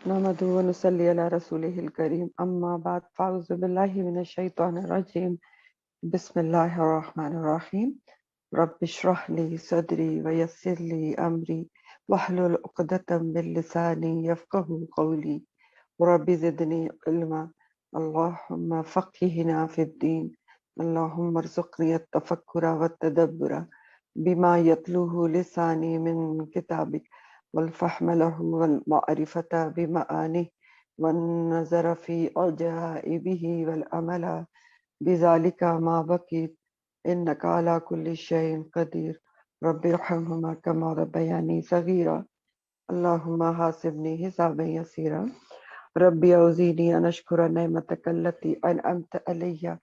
نحمده ونصلي على رسوله الكريم أما بعد فأعوذ بالله من الشيطان الرجيم بسم الله الرحمن الرحيم رب اشرح لي صدري ويسر لي أمري واحلل عقدة من لساني يفقهوا قولي رب زدني علما اللهم فقهنا في الدين اللهم ارزقني التفكر والتدبر بما يتلوه لساني من كتابك والفهم له والمعرفة بمعانيه والنظر في عجائبه والأمل بذلك ما بقيت إنك على كل شيء قدير رب ارحمهما كما ربياني صغيرا اللهم حاسبني حسابا يسيرا ربي أوزيني أن أشكر نعمتك التي أنعمت علي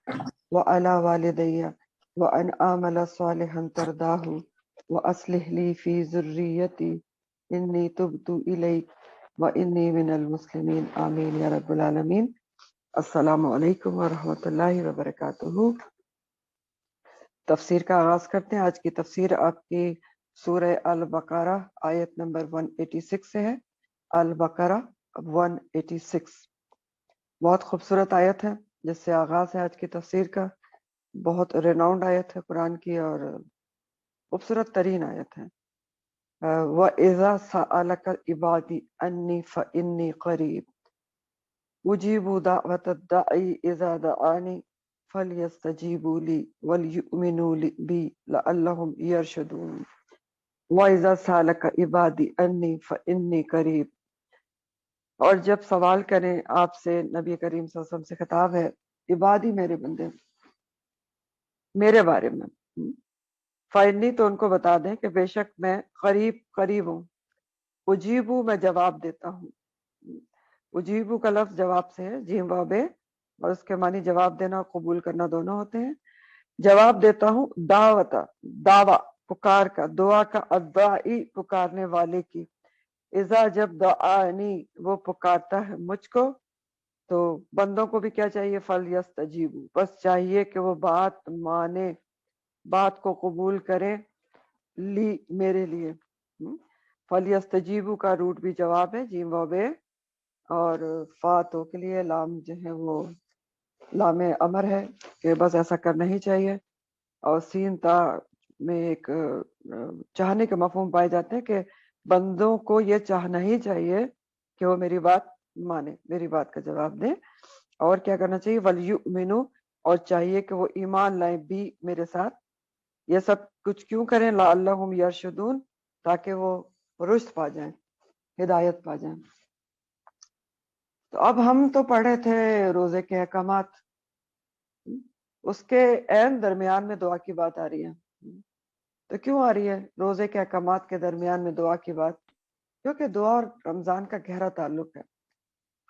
وعلى والدي وأن أعمل صالحا ترضاه وأصلح لي في ذريتي إني تبت إليك وإني من المسلمين آمين یا رب العالمین۔ السلام علیکم ورحمۃ اللہ وبرکاتہ۔ تفسیر کا آغاز کرتے ہیں۔ آج کی تفسیر آپ کی سورہ البقرہ آیت نمبر 186 سے ہے۔ البقرہ 186 بہت خوبصورت آیت ہے جس سے آغاز ہے آج کی تفسیر کا۔ بہت ریناؤنڈ آیت ہے قرآن کی اور خوبصورت ترین آیت ہے۔ وَإِذَا سَأَلَكَ عِبَادِي أَنِّي فَإِنِّي قَرِيبٌ أُجِيبُ دَعْوَةَ الدَّاعِ إِذَا دَعَانِ فَلْيَسْتَجِيبُوا لِي وَلْيُؤْمِنُوا بِي لَعَلَّهُمْ يَرْشُدُونَ۔ وَإِذَا سَأَلَكَ عِبَادِي أَنِّي فَإِنِّي قَرِيبٌ، اور جب سوال کریں آپ سے، نبی کریم صلی اللہ علیہ وسلم سے خطاب ہے، عبادی میرے بندے میرے بارے میں، فَإِنِّي تو ان کو بتا دیں کہ بے شک میں قریب ہوں، اجیبو میں جواب دیتا ہوں۔ اجیبو کا لفظ جواب سے ہے، جیم و بے، اور اس کے معنی جواب دینا اور قبول کرنا دونوں ہوتے ہیں۔ جواب دیتا ہوں دعوتا، دعویٰ پکار کا، دعا کا، الداعی پکارنے والے کی، اذا جب دعانی وہ پکارتا ہے مجھ کو، تو بندوں کو بھی کیا چاہیے؟ فَلْيَسْتَجِيبُوا، بس چاہیے کہ وہ بات مانے، بات کو قبول کریں، لی میرے لیے۔ فَلْيَسْتَجِيبُوا کا روٹ بھی جواب ہے، جیم و بے، اور فا تو کے لیے لام جو ہے وہ لام امر ہے کہ بس ایسا کرنا ہی چاہیے، اور سین تا میں ایک چاہنے کے مفہوم پائے جاتے ہیں کہ بندوں کو یہ چاہنا ہی چاہیے کہ وہ میری بات مانے، میری بات کا جواب دیں۔ اور کیا کرنا چاہیے؟ وَلْيُؤْمِنُوا، اور چاہیے کہ وہ ایمان لائیں، بھی میرے ساتھ۔ یہ سب کچھ کیوں کریں؟ لعلہم یرشدون، تاکہ وہ رشد پا جائیں، ہدایت پا جائیں۔ تو اب ہم تو پڑھ رہے تھے روزے کے احکامات، اس کے عین درمیان میں دعا کی بات آ رہی ہے۔ تو کیوں آ رہی ہے روزے کے احکامات کے درمیان میں دعا کی بات؟ کیونکہ دعا اور رمضان کا گہرا تعلق ہے۔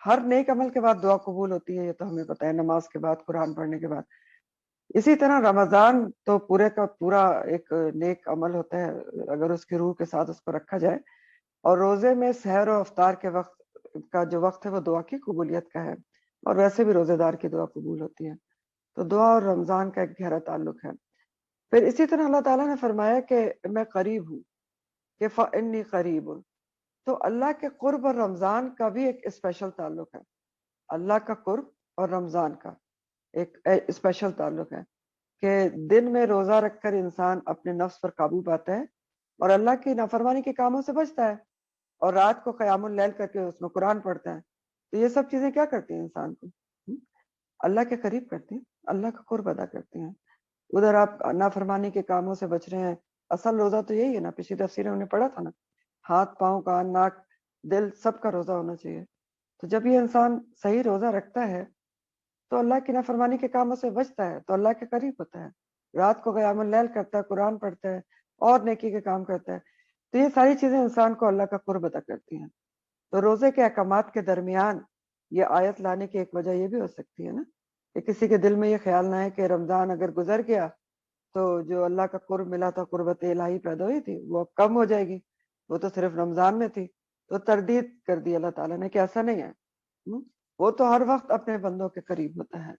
ہر نیک عمل کے بعد دعا قبول ہوتی ہے، یہ تو ہمیں پتہ ہے، نماز کے بعد، قرآن پڑھنے کے بعد۔ اسی طرح رمضان تو پورے کا پورا ایک نیک عمل ہوتا ہے اگر اس کی روح کے ساتھ اس کو رکھا جائے، اور روزے میں سحر و افطار کے وقت کا جو وقت ہے وہ دعا کی قبولیت کا ہے، اور ویسے بھی روزے دار کی دعا قبول ہوتی ہے۔ تو دعا اور رمضان کا ایک گہرا تعلق ہے۔ پھر اسی طرح اللہ تعالیٰ نے فرمایا کہ میں قریب ہوں، کہ فَإِنِّي قَرِيبٌ، تو اللہ کے قرب اور رمضان کا بھی ایک اسپیشل تعلق ہے۔ اللہ کا قرب اور رمضان کا ایک اسپیشل تعلق ہے کہ دن میں روزہ رکھ کر انسان اپنے نفس پر قابو پاتا ہے اور اللہ کی نافرمانی کے کاموں سے بچتا ہے، اور رات کو قیام اللیل کر کے اس میں قرآن پڑھتا ہے۔ تو یہ سب چیزیں کیا کرتی ہیں؟ انسان کو اللہ کے قریب کرتی ہیں، اللہ کا قرب ادا کرتی ہیں۔ ادھر آپ نافرمانی کے کاموں سے بچ رہے ہیں۔ اصل روزہ تو یہی ہے نا، پچھلی تفسیریں ہم نے پڑھا تھا نا، ہاتھ پاؤں کان ناک دل سب کا روزہ ہونا چاہیے۔ تو جب یہ انسان صحیح روزہ رکھتا ہے تو اللہ کی نافرمانی کے کاموں سے بچتا ہے، تو اللہ کے قریب ہوتا ہے، رات کو قیام اللیل کرتا ہے، قرآن پڑھتا ہے اور نیکی کے کام کرتا ہے۔ تو یہ ساری چیزیں انسان کو اللہ کا قرب ادا کرتی ہیں۔ تو روزے کے احکامات کے درمیان یہ آیت لانے کی ایک وجہ یہ بھی ہو سکتی ہے نا کہ کسی کے دل میں یہ خیال نہ ہے کہ رمضان اگر گزر گیا تو جو اللہ کا قرب ملا تھا، قربت الہی پیدا ہوئی تھی، وہ اب کم ہو جائے گی، وہ تو صرف رمضان میں تھی۔ تو تردید کر دی اللہ تعالیٰ نے کہ ایسا نہیں ہے، وہ تو ہر وقت اپنے بندوں کے قریب ہوتا ہے،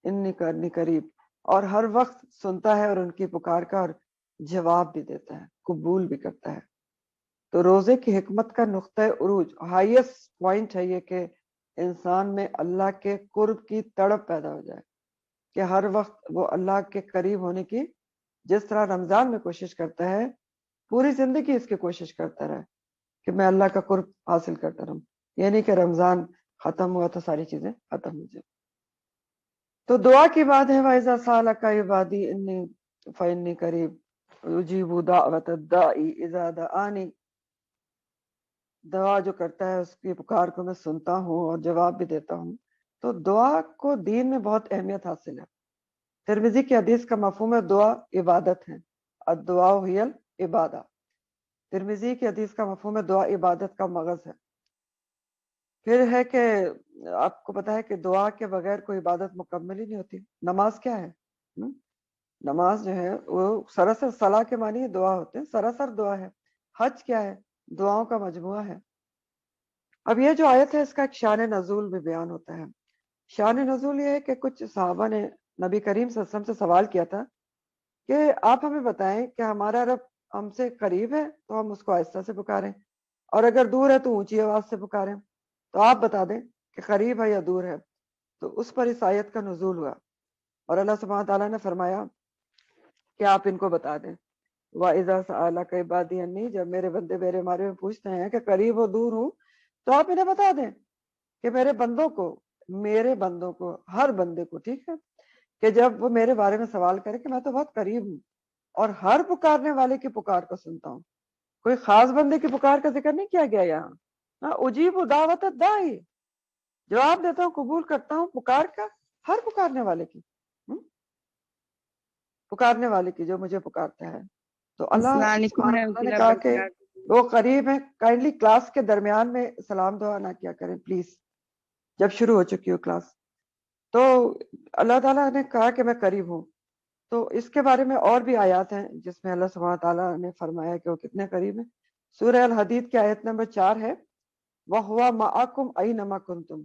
انی قریب، اور ہر وقت سنتا ہے اور ان کی پکار کا اور جواب بھی دیتا ہے، قبول بھی کرتا ہے۔ تو روزے کی حکمت کا نقطۂ عروج، ہائیسٹ پوائنٹ ہے یہ کہ انسان میں اللہ کے قرب کی تڑپ پیدا ہو جائے، کہ ہر وقت وہ اللہ کے قریب ہونے کی، جس طرح رمضان میں کوشش کرتا ہے، پوری زندگی اس کی کوشش کرتا رہے کہ میں اللہ کا قرب حاصل کرتا رہوں، یہ نہیں کہ رمضان ختم ہوا تو ساری چیزیں ختم ہو جائیں۔ تو دعا کی بات ہے، وَإِذَا سَأَلَكَ عِبَادِي إِنِّي فَإِنِّي قَرِيبٌ أُجِيبُ دَعْوَةَ الدَّاعِ إِذَا دَعَانِ، دعا جو کرتا ہے اس کی پکار کو میں سنتا ہوں اور جواب بھی دیتا ہوں۔ تو دعا کو دین میں بہت اہمیت حاصل ہے۔ ترمذی کی حدیث کا مفہوم ہے دعا عبادت ہے، الدعاء ہی العبادہ۔ ترمذی کی حدیث کا مفہوم ہے دعا عبادت کا مغز ہے۔ پھر ہے کہ آپ کو پتا ہے کہ دعا کے بغیر کوئی عبادت مکمل ہی نہیں ہوتی۔ نماز کیا ہے؟ نماز جو ہے وہ سراسر صلاح کے معنی دعا ہوتے ہیں، سراسر دعا ہے۔ حج کیا ہے؟ دعاؤں کا مجموعہ ہے۔ اب یہ جو آیت ہے اس کا ایک شان نزول بھی بیان ہوتا ہے۔ شان نزول یہ ہے کہ کچھ صحابہ نے نبی کریم صلی اللہ علیہ وسلم سے سوال کیا تھا کہ آپ ہمیں بتائیں کہ ہمارا رب ہم سے قریب ہے تو ہم اس کو آہستہ سے پکاریں، اور اگر دور ہے تو اونچی آواز سے پکاریں، تو آپ بتا دیں کہ قریب ہے یا دور ہے۔ تو اس پر اس آیت کا نزول ہوا، اور اللہ سبحانہ تعالیٰ نے فرمایا کہ آپ ان کو بتا دیں، وَإِذَا سَأَلَكَ عِبَادِي عَنِّي، جب میرے بندے میرے بارے میں پوچھتے ہیں کہ قریب ہو دور ہوں، تو آپ انہیں بتا دیں کہ میرے بندوں کو ہر بندے کو، ٹھیک ہے، کہ جب وہ میرے بارے میں سوال کرے کہ میں تو بہت قریب ہوں اور ہر پکارنے والے کی پکار کو سنتا ہوں۔ کوئی خاص بندے کی پکار کا ذکر نہیں کیا گیا یہاں۔ اجیب دعوت الداعی، جواب دیتا ہوں، قبول کرتا ہوں پکار کا، ہر پکارنے والے کی، پکارنے والے کی جو مجھے پکارتا ہے۔ تو اللہ السلام علیکم سبحانہ ورحمۃ تعالیٰ نے اللہ کہا کہ وبرکاتہ۔ وہ قریب ہیں۔ کائنڈلی کلاس کے درمیان میں سلام دعا نہ کیا کریں پلیز، جب شروع ہو چکی ہو کلاس۔ تو اللہ تعالیٰ نے کہا کہ میں قریب ہوں۔ تو اس کے بارے میں اور بھی آیات ہیں جس میں اللہ سبحانہ تعالیٰ نے فرمایا کہ وہ کتنے قریب ہیں۔ سورہ الحدید کی آیت نمبر 4 ہے، وَهُوَ مَعَكُمْ أَيْنَمَا كُنْتُمْ،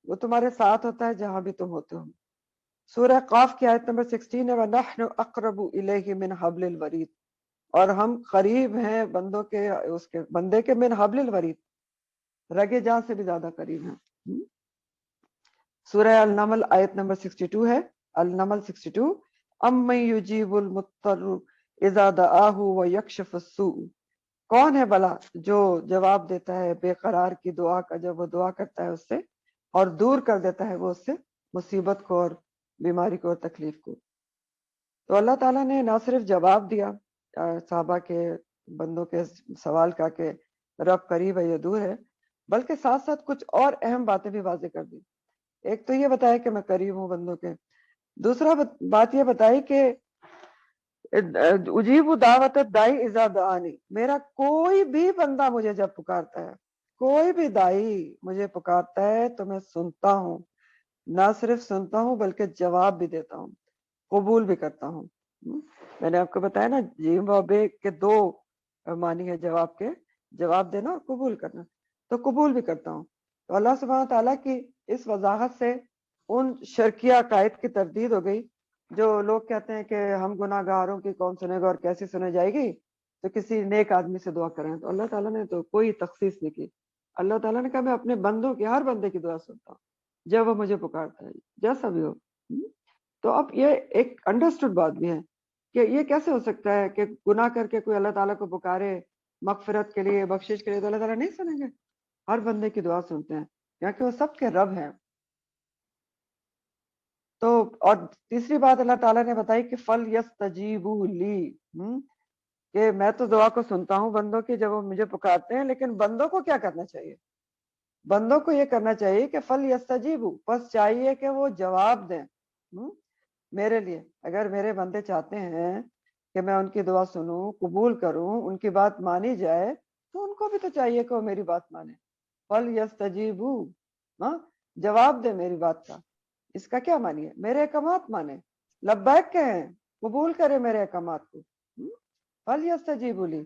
وہ تمہارے ساتھ ہوتا ہے جہاں بھی تم ہوتے ہو۔ سورہ قاف کی آیت نمبر 16 ہے، وَنَحْنُ أَقْرَبُ إِلَيْهِ مِنْ حَبْلِ الْوَرِيدِ، اور ہم قریب ہیں بندوں کے، اس کے بندے کے، من حبل الورید، رگے جان سے بھی زیادہ قریب ہیں۔ سورہ النمل آیت نمبر 62 ہے، النمل 62، اَمَّن يُجِيبُ الْمُضْطَرَّ إِذَا دَعَاهُ وَيَكْشِفُ السُّوءَ، کون ہے بلا جو جواب دیتا ہے بے قرار کی دعا کا جب وہ دعا کرتا ہے اس سے، اور دور کر دیتا ہے وہ اس سے مصیبت کو اور بیماری کو اور تکلیف کو۔ تو اللہ تعالیٰ نے نہ صرف جواب دیا صحابہ کے بندوں کے سوال کا کہ رب قریب ہے یا دور ہے، بلکہ ساتھ ساتھ کچھ اور اہم باتیں بھی واضح کر دی۔ ایک تو یہ بتایا کہ میں قریب ہوں بندوں کے، دوسرا بات یہ بتائی کہ اجیب دعوت الدائی اذا دعانی، میرا کوئی بھی بندہ مجھے جب پکارتا ہے، کوئی بھی دائی مجھے پکارتا ہے تو میں سنتا ہوں، نہ صرف سنتا ہوں بلکہ جواب بھی دیتا ہوں، قبول بھی کرتا ہوں۔ میں نے آپ کو بتایا نا جیم و بے کے دو معنی ہے جواب کے، جواب دینا اور قبول کرنا، تو قبول بھی کرتا ہوں۔ تو اللہ سبحانہ تعالیٰ کی اس وضاحت سے ان شرکیہ عقائد کی تردید ہو گئی جو لوگ کہتے ہیں کہ ہم گناہ گاروں کی کون سنے گا اور کیسی سنے جائے گی، تو کسی نیک آدمی سے دعا کریں۔ تو اللہ تعالیٰ نے تو کوئی تخصیص نہیں کی، اللہ تعالیٰ نے کہا میں اپنے بندوں کی، ہر بندے کی دعا سنتا ہوں جب وہ مجھے پکارتا ہے جیسا بھی ہو۔ تو اب یہ ایک انڈرسٹوڈ بات بھی ہے کہ یہ کیسے ہو سکتا ہے کہ گناہ کر کے کوئی اللہ تعالیٰ کو پکارے مغفرت کے لیے، بخشش کے لیے، تو اللہ تعالیٰ نہیں سنیں گے؟ ہر بندے کی دعا سنتے ہیں کیونکہ وہ سب کے رب ہیں۔ تو اور تیسری بات اللہ تعالیٰ نے بتائی کہ فَلْيَسْتَجِيبُوا لِي، کہ میں تو دعا کو سنتا ہوں بندوں کی جب وہ مجھے پکارتے ہیں، لیکن بندوں کو کیا کرنا چاہیے؟ بندوں کو یہ کرنا چاہیے کہ فَلْيَسْتَجِيبُوا، بس چاہیے کہ وہ جواب دیں میرے لیے۔ اگر میرے بندے چاہتے ہیں کہ میں ان کی دعا سنوں، قبول کروں، ان کی بات مانی جائے، تو ان کو بھی تو چاہیے کہ وہ میری بات مانے۔ فَلْيَسْتَجِيبُوا، جواب دے میری بات کا۔ اس کا کیا معنی ہے؟ میرے احکامات مانے، لبیک کہیں، قبول کرے میرے احکامات کو۔ فَلْيَسْتَجِيبُوا لِي،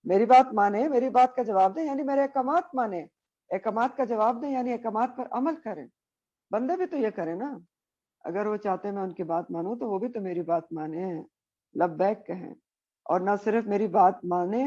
میری بات مانے، میری بات کا جواب دیں، یعنی میرے احکامات مانے، احکامات کا جواب دیں یعنی احکامات پر عمل کریں۔ بندے بھی تو یہ کریں نا، اگر وہ چاہتے ہیں میں ان کی بات مانوں تو وہ بھی تو میری بات مانے، لبیک کہیں، اور نہ صرف میری بات مانے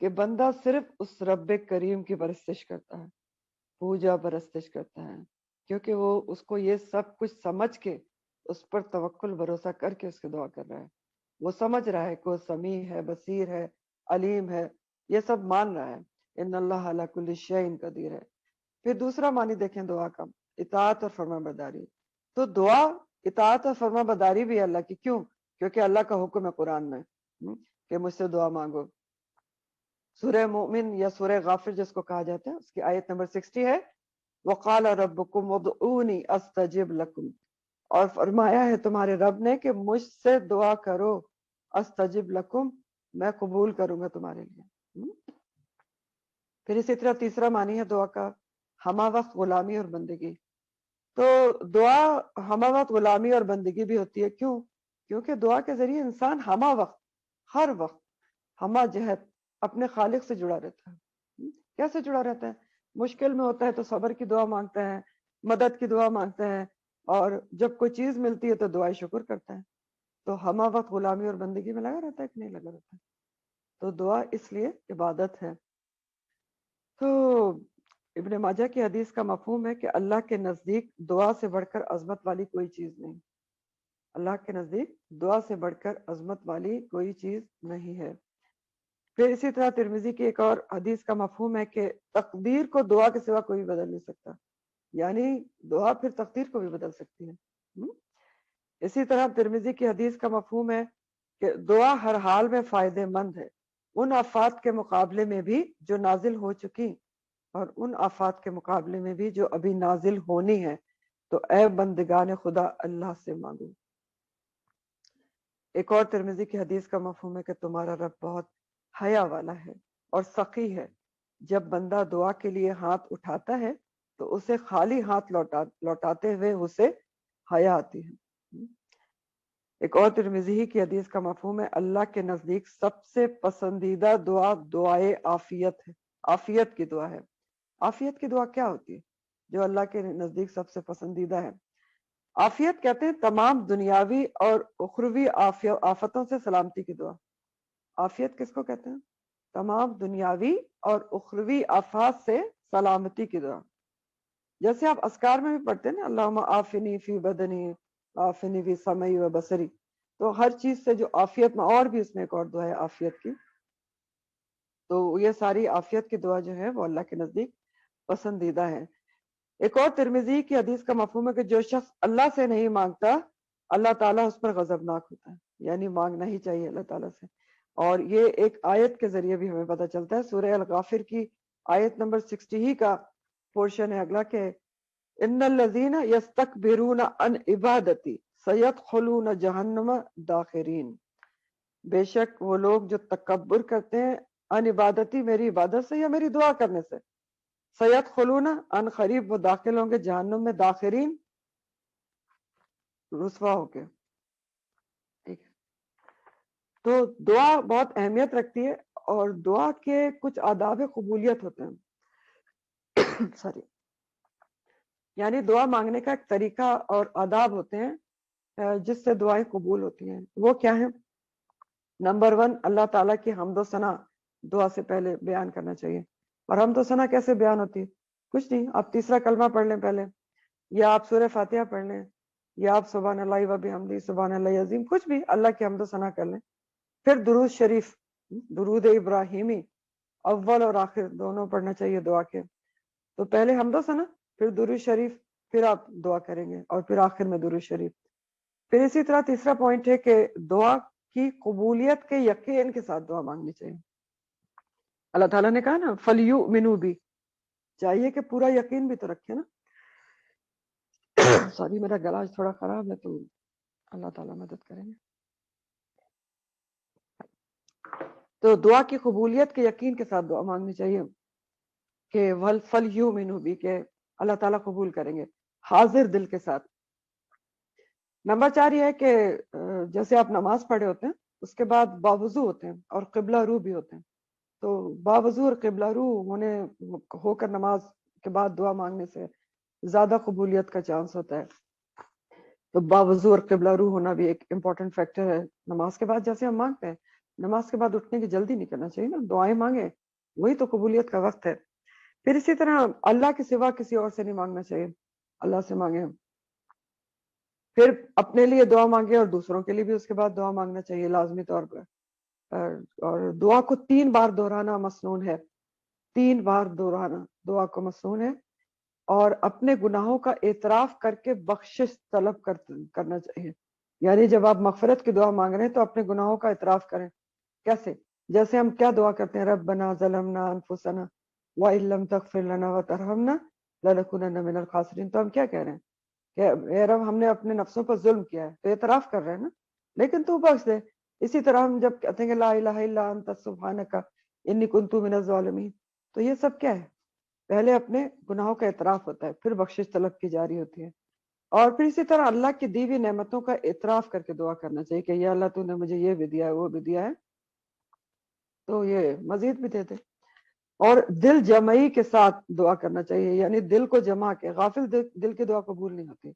کہ بندہ صرف اس رب کریم کی پرستش کرتا ہے، پوجا پرستش کرتا ہے، کیونکہ وہ اس کو یہ سب کچھ سمجھ کے اس پر توکل بھروسہ کر کے اس کی دعا کر رہا ہے. وہ سمجھ رہا ہے کہ وہ سمیع ہے، بصیر ہے، علیم ہے، یہ سب مان رہا ہے. ان اللہ علی کل شیء قدیر ہے. پھر دوسرا معنی دیکھیں دعا کا، اطاعت اور فرما برداری. تو دعا اطاعت اور فرما برداری بھی ہے اللہ کی. کیوں؟ کیونکہ اللہ کا حکم ہے قرآن میں کہ مجھ سے دعا مانگو. سورہ مومن یا سورہ غافر جس کو کہا جاتا ہے، اس کی آیت نمبر 60 ہے، وقال ربکم ادعونی استجب لکم، اور فرمایا ہے تمہارے رب نے کہ مجھ سے دعا کرو، استجب لکم، میں قبول کروں گا تمہارے لیے. پھر اسی طرح تیسرا معنی ہے دعا کا ہمہ وقت غلامی اور بندگی. تو دعا ہمہ وقت غلامی اور بندگی بھی ہوتی ہے. کیوں؟ کیونکہ دعا کے ذریعے انسان ہمہ وقت، ہر وقت، ہمہ جہت اپنے خالق سے جڑا رہتا ہے. کیسے جڑا رہتا ہے؟ مشکل میں ہوتا ہے تو صبر کی دعا مانگتا ہے، مدد کی دعا مانگتا ہے، اور جب کوئی چیز ملتی ہے تو دعائیں شکر کرتا ہے. تو ہمہ وقت غلامی اور بندگی میں لگا رہتا ہے کہ نہیں لگا رہتا ہے. تو دعا اس لیے عبادت ہے. تو ابن ماجہ کی حدیث کا مفہوم ہے کہ اللہ کے نزدیک دعا سے بڑھ کر عظمت والی کوئی چیز نہیں. اللہ کے نزدیک دعا سے بڑھ کر عظمت والی کوئی چیز نہیں ہے. پھر اسی طرح ترمذی کی ایک اور حدیث کا مفہوم ہے کہ تقدیر کو دعا کے سوا کوئی بدل نہیں سکتا. یعنی دعا پھر تقدیر کو بھی بدل سکتی ہے. اسی طرح ترمذی کی حدیث کا مفہوم ہے کہ دعا ہر حال میں فائدہ مند ہے، ان آفات کے مقابلے میں بھی جو نازل ہو چکی اور ان آفات کے مقابلے میں بھی جو ابھی نازل ہونی ہے. تو اے بندگان خدا اللہ سے مانگو. ایک اور ترمذی کی حدیث کا مفہوم ہے کہ تمہارا رب بہت حیا والا ہے اور سخی ہے. جب بندہ دعا کے لیے ہاتھ اٹھاتا ہے تو اسے خالی ہاتھ لوٹاتے ہوئے اسے حیا آتی ہے. ایک اور ترمذی کی حدیث کا مفہوم ہے اللہ کے نزدیک سب سے پسندیدہ دعا دعائے عافیت ہے. عافیت کی دعا ہے. عافیت کی دعا کیا ہوتی ہے جو اللہ کے نزدیک سب سے پسندیدہ ہے؟ عافیت کہتے ہیں تمام دنیاوی اور اخروی آفتوں سے سلامتی کی دعا. عافیت کس کو کہتے ہیں؟ تمام دنیاوی اور اخروی آفات سے سلامتی کی دعا. جیسے آپ اذکار میں بھی پڑھتے ہیں نا، اللہم عافنی فی بدنی عافنی فی سمعی و بصری. تو ہر چیز سے جو عافیت میں، اور بھی اس میں ایک اور دعا ہے عافیت کی. تو یہ ساری عافیت کی دعا جو ہے وہ اللہ کے نزدیک پسندیدہ ہے. ایک اور ترمذی کی حدیث کا مفہوم ہے کہ جو شخص اللہ سے نہیں مانگتا اللہ تعالیٰ اس پر غضبناک ہوتا ہے. یعنی مانگنا ہی چاہیے اللہ تعالیٰ سے. اور یہ ایک آیت کے ذریعے بھی ہمیں پتہ چلتا ہے. سورہ الغافر کی آیت نمبر 60 ہی کا پورشن ہے اگلا کہ ان الذین یستکبرون عن عبادتی سیدخلون جہنم داخرین. بے شک وہ لوگ جو تکبر کرتے ہیں ان عبادتی، میری عبادت سے یا میری دعا کرنے سے، سیدخلون ان قریب وہ داخل ہوں گے جہنم میں داخرین، رسوا ہو کے. ٹھیک ہے. تو دعا بہت اہمیت رکھتی ہے اور دعا کے کچھ آداب قبولیت ہوتے ہیں. سوری، یعنی دعا مانگنے کا ایک طریقہ اور آداب ہوتے ہیں جس سے دعائیں قبول ہوتی ہیں. وہ کیا ہیں؟ نمبر 1، اللہ تعالیٰ کی حمد و ثنا دعا سے پہلے بیان کرنا چاہیے. اور حمد و ثنا کیسے بیان ہوتی ہے؟ کچھ نہیں، آپ تیسرا کلمہ پڑھ لیں پہلے، یا آپ سورہ فاتحہ پڑھ لیں، یا آپ سبحان اللہ و بحمدہ سبحان اللہ عظیم، کچھ بھی اللہ کی حمد و ثنا کر لیں. پھر درود شریف، درود ابراہیمی اول اور آخر دونوں پڑھنا چاہیے دعا کے. تو پہلے حمد و ثنا، پھر درود شریف، پھر آپ دعا کریں گے، اور پھر آخر میں درود شریف. پھر اسی طرح تیسرا پوائنٹ ہے کہ دعا کی قبولیت کے یقین کے ساتھ دعا مانگنی چاہیے. اللہ تعالیٰ نے کہا نا فَلْيُؤْمِنُوا بِي، چاہیے کہ پورا یقین بھی تو رکھے نا. سوری، میرا گلا تھوڑا خراب ہے تو اللہ تعالیٰ مدد کریں گے. تو دعا کی قبولیت کے یقین کے ساتھ دعا مانگنی چاہیے کہ فَلْيُؤْمِنُوا بِي، کہ اللہ تعالیٰ قبول کریں گے، حاضر دل کے ساتھ. نمبر 4 یہ ہے کہ جیسے آپ نماز پڑھے ہوتے ہیں اس کے بعد باوضو ہوتے ہیں اور قبلہ رو بھی ہوتے ہیں. تو باوضو اور قبلہ رو ہو کر نماز کے بعد دعا مانگنے سے زیادہ قبولیت کا چانس ہوتا ہے. تو باوضو اور قبلہ رو ہونا بھی ایک امپورٹنٹ فیکٹر ہے نماز کے بعد جیسے ہم مانگتے ہیں. نماز کے بعد اٹھنے کی جلدی نہیں کرنا چاہیے نا, دعائیں مانگے, وہی تو قبولیت کا وقت ہے. پھر اسی طرح اللہ کے سوا کسی اور سے نہیں مانگنا چاہیے, اللہ سے مانگے. پھر اپنے لیے دعا مانگے اور دوسروں کے لیے بھی اس کے بعد دعا مانگنا چاہیے لازمی طور پر. اور دعا کو 3 بار دہرانا مسنون ہے, 3 بار دہرانا دعا کو مسنون ہے. اور اپنے گناہوں کا اعتراف کر کے بخشش طلب کرنا چاہیے. یعنی جب آپ مغفرت کی دعا مانگ رہے ہیں تو اپنے گناہوں کا اعتراف کریں. کیسے؟ جیسے ہم کیا دعا کرتے ہیں, ربنا ظلمنا انفسنا وَإِن لَّمْ تَغْفِرْ لَنَا وَتَرْحَمْنَا لَنَكُونَنَّ مِنَ الْخَاسِرِينَ. تو ہم کیا کہہ رہے ہیں کہ اے رب ہم نے اپنے نفسوں پر ظلم کیا ہے, تو اعتراف کر رہے ہیں نا, لیکن تو بخش دے. اسی طرح ہم جب کہتے ہیں کہ لا الہ الا انت سبحانک انی کنت من الظالمین, تو یہ سب کیا ہے؟ پہلے اپنے گناہوں کا اعتراف ہوتا ہے, پھر بخشش طلب کی جاری ہوتی ہے. اور پھر اسی طرح اللہ کی دی ہوئی نعمتوں کا اعتراف کر کے دعا کرنا چاہیے کہ یا اللہ تو نے مجھے یہ بھی دیا ہے, وہ بھی دیا ہے, تو یہ مزید بھی دے دے. اور دل جمعی کے ساتھ دعا کرنا چاہیے, یعنی دل کو جمع کے, غافل دل کی دعا قبول نہیں ہوتی.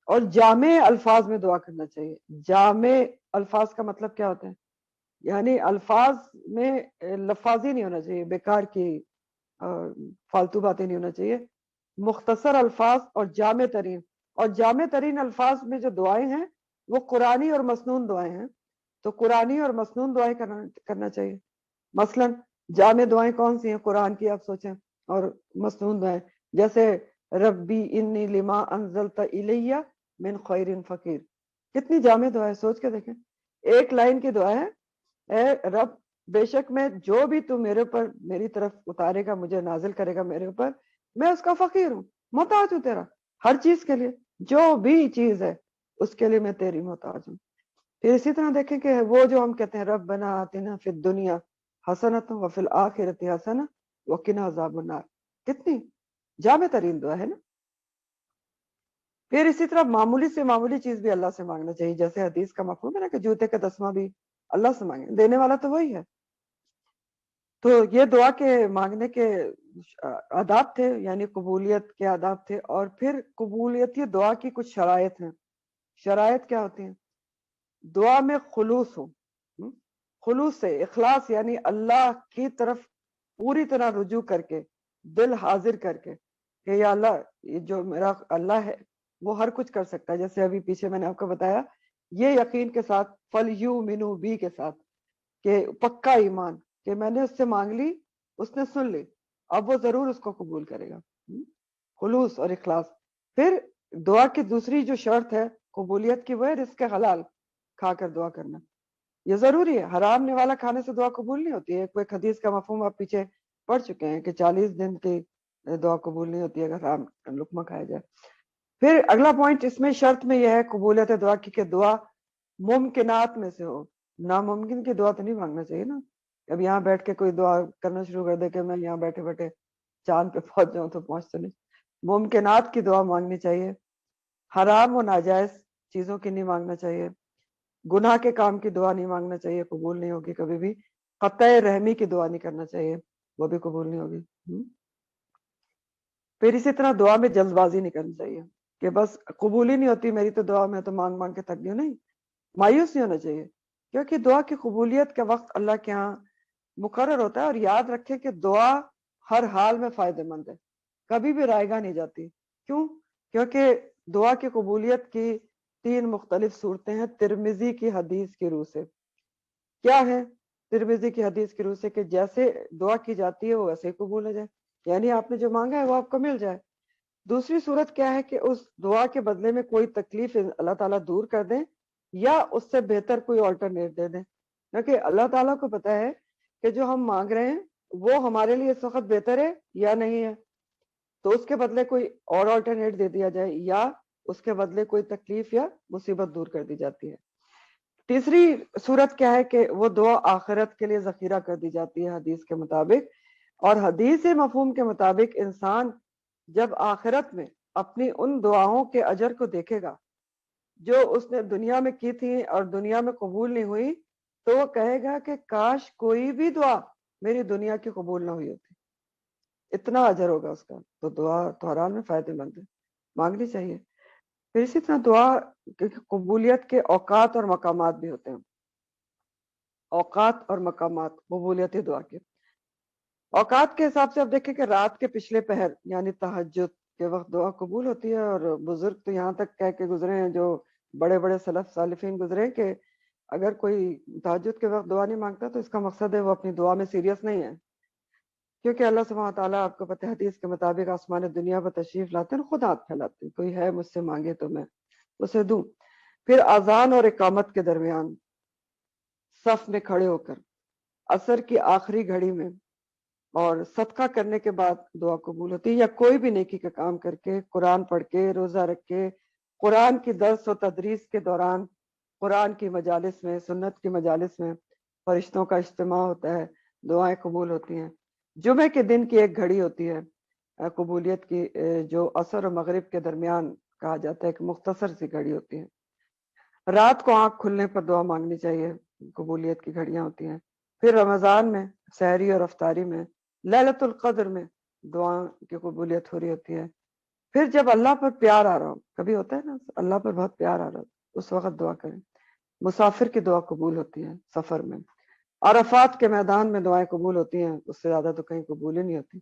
اور جامع الفاظ میں دعا کرنا چاہیے. جامع الفاظ کا مطلب کیا ہوتا ہے؟ یعنی الفاظ میں لفاظی نہیں ہونا چاہیے, بیکار کی فالتو باتیں نہیں ہونا چاہیے. مختصر الفاظ اور جامع ترین. اور جامع ترین الفاظ میں جو دعائیں ہیں وہ قرآنی اور مسنون دعائیں ہیں, تو قرآنی اور مسنون دعائیں کرنا چاہیے. مثلا جامع دعائیں کون سی ہیں قرآن کی, آپ سوچیں, اور مسنون دعائیں جیسے ربی انی لما انزلت الیہ من خیر فقیر. کتنی جامع دعا ہے, سوچ کے دیکھیں. ایک لائن کی دعا ہے, اے رب بے شک میں جو بھی تو میرے پر میری طرف اتارے گا, مجھے نازل کرے گا میرے اوپر, میں اس کا فقیر ہوں, محتاج ہوں تیرا ہر چیز کے لیے, جو بھی چیز ہے اس کے لیے میں تیری محتاج ہوں. پھر اسی طرح دیکھیں کہ وہ جو ہم کہتے ہیں ربنا آتنا فی الدنیا حسنۃ وفی الآخرۃ حسنہ وقنا عذاب النار, کتنی جامع ترین دعا ہے نا. پھر اسی طرح معمولی سے معمولی چیز بھی اللہ سے مانگنا چاہیے, جیسے حدیث کا مفہوم ہے نا کہ جوتے کا تسمہ بھی اللہ سے مانگے, دینے والا تو وہی ہے. تو یہ دعا کے مانگنے کے آداب تھے, یعنی قبولیت کے آداب تھے. اور پھر قبولیتی دعا کی کچھ شرائط ہیں. شرائط کیا ہوتی ہیں؟ دعا میں خلوص ہو, خلوص سے اخلاص, یعنی اللہ کی طرف پوری طرح رجوع کر کے, دل حاضر کر کے کہ یا اللہ یہ جو میرا اللہ ہے وہ ہر کچھ کر سکتا ہے. جیسے ابھی پیچھے میں نے آپ کو بتایا, یہ یقین کے ساتھ فَلْيُؤْمِنُوا بِی کے ساتھ, کہ پکا ایمان کہ میں نے اس سے مانگ لی, اس نے سن لی, اب وہ ضرور اس کو قبول کرے گا. خلوص اور اخلاص. پھر دعا کی دوسری جو شرط ہے قبولیت کی, وہ ہے رزق حلال کھا کر دعا کرنا. یہ ضروری ہے, حرام والا کھانے سے دعا قبول نہیں ہوتی ہے. ایک حدیث کا مفہوم آپ پیچھے پڑھ چکے ہیں کہ 40 دن کی دعا قبول نہیں ہوتی اگر حرام لقمہ کھایا جائے. پھر اگلا پوائنٹ اس میں شرط میں یہ ہے قبولیت دعا کی کہ دعا ممکنات میں سے ہو. ناممکن کی دعا تو نہیں مانگنا چاہیے نا. اب یہاں بیٹھ کے کوئی دعا کرنا شروع کر دے کہ میں یہاں بیٹھے بیٹھے چاند پہ پہنچ جاؤں, تو پہنچ تو نہیں. ممکنات کی دعا مانگنی چاہیے. حرام و ناجائز چیزوں کی نہیں مانگنا چاہیے. گناہ کے کام کی دعا نہیں مانگنا چاہیے, قبول نہیں ہوگی کبھی بھی. قطع رحمی کی دعا نہیں کرنا چاہیے, وہ بھی قبول نہیں ہوگی. پھر اسی طرح دعا میں جلد بازی نہیں کرنی چاہیے کہ بس قبول ہی نہیں ہوتی میری تو دعا, میں تو مانگ مانگ کے تھک گئی. نہیں, مایوس نہیں ہونا چاہیے, کیونکہ دعا کی قبولیت کا وقت اللہ کے ہاں مقرر ہوتا ہے. اور یاد رکھیں کہ دعا ہر حال میں فائدہ مند ہے, کبھی بھی رائے گاہ نہیں جاتی. کیوں؟ کیونکہ دعا کی قبولیت کی 3 مختلف صورتیں ہیں ترمذی کی حدیث کی روح سے. کیا ہے ترمذی کی حدیث کی روح سے؟ کہ جیسے دعا کی جاتی ہے وہ ویسے ہی قبول ہو جائے, یعنی آپ نے جو مانگا ہے وہ آپ کو مل جائے. دوسری صورت کیا ہے کہ اس دعا کے بدلے میں کوئی تکلیف اللہ تعالیٰ دور کر دیں, یا اس سے بہتر کوئی آلٹرنیٹ دے دیں. کیونکہ اللہ تعالیٰ کو پتا ہے کہ جو ہم مانگ رہے ہیں وہ ہمارے لیے اس وقت بہتر ہے یا نہیں ہے, تو اس کے بدلے کوئی اور آلٹرنیٹ دے دیا جائے, یا اس کے بدلے کوئی تکلیف یا مصیبت دور کر دی جاتی ہے. تیسری صورت کیا ہے کہ وہ دعا آخرت کے لیے ذخیرہ کر دی جاتی ہے حدیث کے مطابق. اور حدیث مفہوم کے مطابق انسان جب آخرت میں اپنی ان دعاؤں کے اجر کو دیکھے گا جو اس نے دنیا میں کی تھی اور دنیا میں قبول نہیں ہوئی, تو وہ کہے گا کہ کاش کوئی بھی دعا میری دنیا کی قبول نہ ہوئی ہوتی, اتنا اجر ہوگا اس کا. تو دعا تو ہر حال میں فائدہ مند ہے, مانگنی چاہیے. پھر اسی طرح دعا قبولیت کے اوقات اور مقامات بھی ہوتے ہیں. اوقات اور مقامات قبولیت دعا کے۔ اوقات کے حساب سے اب دیکھیں کہ رات کے پچھلے پہر یعنی تہجد کے وقت دعا قبول ہوتی ہے، اور بزرگ تو یہاں تک کہہ کے گزرے ہیں، جو بڑے بڑے سلف صالحین گزرے، کہ اگر کوئی تہجد کے وقت دعا نہیں مانگتا تو اس کا مقصد ہے وہ اپنی دعا میں سیریس نہیں ہے، کیونکہ اللہ سبحانہ تعالیٰ آپ کو پتہ ہے حدیث کے مطابق آسمان دنیا پر تشریف لاتے ہیں، خود ہاتھ پھیلاتے ہیں، کوئی ہے مجھ سے مانگے تو میں اسے دوں۔ پھر اذان اور اقامت کے درمیان صف میں کھڑے ہو کر عصر کی آخری گھڑی میں اور صدقہ کرنے کے بعد دعا قبول ہوتی ہے، یا کوئی بھی نیکی کا کام کر کے، قرآن پڑھ کے، روزہ رکھ کے، قرآن کی درس و تدریس کے دوران، قرآن کی مجالس میں، سنت کی مجالس میں فرشتوں کا اجتماع ہوتا ہے، دعائیں قبول ہوتی ہیں۔ جمعے کے دن کی ایک گھڑی ہوتی ہے قبولیت کی، جو عصر و مغرب کے درمیان کہا جاتا ہے، ایک مختصر سی گھڑی ہوتی ہے۔ رات کو آنکھ کھلنے پر دعا مانگنی چاہیے، قبولیت کی گھڑیاں ہوتی ہیں۔ پھر رمضان میں سحری اور افطاری میں، لیلۃ القدر میں دعا کی قبولیت ہو رہی ہوتی ہے۔ پھر جب اللہ پر پیار آ رہا ہو، کبھی ہوتا ہے نا اللہ پر بہت پیار آ رہا ہو، اس وقت دعا کریں۔ مسافر کی دعا قبول ہوتی ہے سفر میں۔ عرفات کے میدان میں دعائیں قبول ہوتی ہیں، اس سے زیادہ تو کہیں قبول ہی نہیں ہوتی۔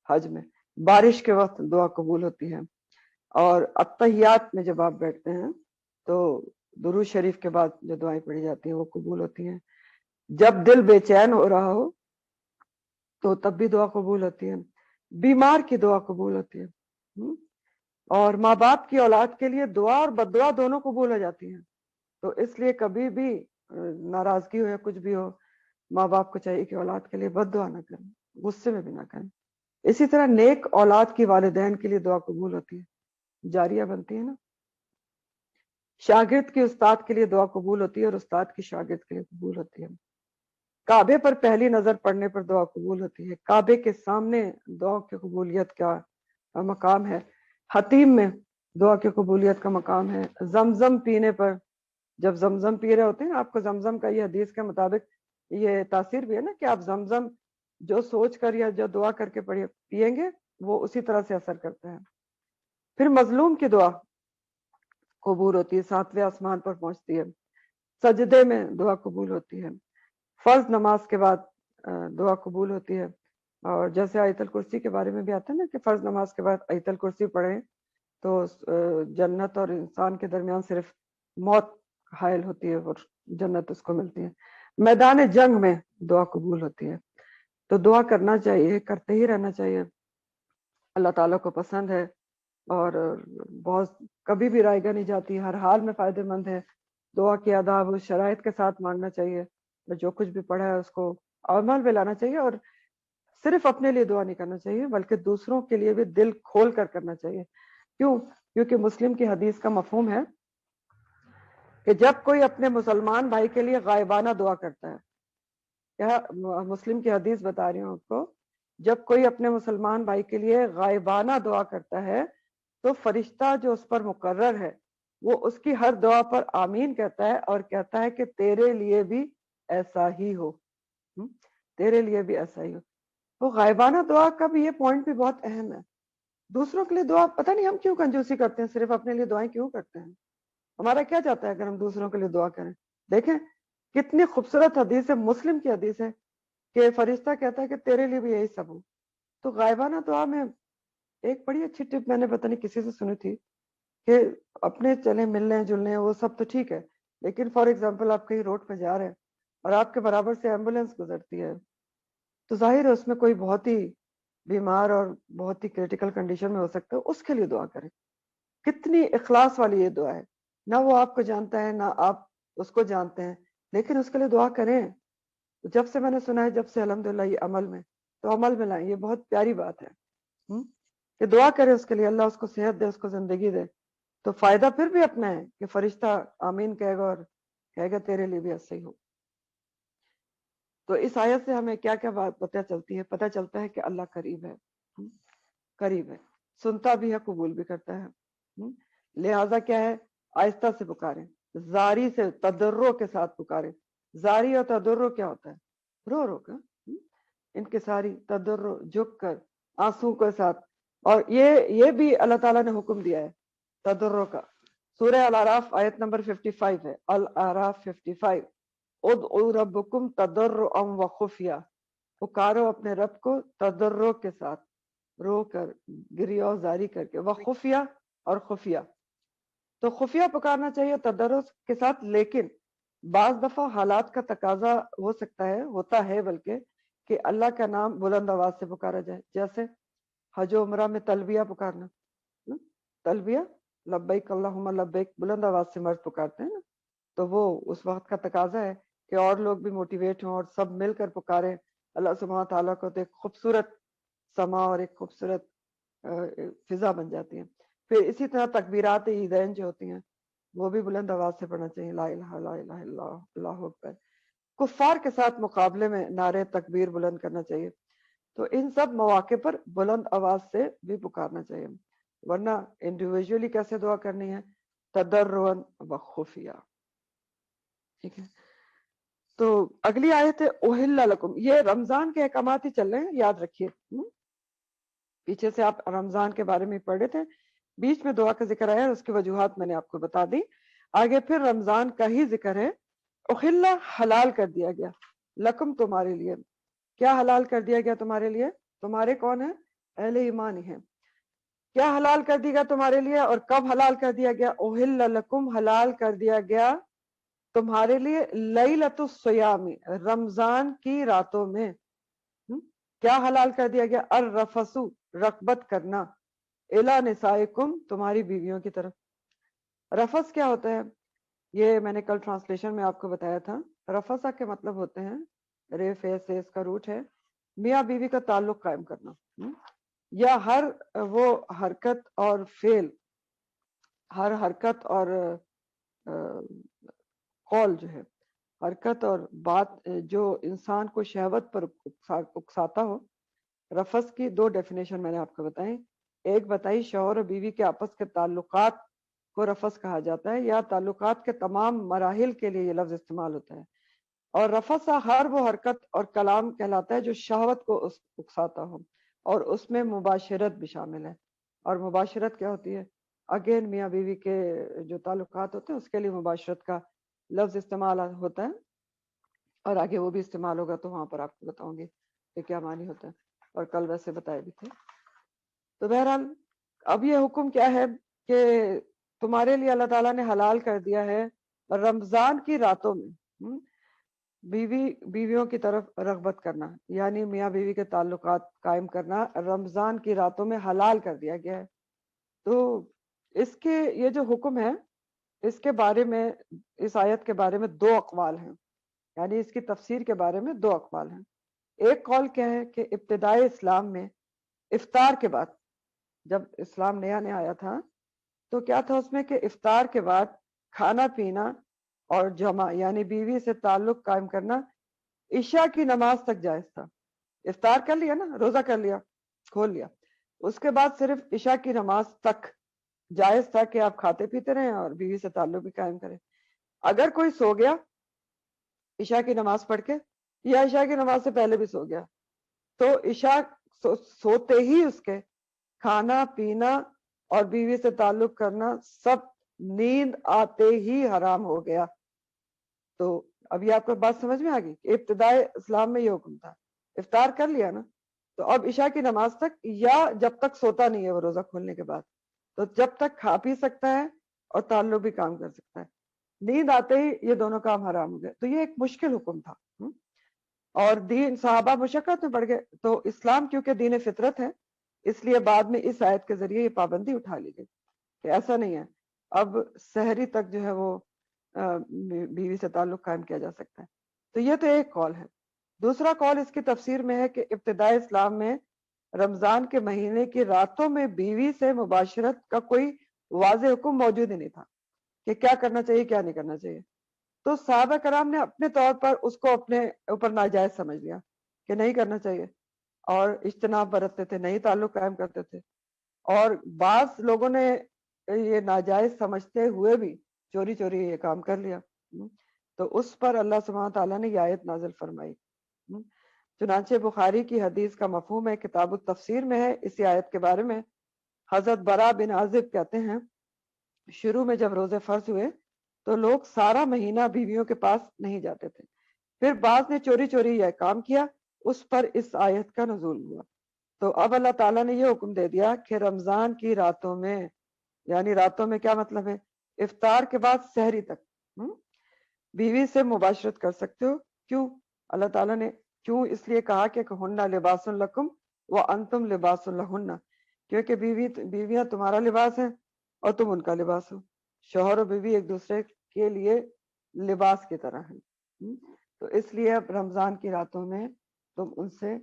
حج میں بارش کے وقت دعا قبول ہوتی ہے، اور اتحیات میں جب آپ بیٹھتے ہیں تو درود شریف کے بعد جو دعائیں پڑھی جاتی ہیں وہ قبول ہوتی ہیں۔ جب دل بے چین ہو رہا ہو تو تب بھی دعا قبول ہوتی ہے۔ بیمار کی دعا قبول ہوتی ہے، اور ماں باپ کی اولاد کے لیے دعا اور بد دعا دونوں قبول ہو جاتی ہیں۔ تو اس لیے کبھی بھی ناراضگی ہو یا کچھ بھی ہو، ماں باپ کو چاہیے کہ اولاد کے لیے بد دعا نہ کریں، غصے میں بھی نہ کریں۔ اسی طرح نیک اولاد کی والدین کے لیے دعا قبول ہوتی ہے، جاریہ بنتی ہے نا۔ شاگرد کی استاد کے لیے دعا قبول ہوتی ہے، اور استاد کی شاگرد کے لیے قبول ہوتی ہے۔ کعبے پر پہلی نظر پڑنے پر دعا قبول ہوتی ہے۔ کعبے کے سامنے دعا کی قبولیت کا مقام ہے۔ حتیم میں دعا کی قبولیت کا مقام ہے۔ زمزم پینے پر، جب زمزم پی رہے ہوتے ہیں، آپ کو زمزم کا یہ حدیث کے مطابق یہ تاثیر بھی ہے نا کہ آپ زمزم جو سوچ کر یا جو دعا کر کے پیئیں گے وہ اسی طرح سے اثر کرتا ہے۔ پھر مظلوم کی دعا قبول ہوتی ہے، 7ویں آسمان پر پہنچتی ہے۔ سجدے میں دعا قبول ہوتی ہے۔ فرض نماز کے بعد دعا قبول ہوتی ہے، اور جیسے آیت الکرسی کے بارے میں بھی آتا ہے نا کہ فرض نماز کے بعد آیت الکرسی پڑھیں تو جنت اور انسان کے درمیان صرف موت حائل ہوتی ہے اور جنت اس کو ملتی ہے۔ میدان جنگ میں دعا قبول ہوتی ہے۔ تو دعا کرنا چاہیے، کرتے ہی رہنا چاہیے، اللہ تعالیٰ کو پسند ہے، اور بہت کبھی بھی رائے گاہ نہیں جاتی، ہر حال میں فائدہ مند ہے۔ دعا کی آداب اس شرائط کے ساتھ مانگنا چاہیے، جو کچھ بھی پڑھا ہے اس کو عمل میں لانا چاہیے، اور صرف اپنے لیے دعا نہیں کرنا چاہیے بلکہ دوسروں کے لیے بھی دل کھول کر کرنا چاہیے۔ کیوں؟ کیونکہ مسلم کی حدیث کا مفہوم ہے کہ جب کوئی اپنے مسلمان بھائی کے لیے غائبانہ دعا کرتا ہے، کیا مسلم کی حدیث بتا رہی ہوں آپ کو، جب کوئی اپنے مسلمان بھائی کے لیے غائبانہ دعا کرتا ہے تو فرشتہ جو اس پر مقرر ہے وہ اس کی ہر دعا پر آمین کہتا ہے، اور کہتا ہے کہ تیرے لیے بھی ایسا ہی ہو، تیرے لیے بھی ایسا ہی ہو۔ تو غائبانہ دعا کا بھی یہ پوائنٹ بھی بہت اہم ہے۔ دوسروں کے لیے دعا، پتہ نہیں ہم کیوں کنجوسی کرتے ہیں، صرف اپنے لیے دعائیں کیوں کرتے ہیں؟ ہمارا کیا چاہتا ہے اگر ہم دوسروں کے لیے دعا کریں؟ دیکھیں کتنی خوبصورت حدیث ہے، مسلم کی حدیث ہے کہ فرشتہ کہتا ہے کہ تیرے لیے بھی یہی سب ہو۔ تو غائبانہ دعا میں ایک بڑی اچھی ٹپ میں نے پتہ نہیں کسی سے سنی تھی کہ اپنے چلے ملنے جلنے وہ سب تو ٹھیک ہے، لیکن فار ایگزامپل آپ کہیں روڈ پہ جا رہے ہیں اور آپ کے برابر سے ایمبولینس گزرتی ہے، تو ظاہر ہے اس میں کوئی بہت ہی بیمار اور بہت ہی کریٹیکل کنڈیشن میں ہو سکتا ہے، اس کے لیے دعا کریں۔ کتنی اخلاص والی یہ دعا ہے، نہ وہ آپ کو جانتا ہے نہ آپ اس کو جانتے ہیں، لیکن اس کے لیے دعا کریں۔ جب سے میں نے سنا ہے، جب سے الحمدللہ یہ عمل میں، تو عمل میں لائیں، یہ بہت پیاری بات ہے کہ دعا کرے اس کے لیے، اللہ اس کو صحت دے، اس کو زندگی دے، تو فائدہ پھر بھی اپنا ہے کہ فرشتہ آمین کہے گا اور کہے گا تیرے لیے بھی ایسا ہی ہو۔ تو اس آیت سے ہمیں کیا کیا بات پتہ چلتی ہے؟ پتہ چلتا ہے کہ اللہ قریب ہے، قریب ہے، سنتا بھی ہے، قبول بھی کرتا ہے۔ لہذا کیا ہے، آہستہ سے پکاریں، زاری سے تضرع کے ساتھ پکاریں۔ زاری اور تضرع کیا ہوتا ہے؟ رو رو کر، انکساری، تضرع، جھک کر، آنسو کے ساتھ، اور یہ بھی اللہ تعالیٰ نے حکم دیا ہے تضرع کا۔ سورہ الاعراف آیت نمبر 55 ہے، الاعراف 55۔ ادعوا ربکم تضرعا وخفیہ، پکارو اپنے رب کو تضرع کے ساتھ، رو کر، گریہ زاری کر کے، وخفیہ اور خفیہ. تو خفیہ پکارنا چاہیے تضرع کے ساتھ، لیکن بعض دفعہ حالات کا تقاضا ہو سکتا ہے، ہوتا ہے بلکہ، کہ اللہ کا نام بلند آواز سے پکارا جائے، جیسے حج و عمرہ میں تلبیہ پکارنا. تلبیہ لبیک اللہم لبیک بلند آواز سے مرد پکارتے ہیں نا، تو وہ اس وقت کا تقاضا ہے کہ اور لوگ بھی موٹیویٹ ہوں اور سب مل کر پکاریں اللہ سبحانہ تعالیٰ کو، تو ایک خوبصورت سما اور ایک خوبصورت فضا بن جاتی ہے. پھر اسی طرح تکبیرات عیدین جو ہوتی ہیں وہ بھی بلند آواز سے پڑھنا چاہیے، لا الہ لا الہ الا اللہ اللہ اکبر. کفار کے ساتھ مقابلے میں نعرے تکبیر بلند کرنا چاہیے. تو ان سب مواقع پر بلند آواز سے بھی پکارنا چاہیے، ورنہ انڈیویجولی کیسے دعا کرنی ہے؟ تضرعا وخفیہ. ٹھیک ہے. تو اگلی آیت ہے احل لکم، یہ رمضان کے احکامات ہی چل رہے ہیں، یاد رکھیے. پیچھے سے آپ رمضان کے بارے میں پڑھے تھے، بیچ میں دعا کا ذکر آیا، اس کی وجوہات میں نے آپ کو بتا دی. آگے پھر رمضان کا ہی ذکر ہے. احل حلال کر دیا گیا، لکم تمہارے لیے. کیا حلال کر دیا گیا تمہارے لیے؟ تمہارے کون ہیں؟ اہل ایمان ہی ہیں. کیا حلال کر دیا گیا تمہارے لیے اور کب حلال کر دیا گیا؟ احل لکم، حلال کر دیا گیا تمہارے لیے، لیلۃ الصیام، رمضان کی راتوں میں. کیا حلال کر دیا گیا؟ الرفث، رغبت کرنا، الی نسائکم، تمہاری بیویوں کی طرف. رفث کیا ہوتا ہے؟ یہ میں نے کل ٹرانسلیشن میں آپ کو بتایا تھا. رفثہ کے مطلب ہوتے ہیں، ریف سے اس کا روٹ ہے، میاں بیوی کا تعلق قائم کرنا، یا ہر وہ حرکت اور فعل، ہر حرکت اور قول جو ہے، حرکت اور بات جو انسان کو شہوت پر اکساتا ہو. رفث کی دو ڈیفینیشن میں نے آپ کو بتائی. ایک بتائی شوہر اور بیوی کے آپس کے تعلقات کو رفث کہا جاتا ہے، یا تعلقات کے تمام مراحل کے لیے یہ لفظ استعمال ہوتا ہے. اور رفث ہر وہ حرکت اور کلام کہلاتا ہے جو شہوت کو اکساتا ہو، اور اس میں مباشرت بھی شامل ہے. اور مباشرت کیا ہوتی ہے؟ اگین میاں بیوی کے جو تعلقات ہوتے ہیں اس کے لیے مباشرت کا لفظ استعمال ہوتا ہے، اور آگے وہ بھی استعمال ہوگا تو وہاں پر آپ کو بتاؤں گی کہ کیا معنی ہوتا ہے، اور کل ویسے بتائے بھی تھے. تو بہرحال اب یہ حکم کیا ہے کہ تمہارے لیے اللہ تعالیٰ نے حلال کر دیا ہے رمضان کی راتوں میں بیویوں کی طرف رغبت کرنا، یعنی میاں بیوی کے تعلقات قائم کرنا رمضان کی راتوں میں حلال کر دیا گیا ہے. تو اس کے یہ جو حکم ہے، اس کے بارے میں، اس آیت کے بارے میں دو اقوال ہیں، یعنی اس کی تفسیر کے بارے میں دو اقوال ہیں. ایک قول کیا ہے کہ ابتدائی اسلام میں افطار کے بعد، جب اسلام نیا نیا آیا تھا تو کیا تھا اس میں کہ افطار کے بعد کھانا پینا اور جمع یعنی بیوی سے تعلق قائم کرنا عشاء کی نماز تک جائز تھا. افطار کر لیا نا، روزہ کر لیا، کھول لیا، اس کے بعد صرف عشاء کی نماز تک جائز تھا کہ آپ کھاتے پیتے رہیں اور بیوی سے تعلق بھی قائم کریں. اگر کوئی سو گیا عشاء کی نماز پڑھ کے، یا عشاء کی نماز سے پہلے بھی سو گیا، تو عشاء سوتے ہی اس کے کھانا پینا اور بیوی سے تعلق کرنا سب نیند آتے ہی حرام ہو گیا. تو ابھی آپ کو بات سمجھ میں آ گئی کہ ابتدائی اسلام میں یہ حکم تھا. افطار کر لیا نا، تو اب عشاء کی نماز تک، یا جب تک سوتا نہیں ہے وہ روزہ کھولنے کے بعد، تو جب تک کھا پی سکتا ہے اور تعلق بھی کام کر سکتا ہے. نیند آتے ہی یہ دونوں کام حرام ہو گئے. تو یہ ایک مشکل حکم تھا، اور دین صحابہ مشقت میں پڑ گئے. تو اسلام کیونکہ دین فطرت ہے، اس لیے بعد میں اس آیت کے ذریعے یہ پابندی اٹھا لی گئی کہ ایسا نہیں ہے، اب سحری تک جو ہے وہ بیوی سے تعلق قائم کیا جا سکتا ہے. تو یہ تو ایک قول ہے. دوسرا قول اس کی تفسیر میں ہے کہ ابتدائی اسلام میں رمضان کے مہینے کی راتوں میں بیوی سے مباشرت کا کوئی واضح حکم موجود ہی نہیں تھا کہ کیا کرنا چاہیے کیا نہیں کرنا چاہیے. تو صحابہ کرام نے اپنے طور پر اس کو اپنے اوپر ناجائز سمجھ لیا کہ نہیں کرنا چاہیے، اور اجتناب برتتے تھے، نہیں تعلق قائم کرتے تھے. اور بعض لوگوں نے یہ ناجائز سمجھتے ہوئے بھی چوری چوری یہ کام کر لیا. تو اس پر اللہ سبحانہ تعالیٰ نے یہ آیت نازل فرمائی. چنانچہ بخاری کی حدیث کا مفہوم ہے، کتاب التفسیر میں ہے اسی آیت کے بارے میں. حضرت برا بن عازب کہتے ہیں شروع میں جب روزے فرض ہوئے تو لوگ سارا مہینہ بیویوں کے پاس نہیں جاتے تھے. پھر بعض نے چوری چوری یہ کام کیا، اس پر اس آیت کا نزول ہوا. تو اب اللہ تعالیٰ نے یہ حکم دے دیا کہ رمضان کی راتوں میں، یعنی راتوں میں کیا مطلب ہے؟ افطار کے بعد سحری تک بیوی سے مباشرت کر سکتے ہو. کیوں اللہ تعالیٰ نے کیوں اس لیے کہا کہ ہننا لباس لکم وانتم لباس لہن، کیونکہ بیویاں تمہارا لباس ہیں اور تم ان کا لباس ہو. شوہر و بیوی ایک دوسرے کے لیے لباس کی طرح ہیں. تو اس لیے اب رمضان کی راتوں میں تم ان سے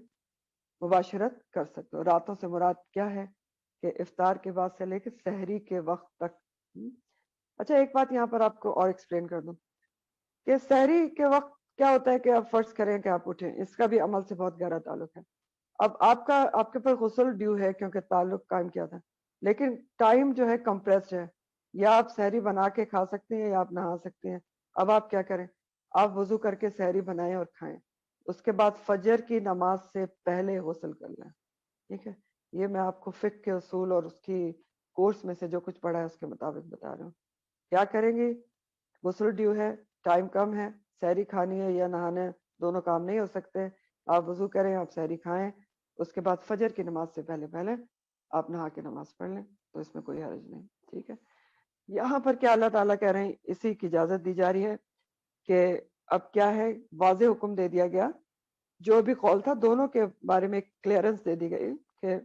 مباشرت کر سکتے ہو. راتوں سے مراد کیا ہے کہ افطار کے بعد سے لے کے سحری کے وقت تک. اچھا ایک بات یہاں پر آپ کو اور ایکسپلین کر دوں کہ سحری کے وقت کیا ہوتا ہے کہ آپ فرض کریں کہ آپ اٹھیں، اس کا بھی عمل سے بہت گہرا تعلق ہے. اب آپ کے پر غسل ڈیو ہے کیونکہ تعلق قائم کیا تھا، لیکن ٹائم جو ہے کمپریسڈ ہے. یا آپ سحری بنا کے کھا سکتے ہیں یا آپ نہا سکتے ہیں. اب آپ کیا کریں؟ آپ وضو کر کے سحری بنائیں اور کھائیں، اس کے بعد فجر کی نماز سے پہلے غسل کر لیں. ٹھیک ہے، یہ میں آپ کو فقہ کے اصول اور اس کی کورس میں سے جو کچھ پڑھا ہے اس کے مطابق بتا رہا ہوں. کیا کریں گے؟ غسل ڈیو ہے، ٹائم کم ہے، سحری کھانی ہے یا نہانا، دونوں کام نہیں ہو سکتے. آپ وضو کریں، آپ سحری کھائیں، اس کے بعد فجر کی نماز سے پہلے آپ نہا کے نماز پڑھ لیں، تو اس میں کوئی حرج نہیں. ٹھیک ہے، یہاں پر کیا اللہ تعالیٰ کہہ رہے ہیں، اسی کی اجازت دی جا رہی ہے کہ اب کیا ہے، واضح حکم دے دیا گیا. جو بھی قول تھا دونوں کے بارے میں کلیئرنس دے دی گئی کہ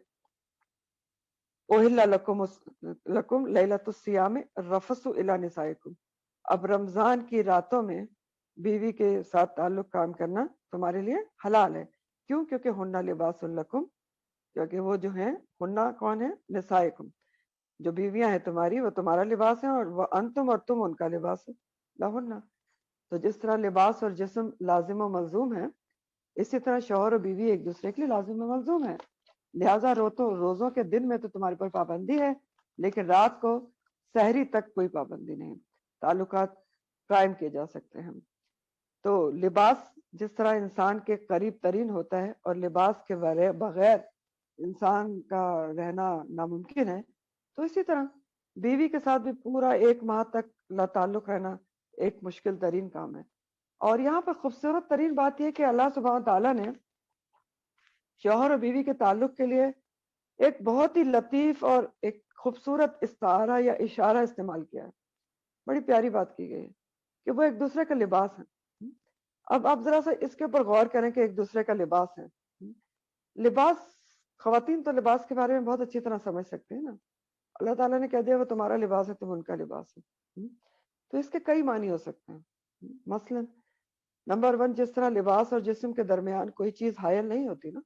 اوہل لکم لیلۃ الصیام الرفث الی نسائکم. اب رمضان کی راتوں میں بیوی کے ساتھ تعلق قائم کرنا تمہارے لیے حلال ہے. کیوں؟ کیونکہ ہننا لباس لکم، کیونکہ وہ جو ہیں، ہننا کون ہے؟ نسائکم، جو بیویاں ہیں تمہاری وہ تمہارا لباس ہے، اور وہ انتم اور تم ان کا لباس ہے لہن. تو جس طرح لباس اور جسم لازم و ملزوم ہے، اسی طرح شوہر اور بیوی ایک دوسرے کے لیے لازم و ملزوم ہے. لہٰذا روزوں کے دن میں تو تمہارے پر پابندی ہے، لیکن رات کو سحری تک کوئی پابندی نہیں، تعلقات قائم کیے جا سکتے ہیں. تو لباس جس طرح انسان کے قریب ترین ہوتا ہے اور لباس کے بغیر انسان کا رہنا ناممکن ہے، تو اسی طرح بیوی کے ساتھ بھی پورا 1 ماہ تک لا تعلق رہنا ایک مشکل ترین کام ہے. اور یہاں پر خوبصورت ترین بات یہ کہ اللہ سبحانہ تعالیٰ نے شوہر اور بیوی کے تعلق کے لیے ایک بہت ہی لطیف اور ایک خوبصورت استعارہ یا اشارہ استعمال کیا ہے. بڑی پیاری بات کی گئی ہے کہ وہ ایک دوسرے کا لباس ہے. اب آپ ذرا سا اس کے اوپر غور کریں کہ ایک دوسرے کا لباس ہے. لباس، خواتین تو لباس کے بارے میں بہت اچھی طرح سمجھ سکتے ہیں نا. اللہ تعالیٰ نے کہہ دیا وہ تمہارا لباس ہے، تم ان کا لباس ہے. تو اس کے کئی معنی ہو سکتے ہیں. مثلا نمبر 1، جس طرح لباس اور جسم کے درمیان کوئی چیز حائل نہیں ہوتی نا،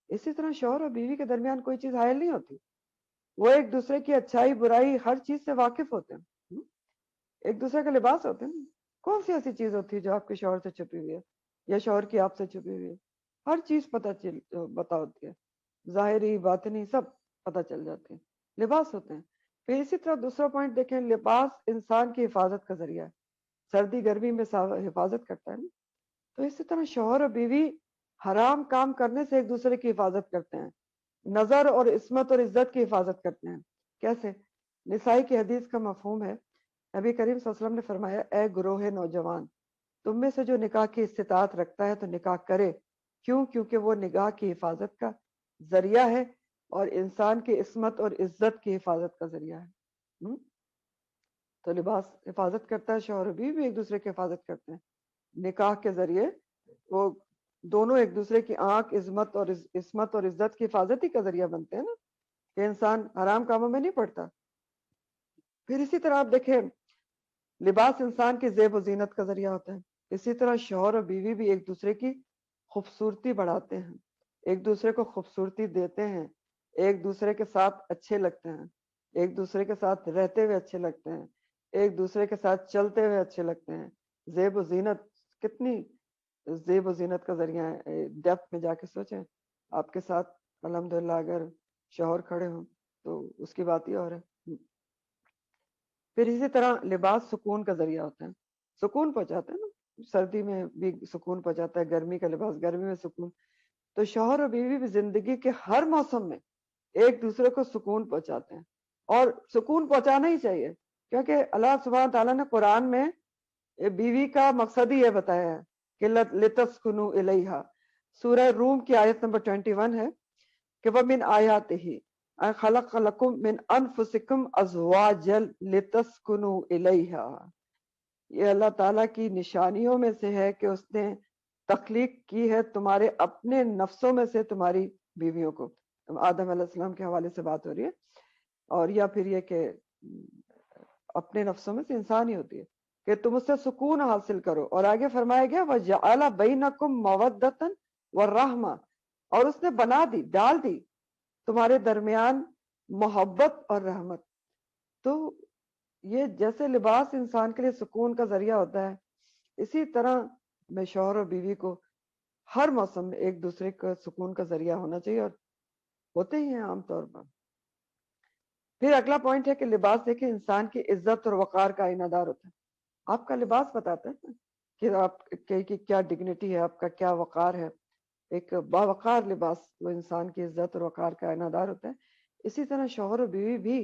اسی طرح شوہر اور بیوی کے درمیان کوئی چیز حائل نہیں ہوتی. وہ ایک دوسرے کی اچھائی برائی ہر چیز سے واقف ہوتے ہیں، ایک دوسرے کا لباس ہوتے ہیں. کون سی ایسی چیز ہوتی ہے جو آپ کے شوہر سے چھپی ہوئی ہے یا شوہر کی آپ سے چھپی ہوئی ہے؟ ہر چیز پتہ ہوتی ہے، ظاہری باطنی سب پتہ چل جاتے ہیں، لباس ہوتے ہیں. پھر اسی طرح دوسرا پوائنٹ دیکھیں، لباس انسان کی حفاظت کا ذریعہ ہے، سردی گرمی میں حفاظت کرتا ہے نا. تو اسی طرح شوہر اور بیوی حرام کام کرنے سے ایک دوسرے کی حفاظت کرتے ہیں، نظر اور عصمت اور عزت کی حفاظت کرتے ہیں. کیسے؟ نسائی کی حدیث کا مفہوم ہے، نبی کریم صلی اللہ علیہ وسلم نے فرمایا، اے گروہ نوجوان، تم میں سے جو نکاح کی استطاعت رکھتا ہے تو نکاح کرے. کیوں؟ کیونکہ وہ نگاہ کی حفاظت کا ذریعہ ہے اور انسان کی عصمت اور عزت کی حفاظت کا ذریعہ ہے. تو لباس حفاظت کرتا ہے، شوہر و بیوی بھی ایک دوسرے کی حفاظت کرتے ہیں. نکاح کے ذریعے وہ دونوں ایک دوسرے کی آنکھ، عصمت اور عزت کی حفاظت ہی کا ذریعہ بنتے ہیں نا، کہ انسان حرام کاموں میں نہیں پڑتا. پھر اسی طرح آپ دیکھیں، لباس انسان کی زیب و زینت کا ذریعہ ہوتا ہے. اسی طرح شوہر اور بیوی بھی ایک دوسرے کی خوبصورتی بڑھاتے ہیں، ایک دوسرے کو خوبصورتی دیتے ہیں، ایک دوسرے کے ساتھ اچھے لگتے ہیں، ایک دوسرے کے ساتھ رہتے ہوئے اچھے لگتے ہیں، ایک دوسرے کے ساتھ چلتے ہوئے اچھے لگتے ہیں. زیب و زینت، کتنی زیب و زینت کا ذریعہ ہے. ڈیپتھ میں جا کے سوچیں، آپ کے ساتھ الحمدللہ اگر شوہر کھڑے ہوں تو اس کی بات ہی اور ہے. پھر اسی طرح لباس سکون کا ذریعہ ہوتا ہے، سکون پہنچاتا ہے نا. سردی میں بھی سکون پہنچاتا ہے، گرمی کا لباس گرمی میں سکون. تو شوہر اور بیوی بھی زندگی کے ہر موسم میں ایک دوسرے کو سکون پہنچاتے ہیں، اور سکون پہنچانا ہی چاہیے، کیونکہ اللہ سبحانہ تعالیٰ نے قرآن میں بیوی کا مقصد ہی یہ بتایا ہے کہ لتسکنو الیہا. سورہ روم کی آیت نمبر 21 ہے کہ وَمِنْ آیَاتِهِ أَنْ خَلَقَ لَكُم مِّنْ أَنفُسِكُمْ أَزْوَاجًا لِتَسْكُنُوا إِلَيْهَا. یہ اللہ تعالیٰ کی نشانیوں میں سے ہے کہ اس نے تخلیق کی ہے تمہارے اپنے نفسوں میں سے تمہاری بیویوں کو. آدم علیہ السلام کے حوالے سے بات ہو رہی ہے. اور یا پھر یہ کہ اپنے نفسوں میں سے انسان ہی ہوتی ہے کہ تم اس سے سکون حاصل کرو. اور آگے فرمایا گیا وَجَعَلَ بَيْنَكُمْ مَوَدَّةً وَالرَّحْمَةً، اور اس نے بنا دی، ڈال دی تمہارے درمیان محبت اور رحمت. تو یہ جیسے لباس انسان کے لیے سکون کا ذریعہ ہوتا ہے، اسی طرح میں شوہر اور بیوی کو ہر موسم میں ایک دوسرے کا سکون کا ذریعہ ہونا چاہیے، اور ہوتے ہی ہیں عام طور پر. پھر اگلا پوائنٹ ہے کہ لباس دیکھیں انسان کی عزت اور وقار کا آئینہ دار ہوتا ہے. آپ کا لباس بتاتا ہے کہ آپ کی کیا ڈگنیٹی ہے، آپ کا کیا وقار ہے. ایک باوقار لباس وہ انسان کی عزت اور وقار کا آئینہ دار ہوتا ہے. اسی طرح شوہر اور بیوی بھی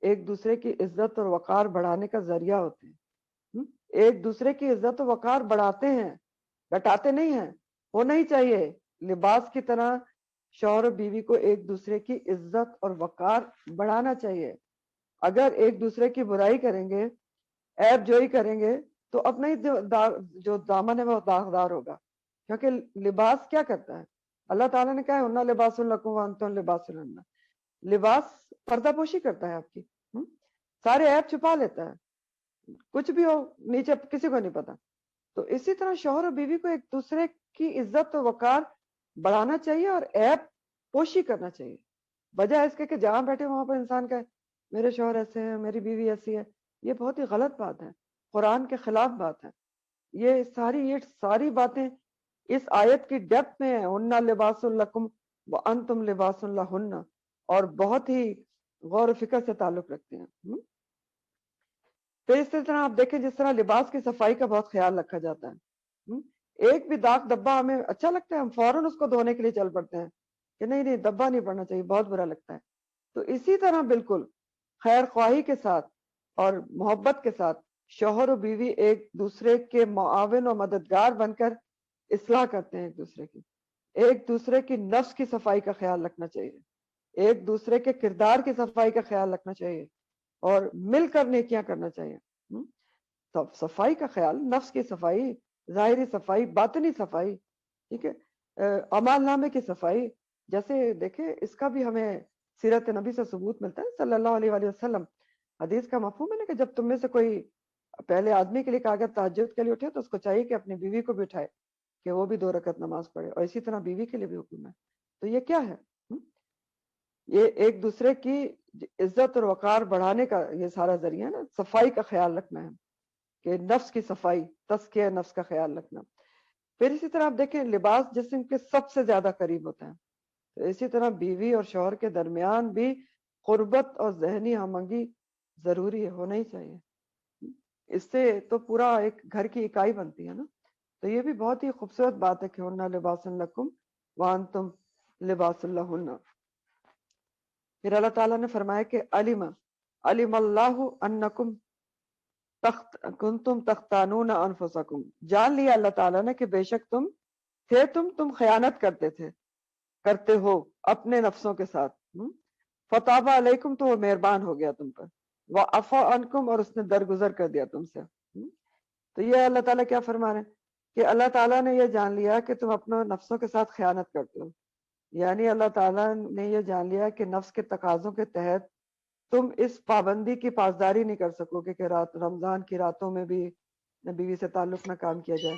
ایک دوسرے کی عزت اور وقار بڑھانے کا ذریعہ ہوتے ہیں. ایک دوسرے کی عزت و وقار بڑھاتے ہیں، گھٹاتے نہیں ہیں. ہونا ہی چاہیے لباس کی طرح شوہر و بیوی کو ایک دوسرے کی عزت اور وقار بڑھانا چاہیے. اگر ایک دوسرے کی برائی کریں گے، عیب جوئی کریں گے، تو اپنا ہی جو دامن ہے وہ داغدار ہوگا. کیونکہ لباس کیا کرتا ہے؟ اللہ تعالیٰ نے کہا ہے اُنَّ لِبَاسٌ لَكُمْ وَأَنْتُمْ لِبَاسٌ لَهُنَّ. لباس پردہ پوشی کرتا ہے آپ کی، سارے عیب چھپا لیتا ہے، کچھ بھی ہو نیچے کسی کو نہیں پتا. تو اسی طرح شوہر اور بیوی کو ایک دوسرے کی عزت و وقار بڑھانا چاہیے اور عیب پوشی کرنا چاہیے، بجائے اس کے کہ جہاں بیٹھے وہاں پر انسان کا میرے شوہر ایسے ہیں، میری بیوی ایسی ہے. یہ بہت ہی غلط بات ہے، قرآن کے خلاف بات ہے. یہ ساری باتیں اس آیت کی ڈیپتھ میں ہیں. اُنَّ لِبَاسٌ لَكُمْ وَأَنْتُمْ لِبَاسٌ لَهُنَّ، اور بہت ہی غور و فکر سے تعلق رکھتے ہیں. پھر اسی طرح آپ دیکھیں جس طرح لباس کی صفائی کا بہت خیال رکھا جاتا ہے. ایک بھی داغ دبا ہمیں اچھا لگتا ہے، ہم فوراً اس کو دھونے کے لیے چل پڑتے ہیں کہ نہیں دبا نہیں پڑنا چاہیے، بہت برا لگتا ہے. تو اسی طرح بالکل خیر خواہی کے ساتھ اور محبت کے ساتھ شوہر و بیوی ایک دوسرے کے معاون و مددگار بن کر اصلاح کرتے ہیں ایک دوسرے کی نفس کی صفائی کا خیال رکھنا چاہیے، ایک دوسرے کے کردار کی صفائی کا خیال رکھنا چاہیے، اور مل کر نیکیاں کرنا چاہیے. تو صفائی کا خیال، نفس کی صفائی، ظاہری صفائی، باطنی صفائی، ٹھیک ہے، اعمال نامے کی صفائی. جیسے دیکھیں اس کا بھی ہمیں سیرت نبی سے ثبوت ملتا ہے صلی اللہ علیہ وآلہ وسلم. حدیث کا مفہوم ہے نا کہ جب تم میں سے کوئی پہلے آدمی کے لیے کہا گیا تہجد کے لیے اٹھے تو اس کو چاہیے کہ اپنی بیوی کو بھی اٹھائے کہ وہ بھی 2 رکعت نماز پڑھے، اور اسی طرح بیوی کے لیے بھی حکم ہے. تو یہ کیا ہے؟ یہ ایک دوسرے کی عزت اور وقار بڑھانے کا یہ سارا ذریعہ ہے نا، صفائی کا خیال رکھنا ہے کہ نفس کی صفائی، تزکیہ نفس کا خیال رکھنا. پھر اسی طرح آپ دیکھیں لباس جسم کے سب سے زیادہ قریب ہوتا ہے، تو اسی طرح بیوی اور شوہر کے درمیان بھی قربت اور ذہنی ہمنگی ضروری ہے، ہونا ہی چاہیے. اس سے تو پورا ایک گھر کی اکائی بنتی ہے نا. تو یہ بھی بہت ہی خوبصورت بات ہے کہ ہن لباس لکم وانتم لباس لہن. پھر اللہ تعالیٰ نے فرمایا کہ علم اللہ انکم کنتم تختانون انفسکم، جان لیا اللہ تعالیٰ نے کہ بے شک تم خیانت کرتے ہو اپنے نفسوں کے ساتھ. فتاب علیکم، تو وہ مہربان ہو گیا تم پر. وعفا عنکم، اور اس نے درگزر کر دیا تم سے. تو یہ اللہ تعالیٰ کیا فرما رہے ہیں کہ اللہ تعالیٰ نے یہ جان لیا کہ تم اپنے نفسوں کے ساتھ خیانت کرتے ہو. یعنی اللہ تعالیٰ نے یہ جان لیا کہ نفس کے تقاضوں کے تحت تم اس پابندی کی پاسداری نہیں کر سکو گے کہ رمضان کی راتوں میں بھی بیوی سے تعلق نہ کام کیا جائے،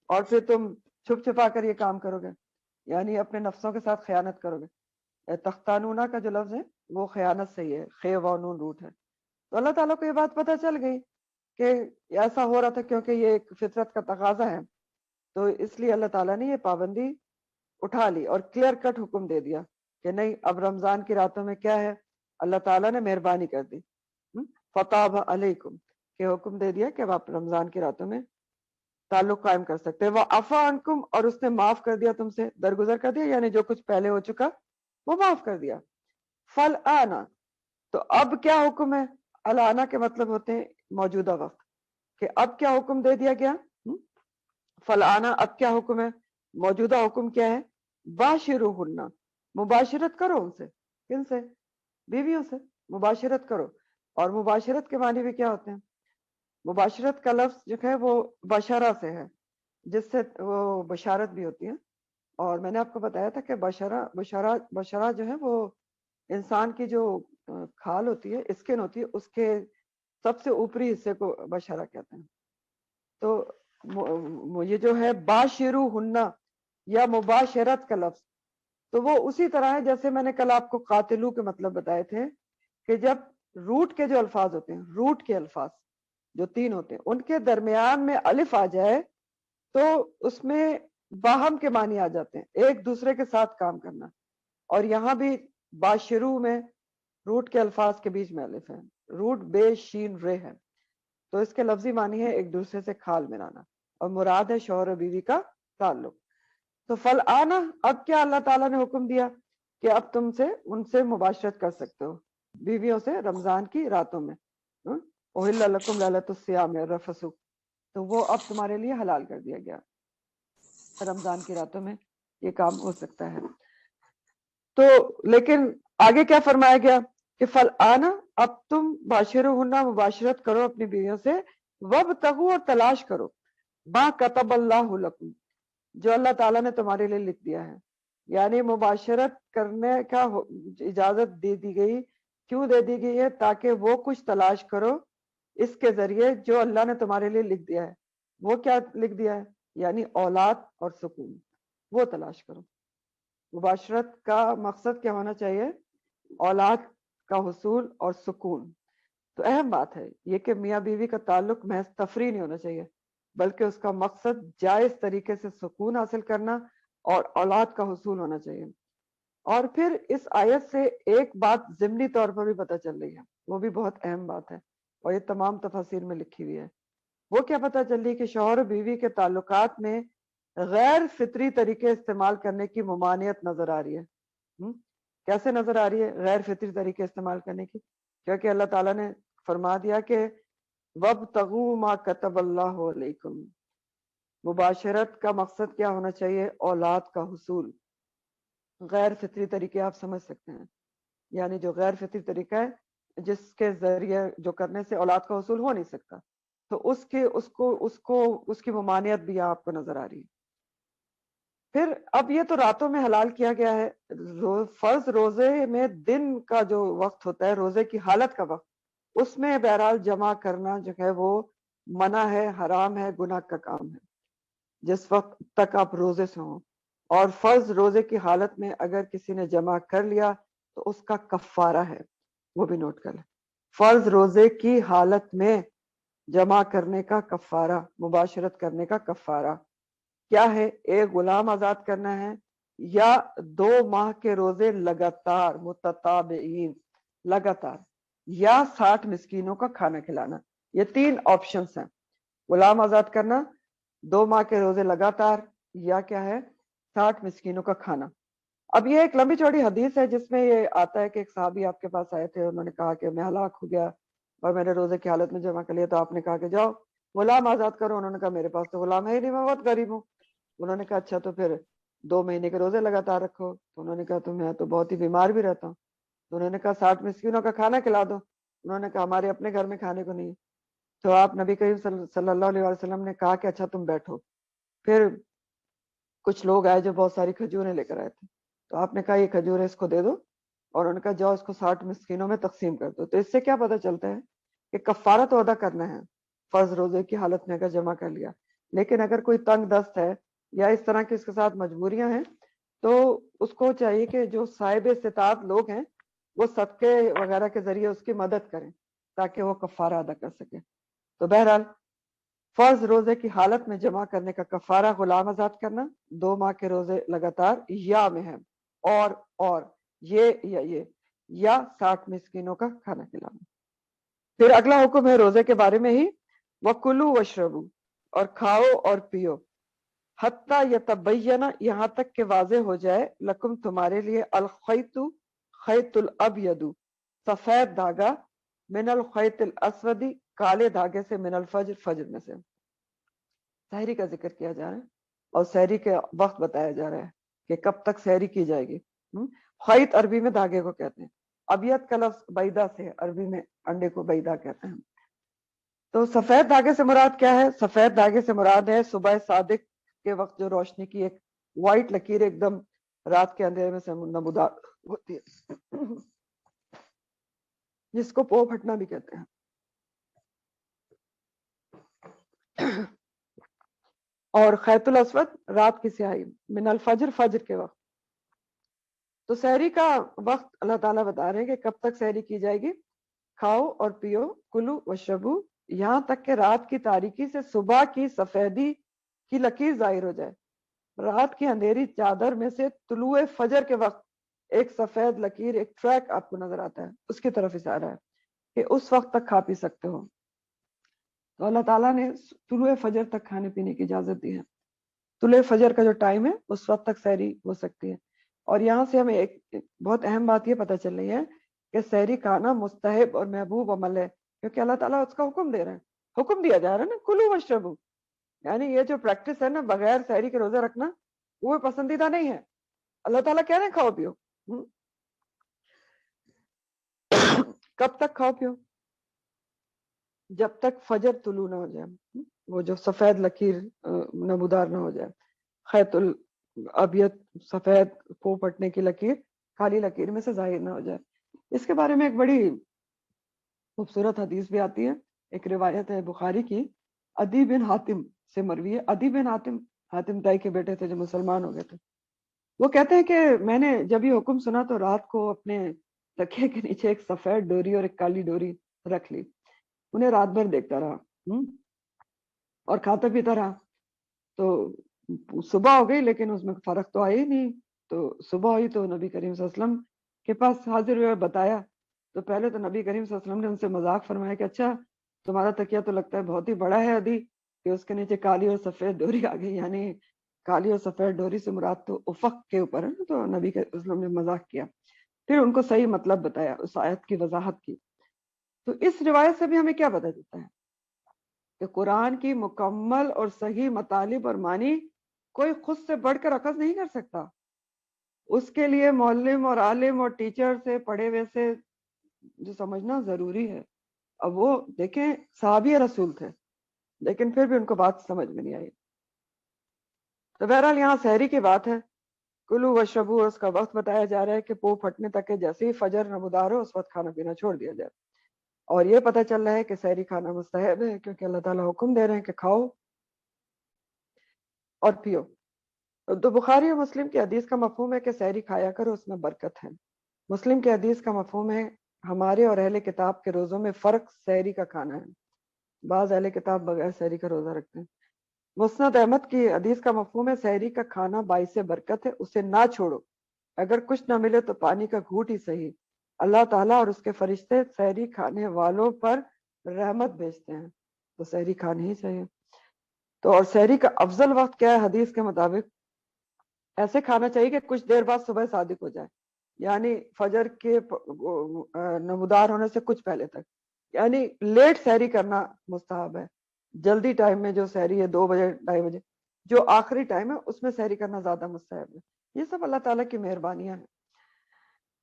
اور پھر تم چھپ چھپا کر یہ کام کرو گے، یعنی اپنے نفسوں کے ساتھ خیانت کرو گے. تختانونہ کا جو لفظ ہے وہ خیانت سے ہی ہے، خے و نون روٹ ہے. تو اللہ تعالیٰ کو یہ بات پتہ چل گئی کہ ایسا ہو رہا تھا کیونکہ یہ ایک فطرت کا تقاضا ہے. تو اس لیے اللہ تعالیٰ نے یہ پابندی اٹھا لی اور کلیئر کٹ حکم دے دیا کہ نہیں، اب رمضان کی راتوں میں کیا ہے، اللہ تعالیٰ نے مہربانی کر دی. فتاب علیکم، کہ حکم دے دیا کہ اب آپ رمضان کی راتوں میں تعلق قائم کر سکتے ہیں. وعفا عنکم، اور اس نے معاف کر دیا تم سے، درگزر کر دیا، یعنی جو کچھ پہلے ہو چکا وہ معاف کر دیا. فالآن، تو اب کیا حکم ہے؟ الانا کے مطلب ہوتے ہیں موجودہ وقت. کہ اب کیا حکم دے دیا گیا؟ فلانا اب کیا حکم ہے؟ موجودہ حکم کیا ہے؟ باشروہن، مباشرت کرو ان سے. کن سے؟ بیویوں سے مباشرت کرو. اور مباشرت کے معنی بھی کیا ہوتے ہیں؟ مباشرت کا لفظ جو ہے وہ بشرہ سے ہے، جس سے وہ بشارت بھی ہوتی ہے. اور میں نے آپ کو بتایا تھا کہ بشرہ جو ہے وہ انسان کی جو کھال ہوتی ہے، اسکن ہوتی ہے، اس کے سب سے اوپری حصے کو بشرہ کہتے ہیں. تو یہ جو ہے باشروہن یا مباشرت کا لفظ، تو وہ اسی طرح ہے جیسے میں نے کل آپ کو قاتلو کے مطلب بتائے تھے کہ جب روٹ کے جو الفاظ ہوتے ہیں، روٹ کے الفاظ جو 3 ہوتے ہیں، ان کے درمیان میں الف آ جائے تو اس میں باہم کے معنی آ جاتے ہیں، ایک دوسرے کے ساتھ کام کرنا. اور یہاں بھی باشرو میں روٹ کے الفاظ کے بیچ میں الف ہے، روٹ بے شین رے ہے، تو اس کے لفظی معنی ہے ایک دوسرے سے کھال ملانا، اور مراد ہے شوہر و بیوی کا تعلق. تو فالآنا، اب کیا اللہ تعالیٰ نے حکم دیا کہ اب تم سے ان سے مباشرت کر سکتے ہو، بیویوں سے رمضان کی راتوں میں. احل لکم لیلۃ الصیام الرفث، تو وہ اب تمہارے لیے حلال کر دیا گیا، رمضان کی راتوں میں یہ کام ہو سکتا ہے. تو لیکن آگے کیا فرمایا گیا کہ فالآنا، اب تم باشروہن، مباشرت کرو اپنی بیویوں سے، وابتغوا، اور تلاش کرو، ما کتب اللہ لکم، جو اللہ تعالیٰ نے تمہارے لیے لکھ دیا ہے. یعنی مباشرت کرنے کا اجازت دے دی گئی، کیوں دے دی گئی ہے؟ تاکہ وہ کچھ تلاش کرو اس کے ذریعے جو اللہ نے تمہارے لیے لکھ دیا ہے. وہ کیا لکھ دیا ہے؟ یعنی اولاد اور سکون، وہ تلاش کرو. مباشرت کا مقصد کیا ہونا چاہیے؟ اولاد کا حصول اور سکون. تو اہم بات ہے یہ کہ میاں بیوی کا تعلق محض تفریح نہیں ہونا چاہیے، بلکہ اس کا مقصد جائز طریقے سے سکون حاصل کرنا اور اولاد کا حصول ہونا چاہیے. اور پھر اس آیت سے ایک بات ضمنی طور پر بھی پتہ چل رہی ہے، وہ بھی بہت اہم بات ہے، اور یہ تمام تفاسیر میں لکھی ہوئی ہے. وہ کیا پتہ چل رہی کہ شوہر و بیوی کے تعلقات میں غیر فطری طریقے استعمال کرنے کی ممانعت نظر آ رہی ہے. کیسے نظر آ رہی ہے غیر فطری طریقے استعمال کرنے کی؟ کیونکہ اللہ تعالیٰ نے فرما دیا کہ وَابْتَغُوا مَا كَتَبَ اللَّهُ عَلَيْكُمْ. مباشرت کا مقصد کیا ہونا چاہیے؟ اولاد کا حصول. غیر فطری طریقے آپ سمجھ سکتے ہیں، یعنی جو غیر فطری طریقہ ہے جس کے ذریعے جو کرنے سے اولاد کا حصول ہو نہیں سکتا، تو اس کی ممانعت بھی آپ کو نظر آ رہی ہے. پھر اب یہ تو راتوں میں حلال کیا گیا ہے. فرض روزے میں دن کا جو وقت ہوتا ہے، روزے کی حالت کا وقت، اس میں بہرحال جمع کرنا جو ہے وہ منع ہے، حرام ہے، گناہ کا کام ہے جس وقت تک آپ روزے سے ہوں. اور فرض روزے کی حالت میں اگر کسی نے جمع کر لیا تو اس کا کفارہ ہے، وہ بھی نوٹ کر لیں. فرض روزے کی حالت میں جمع کرنے کا کفارہ، مباشرت کرنے کا کفارہ کیا ہے؟ ایک غلام آزاد کرنا ہے، یا 2 ماہ کے روزے لگاتار متتابعین، لگاتار، یا 60 مسکینوں کا کھانا کھلانا. یہ 3 آپشنز ہیں: غلام آزاد کرنا، 2 ماہ کے روزے لگاتار، یا کیا ہے 60 مسکینوں کا کھانا. اب یہ ایک لمبی چوڑی حدیث ہے جس میں یہ آتا ہے کہ ایک صحابی آپ کے پاس آئے تھے، انہوں نے کہا کہ میں ہلاک ہو گیا اور میں نے روزے کی حالت میں جمع کر لیا، تو آپ نے کہا کہ جاؤ غلام آزاد کرو. انہوں نے کہا میرے پاس تو غلام ہے ہی نہیں، میں بہت غریب ہوں. انہوں نے کہا اچھا تو پھر 2 مہینے کے روزے لگاتار رکھو. تو انہوں نے کہا تو میں تو بہت ہی بیمار بھی رہتا ہوں. تو انہوں نے کہا 60 مسکینوں کا کھانا کھلا دو. انہوں نے کہا ہمارے اپنے گھر میں کھانے کو نہیں. تو آپ نبی کریم صلی اللہ علیہ وسلم نے کہا کہ اچھا تم بیٹھو. پھر کچھ لوگ آئے جو بہت ساری کھجوریں لے کر آئے تھے، تو آپ نے کہا یہ کھجوریں اس کو دے دو، اور انہوں نے کہا جاؤ اس کو 60 مسکینوں میں تقسیم کر دو. تو اس سے کیا پتہ چلتا ہے کہ کفارہ تو ادا کرنا ہے فرض روزے کی حالت میں اگر جمع کر لیا، لیکن اگر کوئی تنگ دست ہے یا اس طرح کی اس کے ساتھ مجبوریاں ہیں تو اس کو چاہیے کہ جو صاحب استطاعت لوگ ہیں وہ صدقے وغیرہ کے ذریعے اس کی مدد کریں تاکہ وہ کفارہ ادا کر سکے. تو بہرحال فرض روزے کی حالت میں جمع کرنے کا کفارہ غلام آزاد کرنا، 2 ماہ کے روزے لگاتار، یا میں ہے اور یہ یا 60 مسکینوں کا کھانا کھلانا. پھر اگلا حکم ہے روزے کے بارے میں ہی، وَكُلُوا وَاشْرَبُوا، اور کھاؤ اور پیو، حتیٰ یتبین، یہاں تک کہ واضح ہو جائے، لکم تمہارے لیے، الخیط، خیط الابید، سفید دھاگا، من الخیط الاسود، کالے دھاگے سے من الفجر، فجر میں سے سحری کا ذکر کیا جا رہا ہے اور سحری کے وقت بتایا جا رہا ہے کہ کب تک سحری کی جائے گی۔ خیط عربی میں دھاگے کو کہتے ہیں، ابیت کا لفظ بیدا سے، عربی میں انڈے کو بیدا کہتے ہیں۔ تو سفید دھاگے سے مراد کیا ہے؟ سفید دھاگے سے مراد ہے صبح صادق کے وقت جو روشنی کی ایک وائٹ لکیر ایک دم رات کے اندھیرے میں سے نمودار ہوتی ہے، جس کو پو پھٹنا بھی کہتے ہیں۔ اور خیط الاسود رات کی سیاہی، من الفجر، فجر کے وقت۔ تو سحری کا وقت اللہ تعالیٰ بتا رہے ہیں کہ کب تک سحری کی جائے گی؟ کھاؤ اور پیو، کلو وشربو، یہاں تک کہ رات کی تاریکی سے صبح کی سفیدی کی لکیر ظاہر ہو جائے۔ رات کی اندھیری چادر میں سے طلوع فجر کے وقت ایک سفید لکیر، ایک ٹریک آپ کو نظر آتا ہے، اس کی طرف اشارہ ہے کہ اس وقت تک کھا پی سکتے ہو۔ تو اللہ تعالیٰ نے طلوع فجر تک کھانے پینے کی اجازت دی ہے۔ طلوع فجر کا جو ٹائم ہے اس وقت تک سحری ہو سکتی ہے۔ اور یہاں سے ہمیں ایک بہت اہم بات یہ پتہ چل رہی ہے کہ سحری کھانا مستحب اور محبوب عمل ہے، کیونکہ اللہ تعالیٰ اس کا حکم دے رہے ہیں، حکم دیا جا رہا ہے نا، کلو وشربو، یعنی یہ جو پریکٹس ہے نا بغیر سحری کے روزہ رکھنا، وہ پسندیدہ نہیں ہے۔ اللہ تعالیٰ کہہ رہے ہیں کھاؤ پیو۔ کب تک کھاؤ پیو؟ جب تک فجر طلوع نہ ہو جائے، وہ جو سفید لکیر نمودار نہ ہو جائے، خیط الابیض، سفید پو پٹنے کی لکیر کالی لکیر میں سے ظاہر نہ ہو جائے۔ اس کے بارے میں ایک بڑی خوبصورت حدیث بھی آتی ہے، ایک روایت ہے بخاری کی، عدی بن حاتم سے مروی ہے۔ عدی بن حاتم، حاتم تائی کے بیٹے تھے جو مسلمان ہو گئے تھے۔ وہ کہتے ہیں کہ میں نے جب یہ حکم سنا تو رات کو اپنے تکیے کے نیچے ایک سفید ڈوری اور ایک کالی ڈوری رکھ لی، انہیں رات بھر دیکھتا رہا اور کھاتا پیتا رہا۔ تو صبح ہو گئی لیکن اس میں فرق تو آئی نہیں۔ تو صبح ہوئی تو نبی کریم صلی اللہ علیہ وسلم کے پاس حاضر ہوئے اور بتایا، تو پہلے تو نبی کریم صلی اللہ علیہ وسلم نے ان سے مذاق فرمایا کہ اچھا تمہارا تکیہ تو لگتا ہے بہت ہی بڑا ہے عدی، کہ اس کے نیچے کالی اور سفید ڈوری آ گئی، یعنی کالی اور سفید ڈوری سے مراد تو افق کے اوپر ہے نا۔ تو نبی کریم صلی اللہ علیہ وسلم نے مذاق کیا، پھر ان کو صحیح مطلب بتایا، اس آیت کی وضاحت کی۔ تو اس روایت سے بھی ہمیں کیا پتہ چلتا ہے کہ قرآن کی مکمل اور صحیح مطالب اور معنی کوئی خود سے بڑھ کر اخذ نہیں کر سکتا، اس کے لیے معلم اور عالم اور ٹیچر سے پڑھے ہوئے سے جو سمجھنا ضروری ہے۔ اب وہ دیکھیں صحابی رسول تھے لیکن پھر بھی ان کو بات سمجھ میں نہیں آئی۔ تو بہرحال یہاں سحری کی بات ہے، کلو وشربو، اس کا وقت بتایا جا رہا ہے کہ پو پھٹنے تک کہ جیسے ہی فجر نمودار ہو اس وقت کھانا پینا چھوڑ دیا جائے۔ اور یہ پتہ چل رہا ہے کہ سحری کھانا مستحب ہے، کیونکہ اللہ تعالیٰ حکم دے رہے ہیں کہ کھاؤ اور پیو۔ تو بخاری اور مسلم کی حدیث کا مفہوم ہے کہ سحری کھایا کرو، اس میں برکت ہے۔ مسلم کی حدیث کا مفہوم ہے ہمارے اور اہل کتاب کے روزوں میں فرق سحری کا کھانا ہے، بعض اہل کتاب بغیر سحری کا روزہ رکھتے ہیں۔ مسند احمد کی حدیث کا مفہوم ہے سحری کا کھانا باعث برکت ہے، اسے نہ چھوڑو، اگر کچھ نہ ملے تو پانی کا گھونٹ ہی صحیح، اللہ تعالیٰ اور اس کے فرشتے سحری کھانے والوں پر رحمت بھیجتے ہیں، تو سحری کھانی ہی چاہیے۔ تو اور سحری کا افضل وقت کیا ہے؟ حدیث کے مطابق ایسے کھانا چاہیے کہ کچھ دیر بعد صبح صادق ہو جائے، یعنی فجر کے نمودار ہونے سے کچھ پہلے تک، یعنی لیٹ سحری کرنا مستحب ہے۔ جلدی ٹائم میں جو سحری ہے 2 بجے 2:30 بجے، جو آخری ٹائم ہے اس میں سحری کرنا زیادہ مستحب ہے۔ یہ سب اللہ تعالیٰ کی مہربانیاں ہیں۔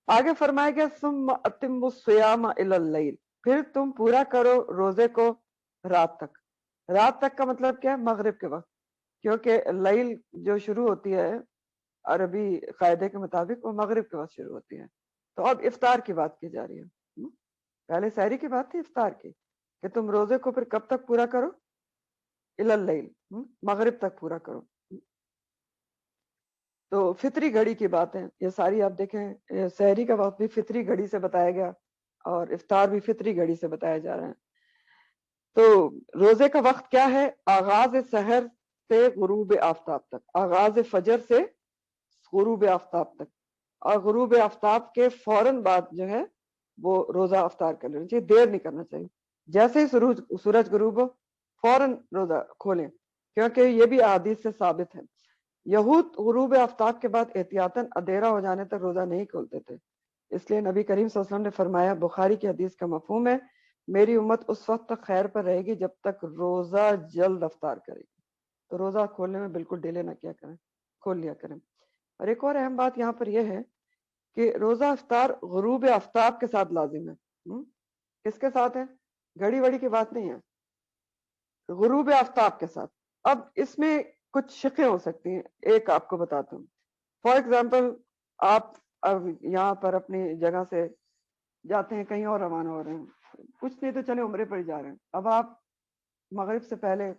آگے فرمایا گیا ثم اتموا الصیام الی اللیل، پھر تم پورا کرو روزے کو رات تک۔ رات تک کا مطلب کیا ہے؟ مغرب کے وقت، کیونکہ لیل جو شروع ہوتی ہے عربی قاعدے کے مطابق وہ مغرب کے وقت شروع ہوتی ہے۔ تو اب افطار کی بات کی جا رہی ہے، پہلے سحری کی بات تھی افطار کی، کہ تم روزے کو پھر کب تک پورا کرو؟ الی اللیل، مغرب تک پورا کرو۔ تو فطری گھڑی کی بات ہے یہ ساری، آپ دیکھیں سحری کا وقت بھی فطری گھڑی سے بتایا گیا اور افطار بھی فطری گھڑی سے بتایا جا رہا ہے۔ تو روزے کا وقت کیا ہے؟ آغاز سحر سے غروب آفتاب تک، آغاز فجر سے غروب آفتاب تک، اور غروب آفتاب کے فوراً بعد جو ہے وہ روزہ افطار کر لینا چاہیے، دیر نہیں کرنا چاہیے۔ جیسے ہی سورج غروب ہو فوراً روزہ کھولیں، کیونکہ یہ بھی احادیث سے ثابت ہے۔ یہود غروب آفتاب کے بعد احتیاطاً اندھیرا ہو جانے تک روزہ نہیں کھولتے تھے، اس لیے نبی کریم صلی اللہ علیہ وسلم نے فرمایا، بخاری کی حدیث کا مفہوم ہے میری امت اس وقت تک خیر پر رہے گی جب تک روزہ جلد افطار کرے گی. تو روزہ کھولنے میں بالکل ڈیلے نہ کیا کریں, کھول لیا کریں. اور ایک اور اہم بات یہاں پر یہ ہے کہ روزہ افطار غروب آفتاب کے ساتھ لازم ہے. کس کے ساتھ ہے؟ گھڑی وڑی کی بات نہیں ہے, غروب آفتاب کے ساتھ. اب اس میں کچھ شقیں ہو سکتی ہیں, ایک آپ کو بتاتا ہوں. فار ایگزامپل, آپ اب یہاں پر اپنی جگہ سے جاتے ہیں, کہیں اور روانہ ہو رہے ہیں, کچھ نہیں تو چلے عمرے پر جا رہے ہیں. اب آپ مغرب سے پہلے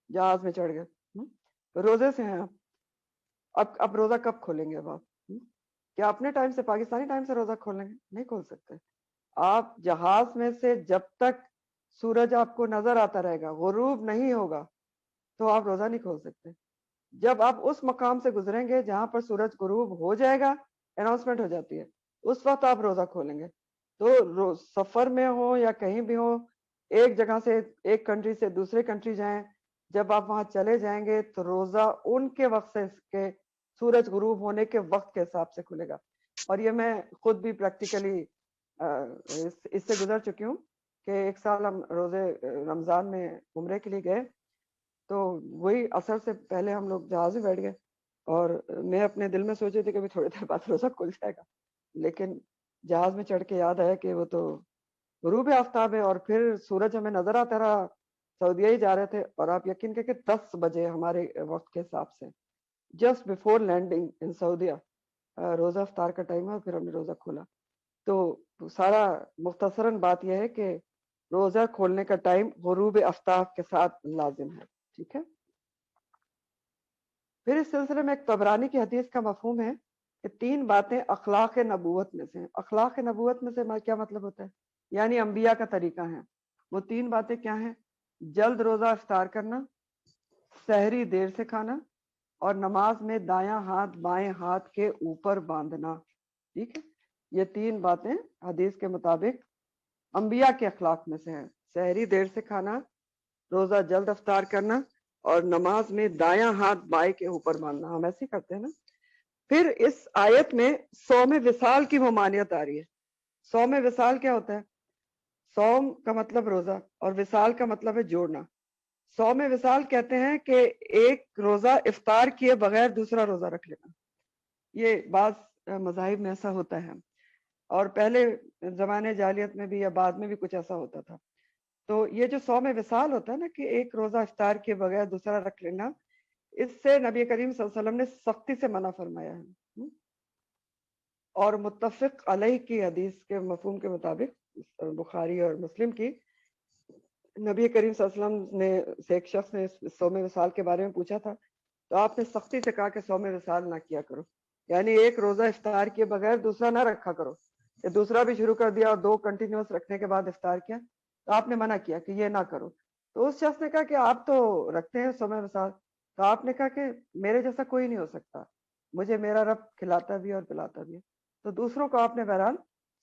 جہاز میں چڑھ گئے, روزے سے ہیں آپ. اب روزہ کب کھولیں گے؟ اب آپ کیا اپنے ٹائم سے, پاکستانی ٹائم سے روزہ کھولیں گے؟ نہیں کھول سکتے. آپ جہاز میں سے جب تک سورج آپ کو نظر آتا رہے گا, غروب نہیں ہوگا, تو آپ روزہ نہیں کھول سکتے. جب آپ اس مقام سے گزریں گے جہاں پر سورج غروب ہو جائے گا, اناؤنسمنٹ ہو جاتی ہے, اس وقت آپ روزہ کھولیں گے. تو سفر میں ہو یا کہیں بھی ہو, ایک جگہ سے, ایک کنٹری سے دوسرے کنٹری جائیں, جب آپ وہاں چلے جائیں گے تو روزہ ان کے وقت سے کے سورج غروب ہونے کے وقت کے حساب سے کھلے گا. اور یہ میں خود بھی پریکٹیکلی اس سے گزر چکی ہوں کہ ایک سال ہم روزے رمضان میں عمرے کے لیے گئے, تو وہی عصر سے پہلے ہم لوگ جہاز میں بیٹھ گئے, اور میں اپنے دل میں سوچی تھی کہ بھی تھوڑی دیر بعد روزہ کھل جائے گا, لیکن جہاز میں چڑھ کے یاد آیا کہ وہ تو غروب آفتاب ہے, اور پھر سورج ہمیں نظر آتا رہا. سعودیہ ہی جا رہے تھے, اور آپ یقین کریں کہ 10 بجے ہمارے وقت کے حساب سے, جسٹ بفور لینڈنگ ان سعودیہ, روزہ افطار کا ٹائم ہے, پھر ہم نے روزہ کھولا. تو سارا مختصراً بات یہ ہے کہ روزہ کھولنے کا ٹائم غروب آفتاب کے ساتھ لازم ہے. ٹھیک ہے. پھر اس سلسلے میں ایک طبرانی کی حدیث کا مفہوم ہے کہ 3 باتیں اخلاق نبوت میں سے ہیں. اخلاق نبوت میں سے کیا مطلب ہوتا ہے؟ یعنی انبیاء کا طریقہ ہے. وہ 3 باتیں کیا ہیں؟ جلد روزہ افطار کرنا, سحری دیر سے کھانا, اور نماز میں دایاں ہاتھ بائیں ہاتھ کے اوپر باندھنا. ٹھیک ہے. یہ 3 باتیں حدیث کے مطابق انبیاء کے اخلاق میں سے ہیں. سحری دیر سے کھانا, روزہ جلد افطار کرنا, اور نماز میں دایاں ہاتھ بائیں کے اوپر باندھنا. ہم ایسے کرتے ہیں نا. پھر اس آیت میں صوم وصال کی ممانعت آ رہی ہے. صوم وصال کیا ہوتا ہے؟ صوم کا مطلب روزہ, اور وصال کا مطلب ہے جوڑنا. صوم وصال کہتے ہیں کہ ایک روزہ افطار کیے بغیر دوسرا روزہ رکھ لینا. یہ بعض مذاہب میں ایسا ہوتا ہے, اور پہلے زمانے جاہلیت میں بھی یا بعد میں بھی کچھ ایسا ہوتا تھا. تو یہ جو صوم وصال ہوتا ہے نا, کہ ایک روزہ افطار کیے بغیر دوسرا رکھ لینا, اس سے نبی کریم صلی اللہ علیہ وسلم نے سختی سے منع فرمایا ہے. اور متفق علیہ کی حدیث کے مفہوم کے مطابق, بخاری اور مسلم کی, نبی کریم صلی اللہ علیہ وسلم نے سے ایک شخص نے صوم وصال کے بارے میں پوچھا تھا, تو آپ نے سختی سے کہا کہ صوم وصال نہ کیا کرو, یعنی ایک روزہ افطار کیے بغیر دوسرا نہ رکھا کرو. کہ دوسرا بھی شروع کر دیا اور 2 کنٹینیوس رکھنے کے بعد افطار کیا, تو آپ نے منع کیا کہ یہ نہ کرو. تو اس شخص نے کہا کہ آپ تو رکھتے ہیں صوم وصال. تو آپ نے کہا کہ میرے جیسا کوئی نہیں ہو سکتا, مجھے میرا رب کھلاتا بھی اور پلاتا بھی. تو دوسروں کو آپ نے بہرحال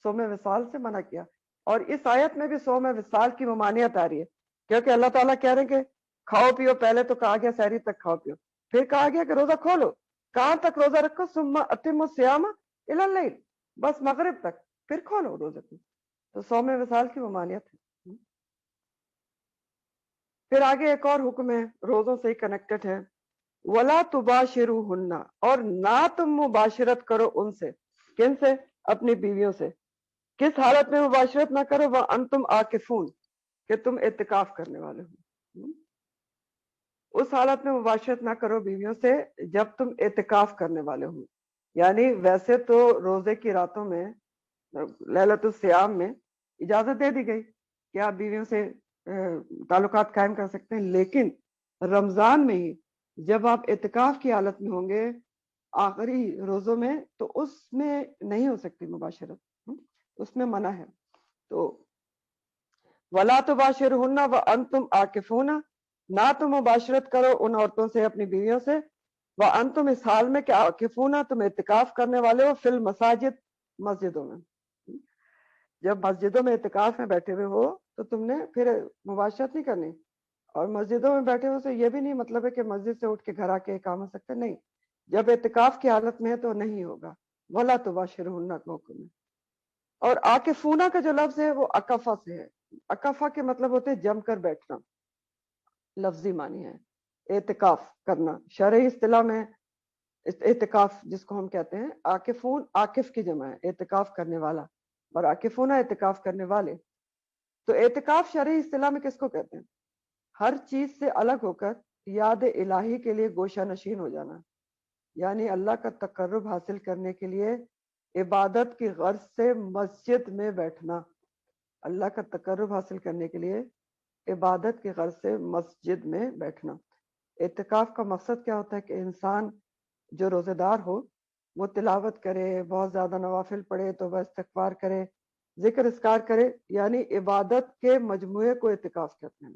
صوم وصال سے منع کیا. اور اس آیت میں بھی صوم وصال کی ممانعت آ رہی ہے, کیونکہ اللہ تعالیٰ کہہ رہے ہیں کہ کھاؤ پیو. پہلے تو کہا گیا سحری تک کھاؤ پیو, پھر کہا گیا کہ روزہ کھولو. کہاں تک روزہ رکھو؟ ثم اتموا الصیام الی اللیل, بس مغرب تک, پھر کھولو روزہ کو. تو صوم وصال کی ممانعت ہے. پھر آگے ایک اور حکم ہے, روزوں سے ہی کنیکٹڈ ہے. ولا تباشروہن, اور نہ تم مباشرت کرو ان سے. کن سے؟ اپنی بیویوں سے. کس حالت میں مباشرت نہ کرو؟ وانتم عاکفون, کہ تم اعتکاف کرنے والے ہو. اس حالت میں مباشرت نہ کرو بیویوں سے جب تم اعتکاف کرنے والے ہو. یعنی ویسے تو روزے کی راتوں میں, لیلۃ الصیام میں, اجازت دے دی گئی کہ آپ بیویوں سے تعلقات قائم کر سکتے ہیں, لیکن رمضان میں ہی جب آپ اعتکاف کی حالت میں ہوں گے آخری روزوں میں, تو اس میں نہیں ہو سکتی مباشرت, اس میں منع ہے. تو وَلَا تُبَاشِرُهُنَّ وَأَنْتُمْ عَاكِفُونَ, نہ تم مباشرت کرو ان عورتوں سے, اپنی بیویوں سے. وَأَنْتُمْ, اس حال میں کہ عاکفون, تم اعتکاف کرنے والے ہو, فی المساجد, مسجدوں میں. جب مسجدوں میں اعتکاف میں بیٹھے ہوئے ہو تو تم نے پھر مباشرت نہیں کرنی. اور مسجدوں میں بیٹھے ہو سے یہ بھی نہیں مطلب ہے کہ مسجد سے اٹھ کے گھر آ کے کام ہو سکتے, نہیں. جب اعتکاف کی حالت میں ہے تو نہیں ہوگا. وَلَا تُبَاشِرُهُنَّ کا حکم ہے. اور عاکفونہ کا جو لفظ ہے وہ اکفا سے ہے, اکفا کے مطلب ہوتے ہیں جم کر بیٹھنا، لفظی معنی ہے اعتکاف کرنا. شرعی اصطلاح میں اعتکاف جس کو ہم کہتے ہیں، عاکفون عاکف کی جمع ہے، اعتکاف کرنے والا، اور عاکفون اعتکاف کرنے والے. تو اعتکاف شرعی اصطلاح میں کس کو کہتے ہیں؟ ہر چیز سے الگ ہو کر یاد الہی کے لیے گوشہ نشین ہو جانا، یعنی اللہ کا تقرب حاصل کرنے کے لیے عبادت کی غرض سے مسجد میں بیٹھنا. اللہ کا تقرب حاصل کرنے کے لیے عبادت کی غرض سے مسجد میں بیٹھنا. اعتکاف کا مقصد کیا ہوتا ہے؟ کہ انسان جو روزے دار ہو وہ تلاوت کرے، بہت زیادہ نوافل پڑھے، توبہ استغفار کرے، ذکر اذکار کرے، یعنی عبادت کے مجموعے کو اعتکاف کہتے ہیں.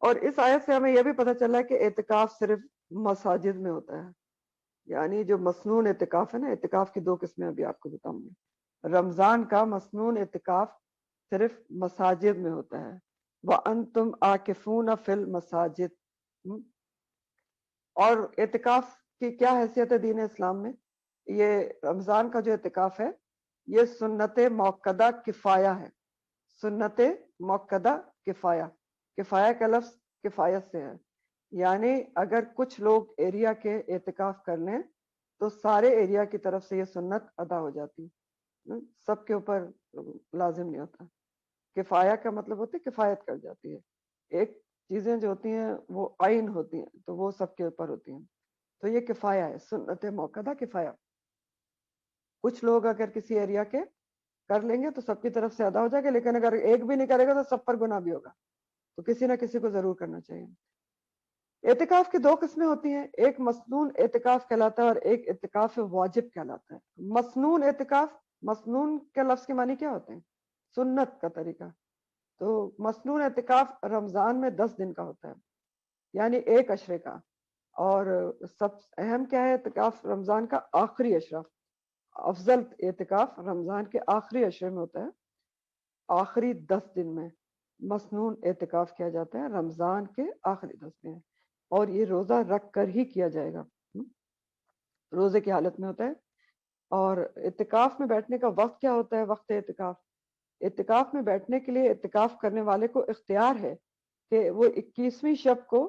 اور اس آیت سے ہمیں یہ بھی پتہ چلا ہے کہ اعتکاف صرف مساجد میں ہوتا ہے. یعنی جو مسنون اعتکاف ہے نا، اعتکاف کی 2 قسمیں ابھی آپ کو بتاؤں گی. رمضان کا مسنون اعتکاف صرف مساجد میں ہوتا ہے، وَأَنْتُمْ عَاكِفُونَ فِي الْمَسَاجِدِ. اور اعتکاف کی کیا حیثیت ہے دین اسلام میں؟ یہ رمضان کا جو اعتکاف ہے یہ سنت موقدہ کفایہ ہے. سنت موقدہ کفایہ، کفایہ کا لفظ کفایت سے ہے، یعنی اگر کچھ لوگ ایریا کے اعتکاف کر لیں تو سارے ایریا کی طرف سے یہ سنت ادا ہو جاتی، سب کے اوپر لازم نہیں ہوتا. کفایہ کا مطلب ہوتا ہے کفایت کر جاتی ہے. ایک چیزیں جو ہوتی ہیں وہ عین ہوتی ہیں تو وہ سب کے اوپر ہوتی ہیں. تو یہ کفایہ ہے، سنت موقدہ کفایہ. کچھ لوگ اگر کسی ایریا کے کر لیں گے تو سب کی طرف سے ادا ہو جائے گا، لیکن اگر ایک بھی نہیں کرے گا تو سب پر گناہ بھی ہوگا. تو کسی نہ کسی کو ضرور کرنا چاہیے. اعتکاف کی 2 قسمیں ہوتی ہیں، ایک مسنون اعتکاف کہلاتا ہے اور ایک اعتکاف واجب کہلاتا ہے. مسنون اعتکاف، مسنون کے لفظ کے معنی کیا ہوتے ہیں؟ سنت کا طریقہ. تو مسنون اعتکاف رمضان میں 10 دن کا ہوتا ہے، یعنی 1 عشرے کا. اور سب اہم کیا ہے؟ اعتکاف رمضان کا آخری عشرہ. افضل اعتکاف رمضان کے آخری عشرے میں ہوتا ہے، آخری 10 دن میں مسنون اعتکاف کیا جاتا ہے، رمضان کے آخری 10 دن. اور یہ روزہ رکھ کر ہی کیا جائے گا، روزے کی حالت میں ہوتا ہے. اور اعتکاف میں بیٹھنے کا وقت کیا ہوتا ہے؟ وقت اعتکاف، اعتکاف میں بیٹھنے کے لیے اعتکاف کرنے والے کو اختیار ہے کہ وہ 21ویں شب کو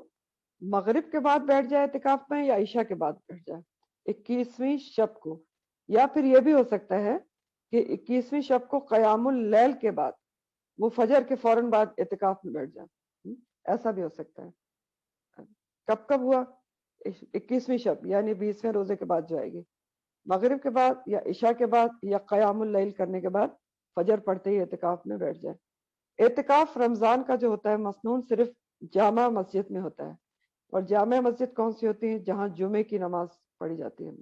مغرب کے بعد بیٹھ جائے اعتکاف میں یا عشاء کے بعد بیٹھ جائے 21ویں شب کو. یا پھر یہ بھی ہو سکتا ہے کہ 21ویں شب کو قیام اللیل کے بعد، وہ فجر کے فوراً بعد اعتکاف میں بیٹھ جائے. ایسا بھی ہو سکتا ہے. کب کب ہوا؟ 21ویں شب یعنی 20ویں روزے کے بعد جو آئے گی، مغرب کے بعد یا عشاء کے بعد یا قیام اللیل کرنے کے بعد فجر پڑھتے ہی اعتکاف میں بیٹھ جائے. اعتکاف رمضان کا جو ہوتا ہے مسنون صرف جامع مسجد میں ہوتا ہے. اور جامع مسجد کون سی ہوتی ہے؟ جہاں جمعے کی نماز پڑھی جاتی ہے،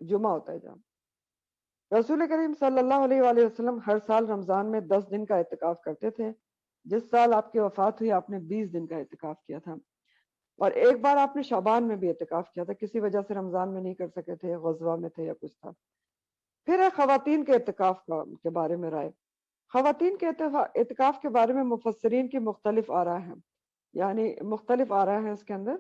جمعہ ہوتا ہے جہاں. رسول کریم صلی اللہ علیہ وآلہ وسلم ہر سال رمضان میں 10 دن کا اعتکاف کرتے تھے. جس سال آپ کی وفات ہوئی آپ نے 20 دن کا اعتکاف کیا تھا. اور ایک بار آپ نے شعبان میں بھی اعتکاف کیا تھا، کسی وجہ سے رمضان میں نہیں کر سکے تھے، غزوہ میں تھے یا کچھ تھا. پھر ہے خواتین کے اعتکاف کے بارے میں رائے. خواتین کے اعتکاف کے بارے میں مفسرین کی مختلف آراء ہیں، یعنی مختلف آراء ہیں اس کے اندر.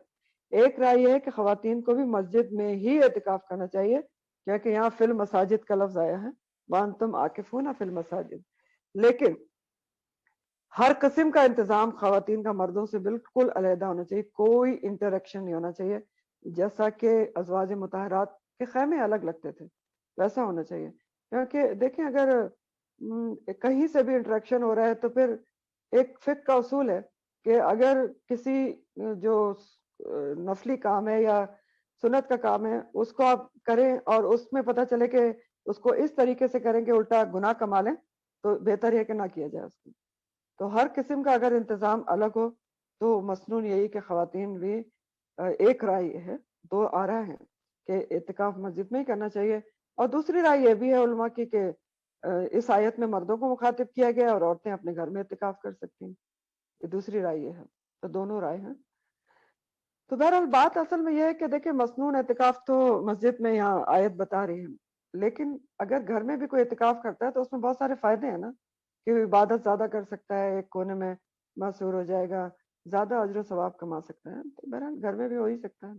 ایک رائے یہ ہے کہ خواتین کو بھی مسجد میں ہی اعتکاف کرنا چاہیے، کیونکہ یہاں فی المساجد کا لفظ آیا ہے، وَأَنْتُمْ عَاكِفُونَ فِي الْمَسَاجِدِ. لیکن ہر قسم کا انتظام خواتین کا مردوں سے بالکل علیحدہ ہونا چاہیے، کوئی انٹریکشن نہیں ہونا چاہیے. جیسا کہ ازواج مطہرات کے خیمے الگ لگتے تھے ویسا ہونا چاہیے. کیونکہ دیکھیں اگر کہیں سے بھی انٹریکشن ہو رہا ہے تو پھر ایک فقہ کا اصول ہے کہ اگر کسی جو نفلی کام ہے یا سنت کا کام ہے اس کو آپ کریں اور اس میں پتہ چلے کہ اس کو اس طریقے سے کریں کہ الٹا گناہ کما لیں تو بہتر ہے کہ نہ کیا جائے اس کو. تو ہر قسم کا اگر انتظام الگ ہو تو مسنون یہی کہ خواتین بھی ایک رائے ہے، 2 آراء ہیں کہ اعتکاف مسجد میں ہی کرنا چاہیے. اور دوسری رائے یہ بھی ہے علماء کی کہ اس آیت میں مردوں کو مخاطب کیا گیا اور عورتیں اپنے گھر میں اعتکاف کر سکتی ہیں. یہ دوسری رائے یہ ہے. تو دونوں رائے ہیں. تو بہرحال بات اصل میں یہ ہے کہ دیکھیں مسنون اعتکاف تو مسجد میں یہاں آیت بتا رہی ہے، لیکن اگر گھر میں بھی کوئی اعتکاف کرتا ہے تو اس میں بہت سارے فائدے ہیں نا، کہ عبادت زیادہ کر سکتا ہے، ایک کونے میں معصور ہو جائے گا، زیادہ اجر و ثواب کما سکتا ہے. تو بہرحال گھر میں بھی ہو ہی سکتا ہے.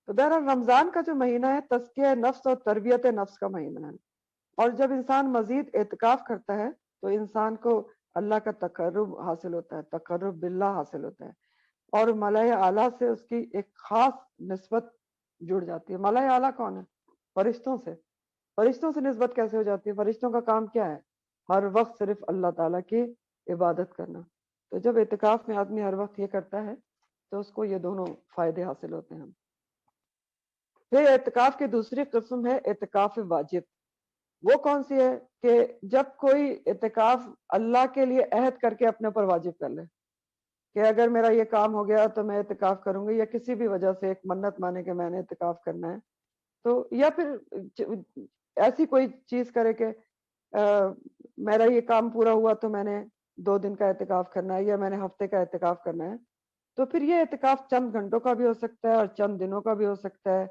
تو بہرحال رمضان کا جو مہینہ ہے تزکیہ نفس اور تربیت نفس کا مہینہ ہے. اور جب انسان مزید اعتکاف کرتا ہے تو انسان کو اللہ کا تقرب حاصل ہوتا ہے، تقرب باللہ حاصل ہوتا ہے، اور ملائے اعلیٰ سے اس کی ایک خاص نسبت جڑ جاتی ہے۔ ملائے اعلیٰ کون ہے؟ فرشتوں سے۔ فرشتوں سے نسبت کیسے ہو جاتی ہے؟ فرشتوں کا کام کیا ہے؟ ہر وقت صرف اللہ تعالیٰ کی عبادت کرنا۔ تو جب اعتکاف میں آدمی ہر وقت یہ کرتا ہے تو اس کو یہ دونوں فائدے حاصل ہوتے ہیں۔ پھر اعتکاف کی دوسری قسم ہے اعتکاف واجب۔ وہ کون سی ہے؟ کہ جب کوئی اعتکاف اللہ کے لیے عہد کر کے اپنے اوپر واجب کر لے کہ اگر میرا یہ کام ہو گیا تو میں اعتکاف کروں گی، یا کسی بھی وجہ سے ایک منت مانے کہ میں نے اعتکاف کرنا ہے، تو یا پھر ایسی کوئی چیز کرے کہ میرا یہ کام پورا ہوا تو میں نے 2 دن کا اعتکاف کرنا ہے، یا میں نے ہفتے کا اعتکاف کرنا ہے، تو پھر یہ اعتکاف چند گھنٹوں کا بھی ہو سکتا ہے اور چند دنوں کا بھی ہو سکتا ہے،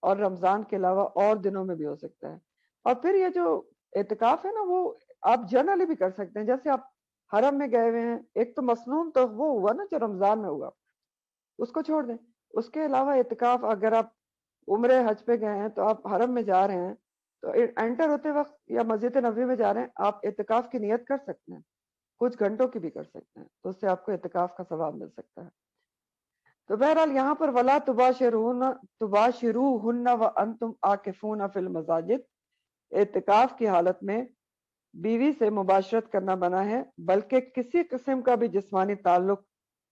اور رمضان کے علاوہ اور دنوں میں بھی ہو سکتا ہے۔ اور پھر یہ جو اعتکاف ہے نا، وہ آپ جنرلی بھی کر سکتے ہیں۔ جیسے آپ حرم میں گئے ہوئے ہیں، ایک تو مسنون تو وہ ہوا نا جو رمضان میں ہوا، اس کو چھوڑ دیں۔ اس کے علاوہ اعتکاف اگر آپ عمرے حج پہ گئے ہیں تو آپ حرم میں جا رہے ہیں، تو انٹر ہوتے وقت یا مسجد نبوی میں جا رہے ہیں، آپ اعتکاف کی نیت کر سکتے ہیں، کچھ گھنٹوں کی بھی کر سکتے ہیں، تو اس سے آپ کو اعتکاف کا ثواب مل سکتا ہے۔ تو بہرحال یہاں پر ولا تباشروہن وانتم عاکفون فی المساجد، اعتکاف کی حالت میں بیوی سے مباشرت کرنا منع ہے، بلکہ کسی قسم کا بھی جسمانی تعلق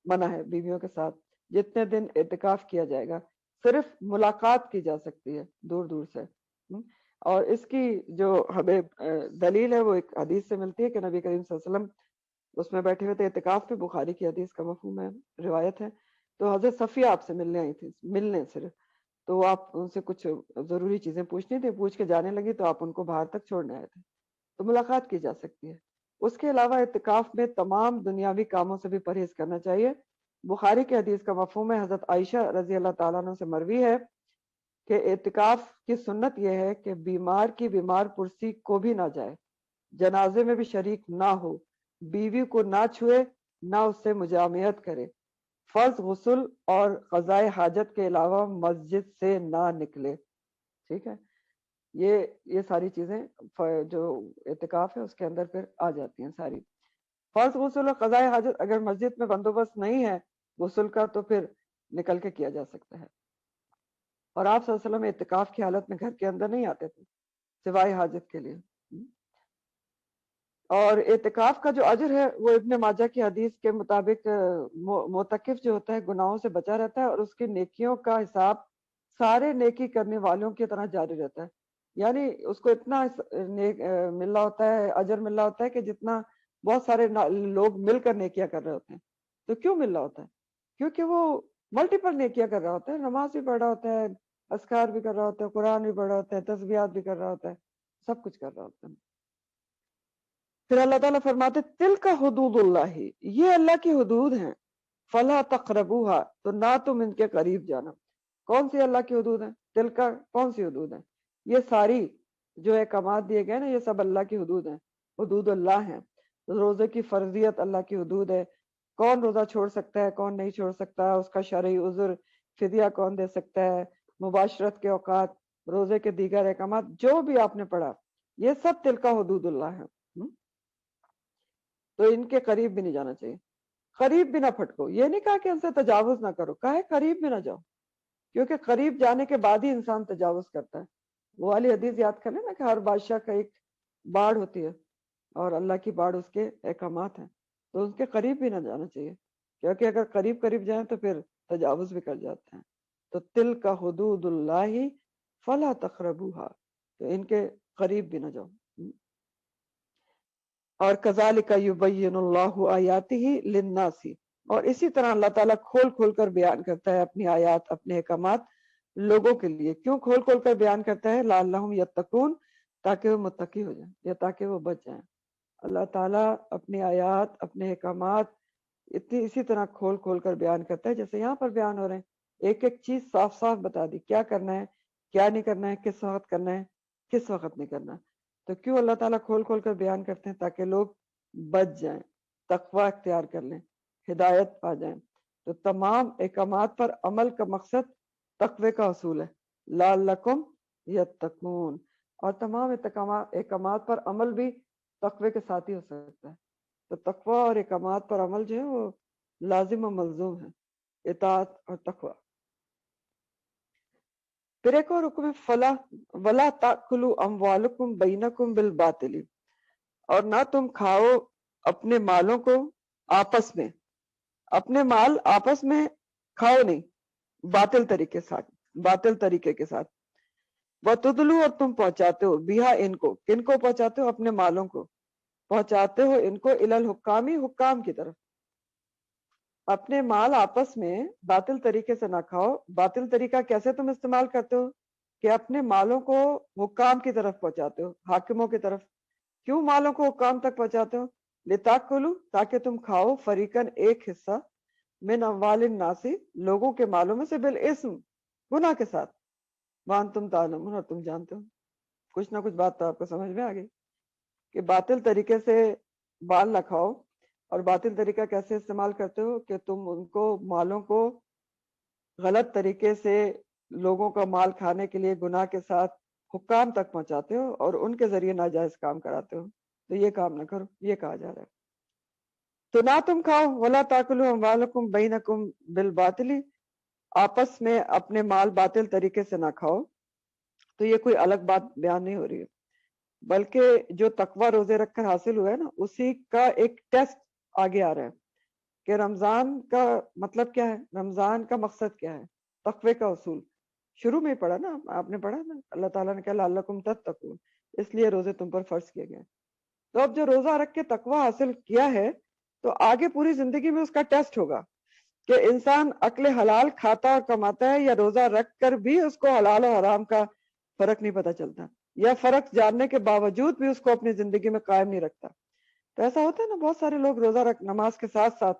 منع ہے بیویوں کے ساتھ جتنے دن اعتکاف کیا جائے گا۔ صرف ملاقات کی جا سکتی ہے دور دور سے۔ اور اس کی جو ہمیں دلیل ہے وہ ایک حدیث سے ملتی ہے کہ نبی کریم صلی اللہ علیہ وسلم اس میں بیٹھے ہوئے تھے اعتکاف پہ، بخاری کی حدیث کا مفہوم ہے، روایت ہے، تو حضرت صفیہ آپ سے ملنے آئی تھی، ملنے صرف، تو آپ ان سے کچھ ضروری چیزیں پوچھنی تھی، پوچھ کے جانے لگی تو آپ ان کو باہر تک چھوڑنے آئے تھے، تو ملاقات کی جا سکتی ہے۔ اس کے علاوہ اعتکاف میں تمام دنیاوی کاموں سے بھی پرہیز کرنا چاہیے۔ بخاری کی حدیث کا مفہوم ہے، حضرت عائشہ رضی اللہ تعالیٰ عنہ سے مروی ہے کہ اعتکاف کی سنت یہ ہے کہ بیمار کی بیمار پرسی کو بھی نہ جائے، جنازے میں بھی شریک نہ ہو، بیوی کو نہ چھوئے، نہ اس سے مجامعت کرے، فرض غسل اور قضائے حاجت کے علاوہ مسجد سے نہ نکلے۔ ٹھیک ہے، یہ ساری چیزیں جو اعتکاف ہے اس کے اندر پھر آ جاتی ہیں ساری۔ فرض غسل اور قضائے حاجت اگر مسجد میں بندوبست نہیں ہے غسل کا تو پھر نکل کے کیا جا سکتا ہے۔ اور آپ صلی اللہ علیہ وسلم اعتکاف کی حالت میں گھر کے اندر نہیں آتے تھے سوائے حاجت کے لیے۔ اور اعتکاف کا جو اجر ہے وہ ابن ماجہ کی حدیث کے مطابق معتکف جو ہوتا ہے گناہوں سے بچا رہتا ہے، اور اس کی نیکیوں کا حساب سارے نیکی کرنے والوں کی طرح جاری رہتا ہے۔ یعنی اس کو اتنا مل رہا ہوتا ہے، اجر مل رہا ہوتا ہے کہ جتنا بہت سارے لوگ مل کر نیکیاں کر رہے ہوتے ہیں۔ تو کیوں مل رہا ہوتا ہے؟ کیونکہ وہ ملٹیپل نیکیاں کر رہا ہوتا ہے، نماز بھی پڑھ رہا ہوتا ہے، اذکار بھی کر رہا ہوتا ہے، قرآن بھی پڑھ رہا ہوتا ہے، تسبیحات بھی کر رہا ہوتا ہے، سب کچھ کر رہا ہوتا ہے۔ پھر اللہ تعالیٰ فرماتے تلک حدود اللہ، یہ اللہ کی حدود ہیں، فلا تقربوها، تو نہ تم ان کے قریب جانا۔ کون سی اللہ کی حدود ہیں؟ تلک کون سی حدود ہیں؟ یہ ساری جو احکامات دیے گئے نا یہ سب اللہ کی حدود ہیں، حدود اللہ ہیں۔ روزے کی فرضیت اللہ کی حدود ہے، کون روزہ چھوڑ سکتا ہے کون نہیں چھوڑ سکتا، اس کا شرعی عذر، فدیہ کون دے سکتا ہے، مباشرت کے اوقات، روزے کے دیگر احکامات جو بھی آپ نے پڑھا یہ سب تلک حدود اللہ ہے۔ تو ان کے قریب بھی نہیں جانا چاہیے۔ قریب بھی نہ پھٹکو، یہ نہیں کہا کہ ان سے تجاوز نہ کرو، کہا ہے قریب بھی نہ جاؤ، کیونکہ قریب جانے کے بعد ہی انسان تجاوز کرتا ہے۔ وہ والی حدیث یاد کر لیں نا کہ ہر بادشاہ کا ایک باڑ ہوتی ہے اور اللہ کی باڑ اس کے احکامات ہیں، تو ان کے قریب بھی نہ جانا چاہیے، کیونکہ اگر قریب قریب جائیں تو پھر تجاوز بھی کر جاتے ہیں۔ تو تلک حدود اللہ فلا تقربوها، تو ان کے قریب بھی نہ جاؤ۔ اور کذالک یبین اللہ آیاتہ للناس، اور اسی طرح اللہ تعالیٰ کھول کھول کر بیان کرتا ہے اپنی آیات، اپنے احکامات لوگوں کے لیے۔ کیوں کھول کھول کر بیان کرتا ہے؟ لعلہم یتقون، تاکہ وہ متقی ہو جائیں یا تاکہ وہ بچ جائیں۔ اللہ تعالیٰ اپنی آیات، اپنے احکامات اسی طرح کھول کھول کر بیان کرتا ہے جیسے یہاں پر بیان ہو رہے ہیں، ایک ایک چیز صاف صاف بتا دی، کیا کرنا ہے کیا نہیں کرنا ہے، کس وقت کرنا ہے کس وقت نہیں کرنا۔ تو کیوں اللہ تعالیٰ کھول کھول کر بیان کرتے ہیں؟ تاکہ لوگ بچ جائیں، تقوی اختیار کر لیں، ہدایت پا جائیں۔ تو تمام احکامات پر عمل کا مقصد تقوی کا حصول ہے، لعلکم یتقون، اور تمام احکامات پر عمل بھی تقوی کے ساتھ ہی ہو سکتا ہے۔ تو تقوی اور احکامات پر عمل جو ہے وہ لازم و ملزوم ہے، اطاعت اور تقوی۔ پھر ایک اور حکم ہے فلا ولا تاکلوا اموالکم بینکم بالباطل، اور نہ تم کھاؤ اپنے مالوں کو آپس میں، اپنے مال آپس میں کھاؤ نہیں باطل طریقے کے ساتھ۔ وَتُدْلُوا، اور تم پہنچاتے ہو بیہا ان کو، کن کو پہنچاتے ہو؟ اپنے مالوں کو پہنچاتے ہو ان کو الی الحکامی، حکام کی طرف۔ اپنے مال آپس میں باطل طریقے سے نہ کھاؤ۔ باطل طریقہ کیسے تم استعمال کرتے ہو کہ اپنے مالوں کو حکام کی طرف پہنچاتے ہو، حاکموں کی طرف۔ کیوں مالوں کو حکام تک پہنچاتے ہو؟ لِتَأْكُلُوا، تاکہ تم کھاؤ، فریقاً ایک حصہ، من اموال الناس، لوگوں کے مالوں میں سے، بالاسم، گناہ کے ساتھ، وانتم تعلمون، اور تم جانتے ہو۔ کچھ نہ کچھ بات تو آپ کو سمجھ میں آ گئی کہ باطل طریقے سے مال نہ کھاؤ۔ اور باطل طریقہ کیسے استعمال کرتے ہو کہ تم ان کو مالوں کو غلط طریقے سے لوگوں کا مال کھانے کے لیے گناہ کے ساتھ حکام تک پہنچاتے ہو اور ان کے ذریعے ناجائز کام کراتے ہو۔ تو یہ کام نہ کرو، یہ کہا جا رہا ہے۔ تو نہ تم کھاؤ، ولا تاکلوا اموالکم بینکم بالباطل، آپس میں اپنے مال باطل طریقے سے نہ کھاؤ۔ تو یہ کوئی الگ بات بیان نہیں ہو رہی ہے، بلکہ جو تقوی روزے رکھ کر حاصل ہوا ہے نا، اسی کا ایک ٹیسٹ آگے آ رہا ہے کہ رمضان کا مطلب کیا ہے، رمضان کا مقصد کیا ہے، تقوی کا اصول۔ شروع میں ہی پڑھا نا آپ نے، پڑھا نا اللہ تعالیٰ نے کہا لعلکم تتقون، اس لیے روزے تم پر فرض کیے گئے۔ تو اب جو روزہ رکھ کے تقوی حاصل کیا ہے تو آگے پوری زندگی میں اس کا ٹیسٹ ہوگا کہ انسان عقل حلال کھاتا اور کماتا ہے یا روزہ رکھ کر بھی اس کو حلال اور حرام کا فرق نہیں پتہ چلتا، یا فرق جاننے کے باوجود بھی اس کو اپنی زندگی میں قائم نہیں رکھتا۔ تو ایسا ہوتا ہے نا، بہت سارے لوگ روزہ رکھ نماز کے ساتھ ساتھ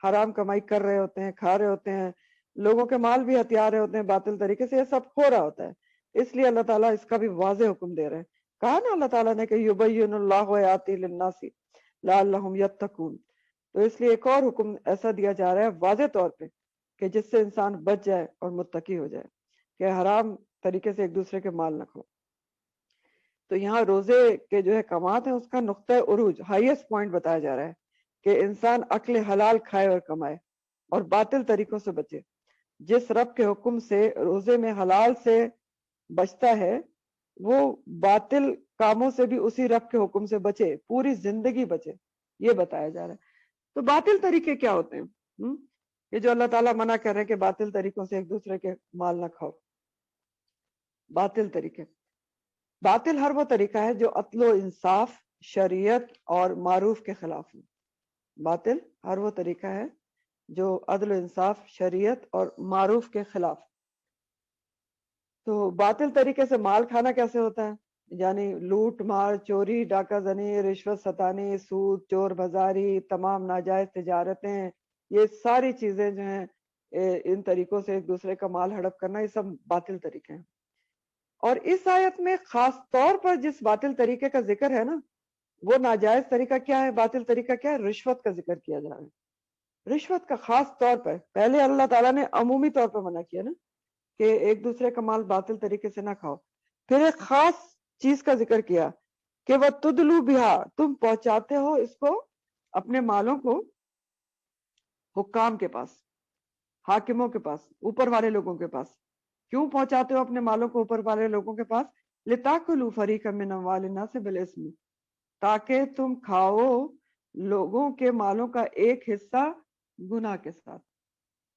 حرام کمائی کر رہے ہوتے ہیں، کھا رہے ہوتے ہیں، لوگوں کے مال بھی ہتھیار رہے ہوتے ہیں باطل طریقے سے، یہ سب ہو رہا ہوتا ہے۔ اس لیے اللہ تعالیٰ اس کا بھی واضح حکم دے رہے ہیں۔ کہا نا اللہ تعالیٰ نے کہ یبین اللہ آیاتہ للناس لعلہم یتقون۔ تو اس لیے ایک اور حکم ایسا دیا جا رہا ہے واضح طور پہ کہ جس سے انسان بچ جائے اور متقی ہو جائے کہ حرام طریقے سے ایک دوسرے کے مال نہ کھو۔ تو یہاں روزے کے جو احکامات ہیں اس کا نقطہ عروج، ہائیسٹ پوائنٹ بتایا جا رہا ہے کہ انسان عقل حلال کھائے اور کمائے اور باطل طریقوں سے بچے۔ جس رب کے حکم سے روزے میں حلال سے بچتا ہے وہ باطل کاموں سے بھی اسی رب کے حکم سے بچے، پوری زندگی بچے، یہ بتایا جا رہا ہے۔ تو باطل طریقے کیا ہوتے ہیں؟ یہ جو اللہ تعالیٰ منع کر رہے ہیں کہ باطل طریقوں سے ایک دوسرے کے مال نہ کھاؤ۔ باطل طریقے، باطل ہر وہ طریقہ ہے جو عدل و انصاف، شریعت اور معروف کے خلاف ہے۔ باطل ہر وہ طریقہ ہے جو عدل و انصاف، شریعت اور معروف کے خلاف۔ تو باطل طریقے سے مال کھانا کیسے ہوتا ہے؟ یعنی لوٹ مار، چوری، ڈاکہ زنی، رشوت ستانی، سود، چور بازاری، تمام ناجائز تجارتیں، یہ ساری چیزیں جو ہیں ان طریقوں سے ایک دوسرے کا مال ہڑپ کرنا، یہ سب باطل طریقے ہیں۔ اور اس آیت میں خاص طور پر جس باطل طریقے کا ذکر ہے نا، وہ ناجائز طریقہ کیا ہے، باطل طریقہ کیا ہے؟ رشوت کا ذکر کیا جا رہا ہے۔ رشوت کا خاص طور پر، پہلے اللہ تعالیٰ نے عمومی طور پر منع کیا نا کہ ایک دوسرے کا مال باطل طریقے سے نہ کھاؤ، پھر ایک خاص چیز کا ذکر کیا کہ وہ تدلو بہا، تم پہنچاتے ہو اس کو، اپنے مالوں کو حکام کے پاس، حاکموں کے پاس، اوپر والے لوگوں کے پاس۔ کیوں پہنچاتے ہو اپنے مالوں کو اوپر والے لوگوں کے پاس؟ لِتَأْكُلُوا فَرِيقًا مِّنْ أَمْوَالِ النَّاسِ بِالْإِثْمِ، تاکہ تم کھاؤ لوگوں کے مالوں کا ایک حصہ گناہ کے ساتھ۔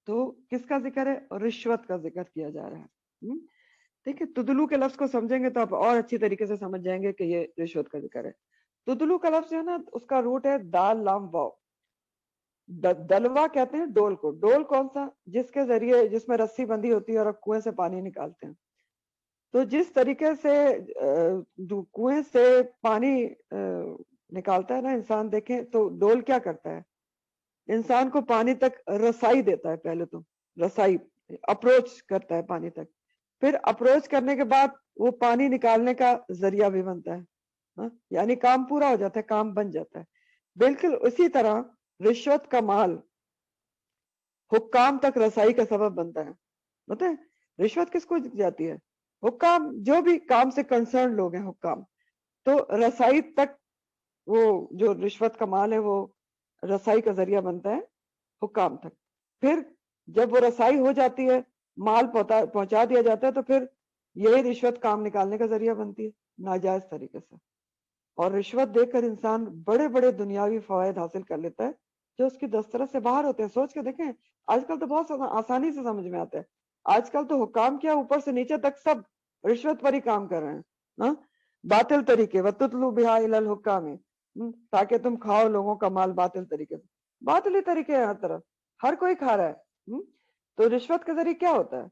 تو کس کا ذکر ہے؟ رشوت کا ذکر کیا جا رہا ہے۔ ٹھیک ہے، تدلو کے لفظ کو سمجھیں گے تو آپ اور اچھی طریقے سے سمجھ جائیں گے کہ یہ رشوت کا ذکر ہے۔ تدلو کا لفظ جو ہے نا، اس کا روٹ ہے دال لام واو۔ دلوا کہتے ہیں ڈول کو۔ ڈول کون سا؟ جس کے ذریعے، جس میں رسی بندھی ہوتی ہے اور اب کنویں سے پانی نکالتے ہیں۔ تو جس طریقے سے کنویں سے پانی نکالتا ہے نا انسان، دیکھیں تو ڈول کیا کرتا ہے، انسان کو پانی تک رسائی دیتا ہے۔ پہلے تو رسائی، اپروچ کرتا ہے پانی تک، پھر اپروچ کرنے کے بعد وہ پانی نکالنے کا ذریعہ بھی بنتا ہے، یعنی کام پورا ہو جاتا ہے، کام بن جاتا ہے۔ بالکل اسی طرح رشوت کا مال حکام تک رسائی کا سبب بنتا ہے۔ پتہ ہے رشوت کس کو جاتی ہے؟ حکام، جو بھی کام سے کنسرن لوگ ہیں حکام، تو رسائی تک وہ جو رشوت کا مال ہے وہ رسائی کا ذریعہ بنتا ہے حکام تک. پھر جب وہ رسائی ہو جاتی ہے، مال پہنچا دیا جاتا ہے، تو پھر یہی رشوت کام نکالنے کا ذریعہ بنتی ہے ناجائز طریقے سے. اور رشوت دے کر انسان بڑے بڑے دنیاوی فوائد حاصل کر لیتا ہے جو اس کی دسترس سے باہر ہوتے ہیں. سوچ کے دیکھیں، آج کل تو بہت آسانی سے سمجھ میں آتا ہے. آج کل تو حکام کیا، اوپر سے نیچے تک سب رشوت پر ہی کام کر رہے ہیں. ہاں، باطل طریقے وَتُتْلُوا بِهَا إِلَى الْحُكَّامِ، تاکہ تم کھاؤ لوگوں کا مال باطل طریقے سے. باطلی طریقے ہیں ہر طرف، ہر کوئی کھا رہا ہے. تو رشوت کے ذریعے کیا ہوتا ہے؟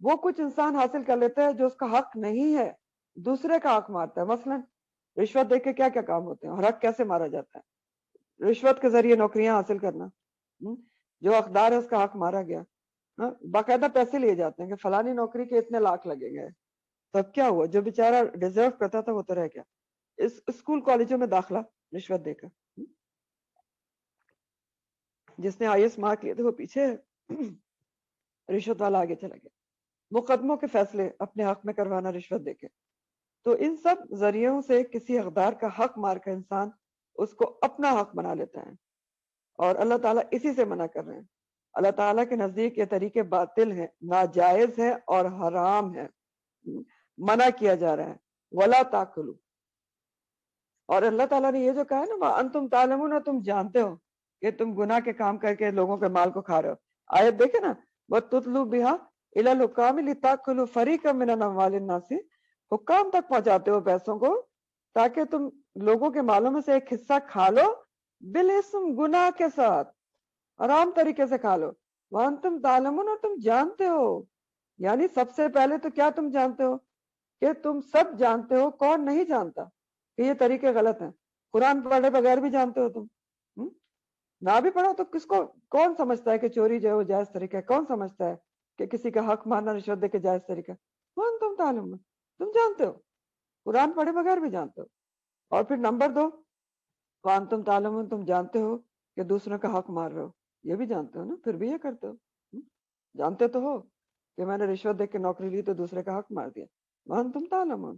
وہ کچھ انسان حاصل کر لیتا ہے جو اس کا حق نہیں ہے، دوسرے کا حق مارتا ہے. مثلا رشوت دے کے کیا کیا کام ہوتے ہیں اور حق کیسے مارا جاتا ہے؟ رشوت کے ذریعے نوکریاں حاصل کرنا، جو حقدار ہے اس کا حق مارا گیا. باقاعدہ پیسے لیے جاتے ہیں کہ فلانی نوکری کے اتنے لاکھ لگیں گے. تب کیا ہوا؟ جو بیچارہ ڈیزرو کرتا تھا وہ تو رہ گیا. اس اسکول کالجوں میں داخلہ رشوت دے کر، جس نے آئی ایس مارک لیے تھے وہ پیچھے ہے، رشوت والا آگے چلا گیا. مقدموں کے فیصلے اپنے حق میں کروانا رشوت دے کے. تو ان سب ذریعوں سے کسی حقدار کا حق مار کر انسان اس کو اپنا حق بنا لیتا ہے. اور اللہ تعالیٰ اسی سے منع کر رہے ہیں. اللہ تعالیٰ کے نزدیک یہ طریقے باطل ہیں، ناجائز ہیں اور حرام ہیں. منع کیا جا رہا ہے ولا تاکلوا. اور اللہ تعالیٰ نے یہ جو کہا ہے نا، وَأَنْتُمْ تَعْلَمُونَ، تم جانتے ہو کہ تم گناہ کے کام کر کے لوگوں کے مال کو کھا رہے ہو. آیت دیکھیں نا، وَتُتْلُوا بِهَا إِلَى الْحُكَّامِ لِتَأْكُلُوا فَرِيقًا مِنَ أَمْوَالِ النَّاسِ. حکام تک پہنچاتے ہو پیسوں کو تاکہ تم لوگوں کے مالوں میں سے ایک حصہ کھا لو، بالاسم، گناہ کے ساتھ، حرام طریقے سے کھا لو. وَأَنْتُمْ تَعْلَمُونَ، اور تم جانتے ہو. یعنی سب سے پہلے تو کیا تم جانتے ہو؟ کہ تم سب جانتے ہو. کون نہیں جانتا کہ یہ طریقے غلط ہیں؟ قرآن پڑھے بغیر بھی جانتے ہو تم. نہ بھی پڑھو تو کس کو، کون سمجھتا ہے کہ چوری جو ہے وہ جائز طریقہ ہے؟ کون سمجھتا ہے کہ کسی کا حق مارنا رشوت دے کے جائز طریقہ ہے؟ وَأَنْتُمْ تَعْلَمُونَ، تم جانتے ہو، قرآن پڑھے بغیر بھی جانتے ہو. اور پھر نمبر 2، وَأَنْتُمْ تَعْلَمُونَ، تم جانتے ہو کہ دوسروں کا حق مار رہے ہو. یہ بھی جانتے ہو نا، پھر بھی یہ کرتے ہو. جانتے تو ہو کہ میں نے رشوت دے کے نوکری لی تو دوسرے کا حق مار دیا. وَأَنْتُمْ تَعْلَمُونَ.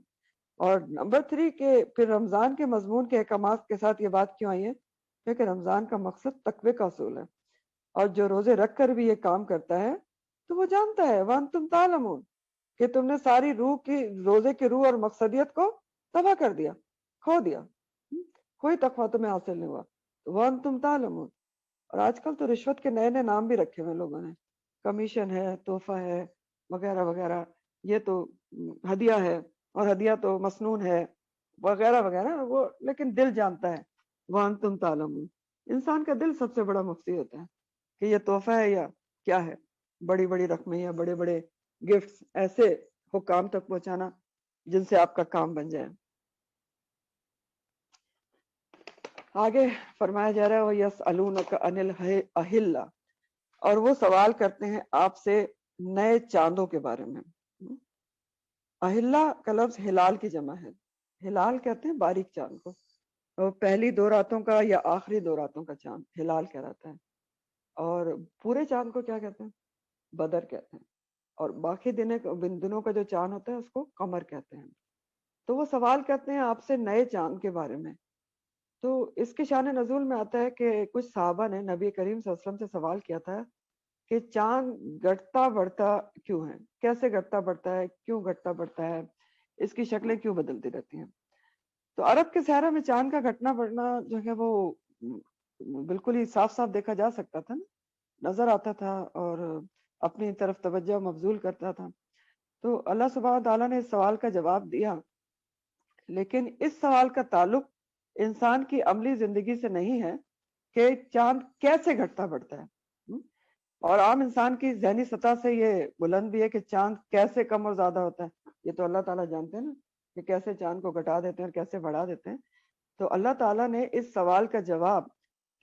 اور نمبر 3 کہ پھر رمضان کے مضمون کے احکامات کے ساتھ یہ بات کیوں آئی ہے؟ کیونکہ رمضان کا مقصد تقوی کا اصول ہے. اور جو روزے رکھ کر بھی یہ کام کرتا ہے تو وہ جانتا ہے وَأَنْتُمْ تَعْلَمُونَ کہ تم نے ساری روح کی، روزے کی روح اور مقصدیت کو تباہ کر دیا، کھو دیا. کوئی تقویٰ تمہیں حاصل نہیں ہوا. وَأَنْتُمْ تَعْلَمُونَ. اور آج کل تو رشوت کے نئے نئے نام بھی رکھے ہوئے لوگوں نے، کمیشن ہے، تحفہ ہے، وغیرہ وغیرہ. یہ تو ہدیہ ہے، اور ہدیہ تو مسنون ہے، وغیرہ وغیرہ. وہ لیکن دل جانتا ہے وَأَنْتُمْ تَعْلَمُونَ. انسان کا دل سب سے بڑا مفتی ہوتا ہے کہ یہ تحفہ ہے یا کیا ہے. بڑی بڑی رقمیں یا بڑے بڑے گفٹس ایسے حکام تک پہنچانا جن سے آپ کا کام بن جائے. آگے فرمایا جا رہا ہے وَيَسْأَلُونَكَ عَنِ الْأَهِلَّةِ، اور وہ سوال کرتے ہیں آپ سے نئے چاندوں کے بارے میں. اہلہ کا لفظ ہلال کی جمع ہے. ہلال کہتے ہیں باریک چاند کو. پہلی 2 راتوں کا یا آخری 2 راتوں کا چاند ہلال کہلاتا ہے. اور پورے چاند کو کیا کہتے ہیں؟ بدر کہتے ہیں. اور باقی دنوں کا جو چاند ہوتا ہے اس کو قمر کہتے ہیں. تو وہ سوال کرتے ہیں آپ سے نئے چاند کے بارے میں. تو اس کے شان نزول میں آتا ہے کہ کچھ صحابہ نے نبی کریم صلی اللہ علیہ وسلم سے سوال کیا تھا کہ چاند گھٹتا بڑھتا کیوں ہے؟ کیسے گھٹتا بڑھتا ہے؟ کیوں گھٹتا بڑھتا ہے؟ اس کی شکلیں کیوں بدلتی رہتی ہیں؟ تو عرب کے صحرا میں چاند کا گھٹنا بڑھنا جو ہے وہ بالکل ہی صاف صاف دیکھا جا سکتا تھا نا، نظر آتا تھا اور اپنی طرف توجہ مبذول کرتا تھا. تو اللہ سبحانہ تعالیٰ نے اس سوال کا جواب دیا، لیکن اس سوال کا تعلق انسان کی عملی زندگی سے نہیں ہے کہ چاند کیسے گھٹتا بڑھتا ہے. اور عام انسان کی ذہنی سطح سے یہ بلند بھی ہے کہ چاند کیسے کم اور زیادہ ہوتا ہے. یہ تو اللہ تعالیٰ جانتے ہیں نا کہ کیسے چاند کو گھٹا دیتے ہیں اور کیسے بڑھا دیتے ہیں. تو اللہ تعالیٰ نے اس سوال کا جواب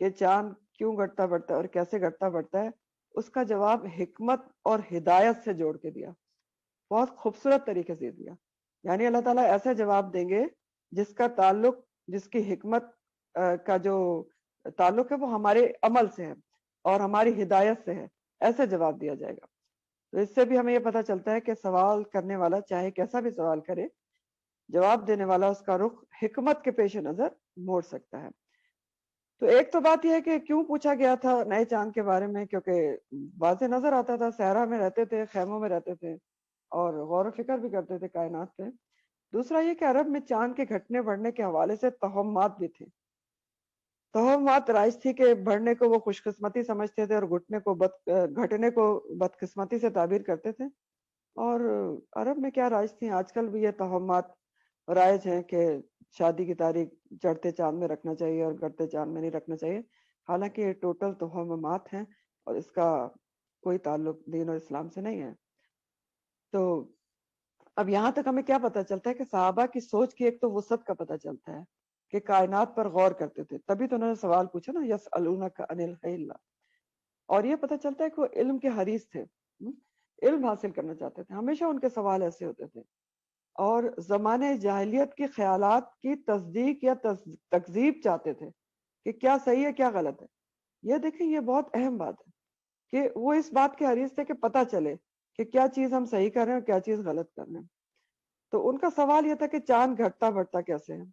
کہ چاند کیوں گھٹتا بڑھتا ہے اور کیسے گھٹتا بڑھتا ہے، اس کا جواب حکمت اور ہدایت سے جوڑ کے دیا. بہت خوبصورت طریقے سے دیا. یعنی اللہ تعالیٰ ایسا جواب دیں گے جس کا تعلق، جس کی حکمت کا جو تعلق ہے وہ ہمارے عمل سے ہے اور ہماری ہدایت سے ہے. ایسے جواب دیا جائے گا. تو اس سے بھی ہمیں یہ پتہ چلتا ہے کہ سوال کرنے والا چاہے کیسا بھی سوال کرے، جواب دینے والا اس کا رخ حکمت کے پیش نظر موڑ سکتا ہے۔ تو ایک تو بات یہ ہے کہ کیوں پوچھا گیا تھا نئے چاند کے بارے میں، کیونکہ واضح نظر آتا تھا، صحرا میں رہتے تھے، خیموں میں رہتے تھے اور غور و فکر بھی کرتے تھے کائنات پہ۔ دوسرا یہ کہ عرب میں چاند کے گھٹنے بڑھنے کے حوالے سے توہمات بھی تھے۔ توہمات رائج تھی کہ بڑھنے کو وہ خوش قسمتی سمجھتے تھے اور گھٹنے کو بدقسمتی سے تعبیر کرتے تھے۔ اور عرب میں کیا رائج تھی، آج کل بھی یہ توہمات رائج ہیں کہ شادی کی تاریخ چڑھتے چاند میں رکھنا چاہیے اور گڑتے چاند میں نہیں رکھنا چاہیے، حالانکہ یہ ٹوٹل توہمات ہیں اور اس کا کوئی تعلق دین اور اسلام سے نہیں ہے۔ تو اب یہاں تک ہمیں کیا پتہ چلتا ہے کہ صحابہ کی سوچ کی ایک تو وسعت کا پتہ چلتا ہے کہ کائنات پر غور کرتے تھے، تبھی تو انہوں نے سوال پوچھا نا یسألونک عن الحل، اور یہ پتہ چلتا ہے کہ وہ علم کے حریص تھے، علم حاصل کرنا چاہتے تھے، ہمیشہ ان کے سوال ایسے ہوتے تھے، اور زمانے جاہلیت کی خیالات کی تصدیق یا تکذیب چاہتے تھے کہ کیا صحیح ہے کیا غلط ہے۔ یہ دیکھیں یہ بہت اہم بات ہے کہ وہ اس بات کے حریص تھے کہ پتہ چلے کہ کیا چیز ہم صحیح کر رہے ہیں اور کیا چیز غلط کر رہے ہیں۔ تو ان کا سوال یہ تھا کہ چاند گھٹتا بڑھتا کیسے ہے،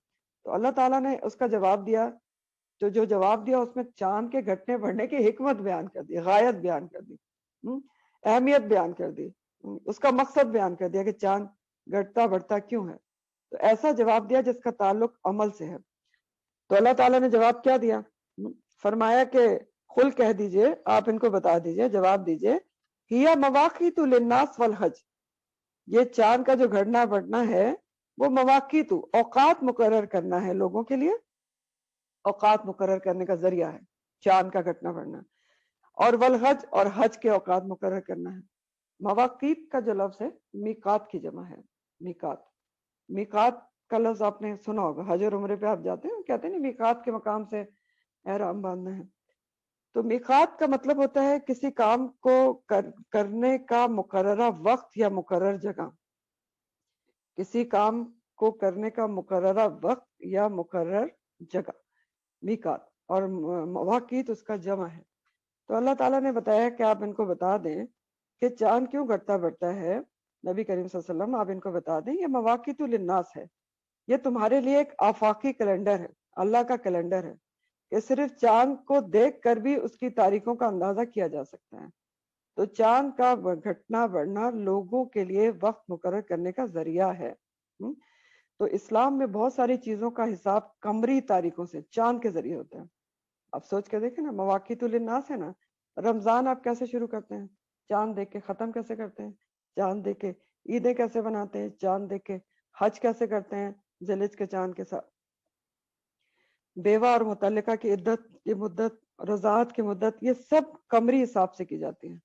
تو اللہ تعالیٰ نے اس کا جواب دیا، تو جو جواب دیا اس میں چاند کے گھٹنے بڑھنے کی حکمت بیان کر دی، غایت بیان کر دی، اہمیت بیان کر دی، اس کا مقصد بیان کر دیا کہ چاند گھٹتا بڑھتا کیوں ہے۔ تو ایسا جواب دیا جس کا تعلق عمل سے ہے۔ تو اللہ تعالیٰ نے جواب کیا دیا، فرمایا کہ قل کہہ دیجئے، آپ ان کو بتا دیجئے، جواب دیجئے، ہیا مواقیت للناس والحج، یہ چاند کا جو گھٹنا بڑھنا ہے وہ مواقیت اوقات مقرر کرنا ہے لوگوں کے لیے، اوقات مقرر کرنے کا ذریعہ ہے چاند کا گھٹنا بڑھنا، اور والحج اور حج کے اوقات مقرر کرنا ہے۔ مواقیت کا جو لفظ ہے میقات کی جمع ہے، میقات، میقات کا لفظ آپ نے سنا ہوگا، حج اور عمرے پہ آپ جاتے ہیں کہتے ہیں نا میقات کے مقام سے احرام باندھنا ہے، تو میقات کا مطلب ہوتا ہے کسی کام کو کرنے کا مقررہ وقت یا مقرر جگہ، کسی کام کو کرنے کا مقررہ وقت یا مقرر جگہ، میقات، اور مواقیت اس کا جمع ہے۔ تو اللہ تعالیٰ نے بتایا کہ آپ ان کو بتا دیں کہ چاند کیوں گھٹتا بڑھتا ہے، نبی کریم صلی اللہ علیہ وسلم آپ ان کو بتا دیں یہ مواقیت للناس ہے، یہ تمہارے لیے ایک آفاقی کیلنڈر ہے، اللہ کا کیلنڈر ہے کہ صرف چاند کو دیکھ کر بھی اس کی تاریخوں کا اندازہ کیا جا سکتا ہے۔ تو چاند کا گھٹنا بڑھنا لوگوں کے لیے وقت مقرر کرنے کا ذریعہ ہے۔ تو اسلام میں بہت ساری چیزوں کا حساب قمری تاریخوں سے، چاند کے ذریعے ہوتا ہے۔ اب سوچ کے دیکھیں نا، مواقیت للناس ہے نا، رمضان آپ کیسے شروع کرتے ہیں، چاند دیکھ کے، ختم کیسے کرتے ہیں چاند دیکھ کے، عیدیں کیسے بناتے ہیں چاند دیکھ کے، حج کیسے کرتے ہیں ذی الحج کے چاند کے ساتھ، بیوہ اور متعلقہ کی عدت کی مدت، رضاعت کی مدت، یہ سب قمری حساب سے کی جاتی ہیں،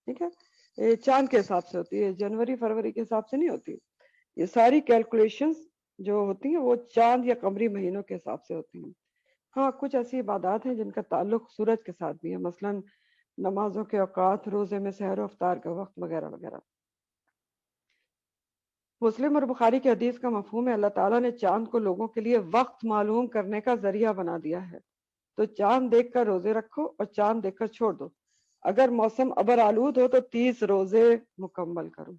ٹھیک ہے، یہ چاند کے حساب سے ہوتی ہے، جنوری فروری کے حساب سے نہیں ہوتی، یہ ساری کیلکولیشنز جو ہوتی ہیں وہ چاند یا قمری مہینوں کے حساب سے ہوتی ہیں۔ ہاں کچھ ایسی عبادات ہیں جن کا تعلق سورج کے ساتھ بھی ہے، مثلا نمازوں کے اوقات، روزے میں سحر و افطار کا وقت وغیرہ وغیرہ۔ مسلم اور بخاری کی حدیث کا مفہوم ہے اللہ تعالیٰ نے چاند کو لوگوں کے لیے وقت معلوم کرنے کا ذریعہ بنا دیا ہے، تو چاند دیکھ کر روزے رکھو اور چاند دیکھ کر چھوڑ دو، اگر موسم ابر آلود ہو تو 30 روزے مکمل کرو۔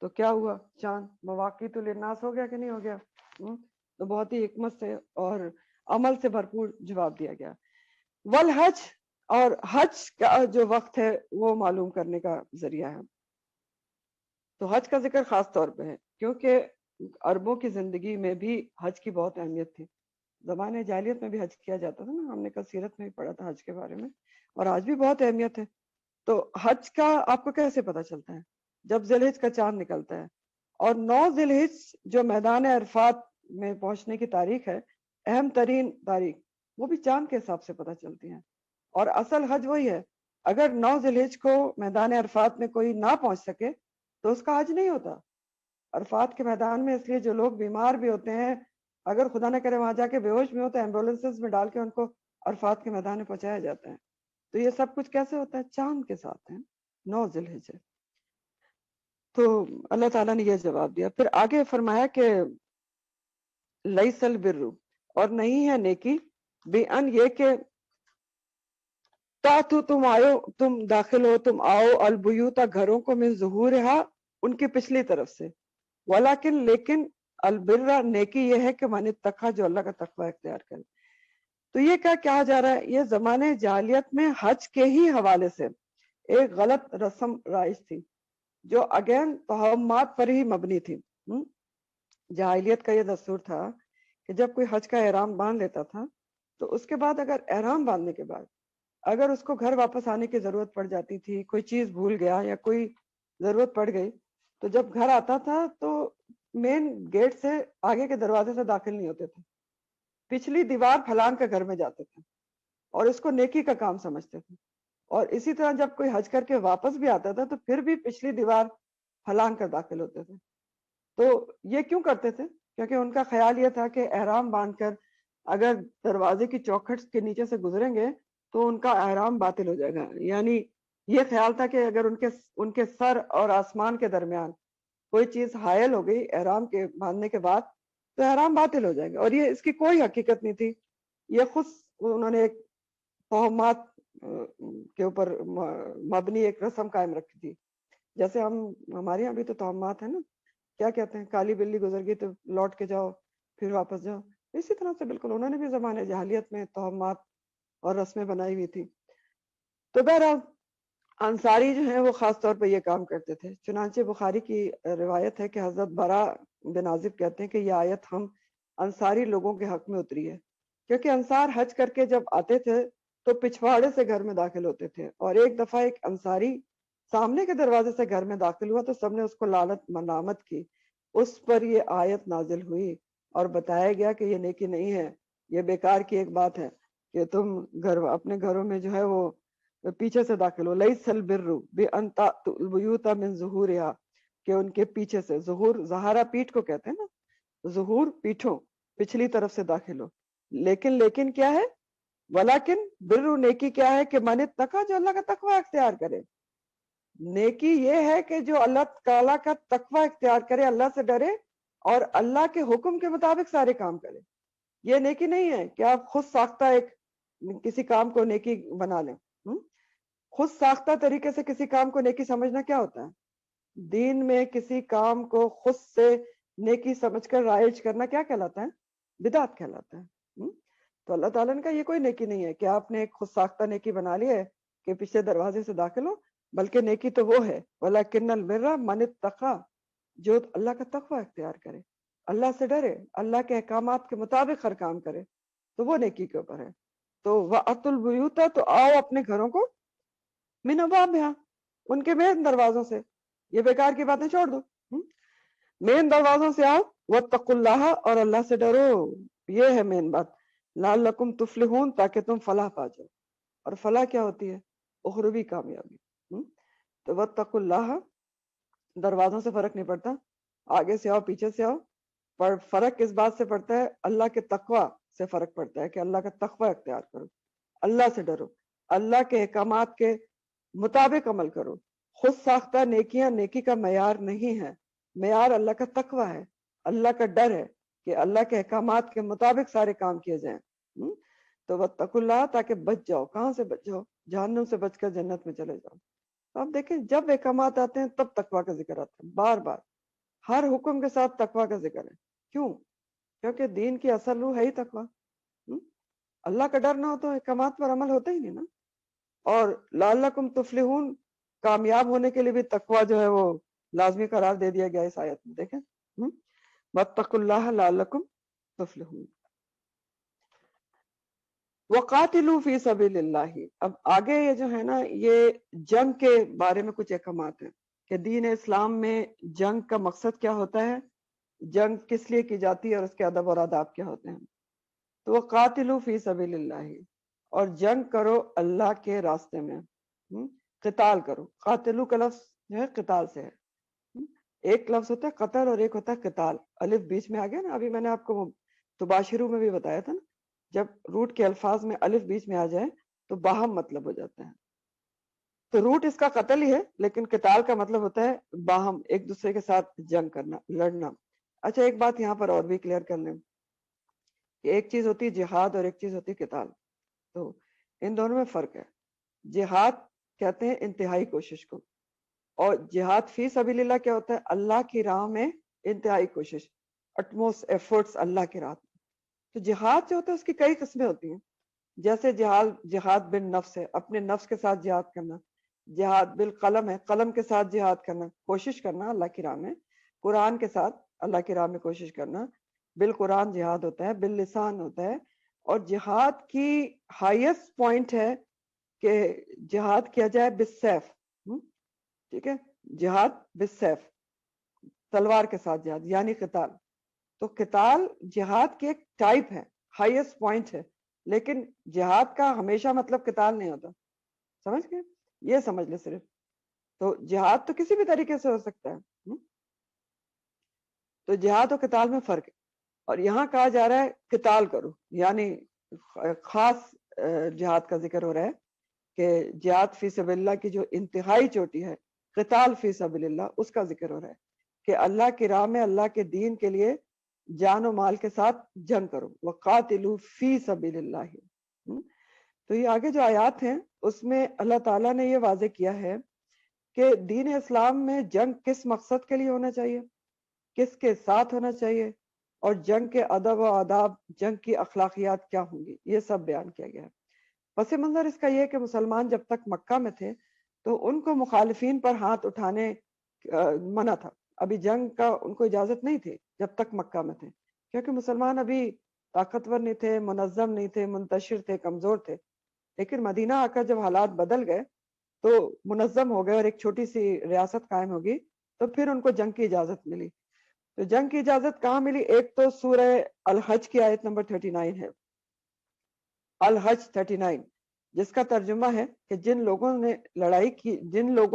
تو کیا ہوا، چاند مواقیت للناس ہو گیا کہ نہیں ہو گیا؟ تو بہت ہی حکمت سے اور عمل سے بھرپور جواب دیا گیا۔ والحج، اور حج کا جو وقت ہے وہ معلوم کرنے کا ذریعہ ہے۔ تو حج کا ذکر خاص طور پہ ہے کیونکہ عربوں کی زندگی میں بھی حج کی بہت اہمیت تھی، زمانے جاہلیت میں بھی حج کیا جاتا تھا نا، ہم نے کل سیرت میں بھی پڑھا تھا حج کے بارے میں، اور آج بھی بہت اہمیت ہے۔ تو حج کا آپ کو کیسے پتہ چلتا ہے؟ جب ذی الحج کا چاند نکلتا ہے، اور 9 ذی الحج جو میدان عرفات میں پہنچنے کی تاریخ ہے، اہم ترین تاریخ، وہ بھی چاند کے حساب سے پتہ چلتی ہیں۔ اور اصل حج وہی ہے، اگر 9 ذی الحج کو میدان عرفات میں کوئی نہ پہنچ سکے تو اس کا حج نہیں ہوتا۔ عرفات کے میدان میں اس لیے جو لوگ بیمار بھی ہوتے ہیں، اگر خدا نہ کرے وہاں جا کے بے ہوش بھی ہوتے ہیں، ایمبولینسز میں ڈال کے ان کو عرفات کے میدان میں پہنچایا جاتا ہے۔ تو یہ سب کچھ کیسے ہوتا ہے؟ چاند کے ساتھ ہے، 9 ذی الحج ہے۔ تو اللہ تعالیٰ نے یہ جواب دیا، پھر آگے فرمایا کہ لیس البر، اور نہیں ہے نیکی، بے ان یہ کہ تاتو تم آؤ، تم داخل ہو، تم آؤ، البیوتا گھروں کو، من ظہورہا ان کی پچھلی طرف سے، ولیکن لیکن البرہ نیکی یہ ہے کہ من اتقی جو اللہ کا تقوی اختیار کرے. تو یہ کیا کہا جا رہا ہے؟ یہ زمانے جاہلیت میں حج کے ہی حوالے سے ایک غلط رسم رائج تھی جو اگین توہمات پر ہی مبنی تھی. جاہلیت کا یہ دستور تھا کہ جب کوئی حج کا احرام باندھ لیتا تھا تو اس کے بعد اگر احرام باندھنے کے بعد اگر اس کو گھر واپس آنے کی ضرورت پڑ جاتی تھی، کوئی چیز بھول گیا یا کوئی ضرورت پڑ گئی، تو جب گھر آتا تھا تو مین گیٹ سے آگے کے دروازے سے داخل نہیں ہوتے تھے، پچھلی دیوار پھلانگ کر گھر میں جاتے تھے اور اس کو نیکی کا کام سمجھتے تھے. اور اسی طرح جب کوئی حج کر کے واپس بھی آتا تھا تو پھر بھی پچھلی دیوار پھلانگ کر داخل ہوتے تھے. تو یہ کیوں کرتے تھے؟ کیونکہ ان کا خیال یہ تھا کہ احرام باندھ کر اگر دروازے کی چوکھٹ کے نیچے سے گزریں گے تو ان کا احرام باطل ہو جائے گا. یعنی یہ خیال تھا کہ اگر ان کے سر اور آسمان کے درمیان کوئی چیز حائل ہو گئی احرام کے باندھنے کے بعد تو احرام باطل ہو جائے گا. اور یہ اس کی کوئی حقیقت نہیں تھی، یہ خود انہوں نے ایک توہمات کے اوپر مبنی ایک رسم قائم رکھی تھی. جیسے ہمارے یہاں بھی تو توہمات ہیں نا، کیا کہتے ہیں، کالی بلی گزر گئی تو لوٹ کے جاؤ پھر واپس جاؤ. اسی طرح سے بالکل انہوں نے بھی زمانے جاہلیت میں توہمات اور رسمیں بنائی ہوئی تھی. تو بہرحال انصاری جو ہیں وہ خاص طور پہ یہ کام کرتے تھے. چنانچہ بخاری کی روایت ہے کہ حضرت برا بن عازب کہتے ہیں کہ یہ آیت ہم انصاری لوگوں کے حق میں اتری ہے، کیونکہ انصار حج کر کے جب آتے تھے تو پچھواڑے سے گھر میں داخل ہوتے تھے. اور ایک دفعہ ایک انصاری سامنے کے دروازے سے گھر میں داخل ہوا تو سب نے اس کو لعنت ملامت کی. اس پر یہ آیت نازل ہوئی اور بتایا گیا کہ یہ نیکی نہیں ہے، یہ بیکار کی ایک بات ہے کہ تم اپنے گھروں میں جو ہے وہ پیچھے سے داخل ہو. لیس البر بان تأتوا البیوت من ظہورها، کہ ان کے پیچھے سے، ظہور ظہارا پیٹھ کو کہتے ہیں نا، ظہور پیٹھوں، پچھلی طرف سے داخل ہو. لیکن کیا ہے؟ ولیکن بر نیکی کیا ہے کہ من اتقی جو اللہ کا تقوی اختیار کرے. نیکی یہ ہے کہ جو اللہ تعالیٰ کا تقوی اختیار کرے، اللہ سے ڈرے اور اللہ کے حکم کے مطابق سارے کام کرے. یہ نیکی نہیں ہے کہ آپ خود ساختہ ایک کسی کام کو نیکی بنا لیں. خود ساختہ طریقے سے کسی کام کو نیکی سمجھنا کیا ہوتا ہے؟ دین میں کسی کام کو خود سے نیکی سمجھ کر رائج کرنا کیا کہلاتا ہے؟ بدعت کہلاتا ہے. تو اللہ تعالیٰ نے کہا یہ کوئی نیکی نہیں ہے کہ آپ نے ایک خود ساختہ نیکی بنا لی ہے کہ پیچھے دروازے سے داخل ہو، بلکہ نیکی تو وہ ہے وَلَكِنَّ الْبِرَّ مَنِ اتَّقَى، جو اللہ کا تقوی اختیار کرے، اللہ سے ڈرے، اللہ کے احکامات کے مطابق ہر کام کرے، تو وہ نیکی کے اوپر ہے. تو وَأَتُوا الْبُيُوتَ، تو آؤ اپنے گھروں کو، من ابوابها، ان کے مین دروازوں سے. یہ بیکار کی باتیں چھوڑ دو، مین دروازوں سے آؤ. وَاتَّقُوا اللَّهَ، اور اللہ سے ڈرو. یہ ہے مین بات. لعلکم تفلحون، تاکہ تم فلاح پا جاؤ. اور فلاح کیا ہوتی ہے؟ اخروی کامیابی. تو واتقوا اللہ، دروازوں سے فرق نہیں پڑتا، آگے سے آؤ پیچھے سے آؤ، پر فرق اس بات سے پڑتا ہے، اللہ کے تقوی سے فرق پڑتا ہے کہ اللہ کا تقوی اختیار کرو، اللہ سے ڈرو، اللہ کے احکامات کے مطابق عمل کرو. خود ساختہ نیکیاں نیکی کا معیار نہیں ہے، معیار اللہ کا تقوی ہے، اللہ کا ڈر ہے کہ اللہ کے احکامات کے مطابق سارے کام کیے جائیں. تو واتقوا اللہ، تاکہ بچ جاؤ. کہاں سے بچ جاؤ؟ جہنم سے بچ کر جنت میں چلے جاؤ. آپ دیکھیں جب احکامات آتے ہیں تب تقوی کا ذکر آتا ہے، بار بار ہر حکم کے ساتھ تقوی کا ذکر ہے. کیوں؟ کیونکہ دین کی اصل روح ہے ہی تقوی. اللہ کا ڈر نہ ہو تو احکامات پر عمل ہوتا ہی نہیں نا. اور لعلکم تفلحون، کامیاب ہونے کے لیے بھی تقوی جو ہے وہ لازمی قرار دے دیا گیا اس آیت میں. دیکھیں واتقوا اللہ لعلکم تفلحون. وقاتلوا فی سبیل اللہ. اب آگے یہ جو ہے نا، یہ جنگ کے بارے میں کچھ احکامات ہیں کہ دین اسلام میں جنگ کا مقصد کیا ہوتا ہے، جنگ کس لیے کی جاتی ہے اور اس کے ادب اور آداب کیا ہوتے ہیں. تو وقاتلوا فی سبیل اللہ، اور جنگ کرو اللہ کے راستے میں، قتال کرو. قاتلو کا لفظ جو ہے قتال سے ہے. ایک لفظ ہوتا ہے قتل اور ایک ہوتا ہے قتال. الف بیچ میں آ گیا نا، ابھی میں نے آپ کو تباشرو میں بھی بتایا تھا نا، جب روٹ کے الفاظ میں الف بیچ میں آ جائے تو باہم مطلب ہو جاتا ہے. تو روٹ اس کا قتل ہی ہے، لیکن قتال کا مطلب ہوتا ہے باہم، ایک دوسرے کے ساتھ جنگ کرنا، لڑنا. اچھا ایک بات یہاں پر اور بھی کلیئر کر لیں کہ ایک چیز ہوتی ہے جہاد اور ایک چیز ہوتی ہے قتال. تو ان دونوں میں فرق ہے. جہاد کہتے ہیں انتہائی کوشش کو، اور جہاد فی سبیل اللہ کیا ہوتا ہے؟ اللہ کی راہ میں انتہائی کوشش. utmost efforts اللہ کی راہ میں. تو جہاد جو ہوتا ہے اس کی کئی قسمیں ہوتی ہیں. جیسے جہاد بن نفس ہے, اپنے نفس کے ساتھ جہاد کرنا. جہاد بالقلم ہے, قلم کے ساتھ جہاد کرنا, کوشش کرنا اللہ کی راہ میں. قرآن کے ساتھ اللہ کی راہ میں کوشش کرنا. بالقرآن جہاد ہوتا ہے, باللسان ہوتا ہے. اور جہاد کی ہائیسٹ پوائنٹ ہے کہ جہاد کیا جائے بالسیف. ٹھیک ہے, جہاد بالسیف, تلوار کے ساتھ جہاد یعنی قتال. تو قتال جہاد کی ایک ٹائپ ہے, ہائیسٹ پوائنٹ ہے. لیکن جہاد کا ہمیشہ مطلب قتال نہیں ہوتا, سمجھ گئے, یہ سمجھ لے صرف. تو جہاد تو کسی بھی طریقے سے ہو سکتا ہے. تو جہاد و قتال میں فرق ہے. اور یہاں کہا جا رہا ہے قتال کرو, یعنی خاص جہاد کا ذکر ہو رہا ہے کہ جہاد فی سبیل اللہ کی جو انتہائی چوٹی ہے, قتال فی سبیل اللہ, اس کا ذکر ہو رہا ہے کہ اللہ کی راہ میں اللہ کے دین کے لیے جان و مال کے ساتھ جنگ کرو. وقاتلوا فی سبیل اللہ. تو یہ آگے جو آیات ہیں اس میں اللہ تعالیٰ نے یہ واضح کیا ہے کہ دین اسلام میں جنگ کس مقصد کے لیے ہونا چاہیے, کس کے ساتھ ہونا چاہیے, اور جنگ کے ادب و آداب, جنگ کی اخلاقیات کیا ہوں گی, یہ سب بیان کیا گیا ہے. پس منظر اس کا یہ کہ مسلمان جب تک مکہ میں تھے تو ان کو مخالفین پر ہاتھ اٹھانے منع تھا. ابھی جنگ کا ان کو اجازت نہیں تھی جب تک مکہ میں تھے, کیونکہ مسلمان ابھی طاقتور نہیں تھے, منظم نہیں تھے, منتشر تھے, کمزور تھے. لیکن مدینہ آ کر جب حالات بدل گئے تو منظم ہو گئے اور ایک چھوٹی سی ریاست قائم ہوگی, تو پھر ان کو جنگ کی اجازت ملی. تو جنگ کی اجازت کہاں ملی؟ ایک تو سورہ الحج کی آیت نمبر 39 ہے, الحج 39, جس کا ترجمہ ہے کہ جن لوگوں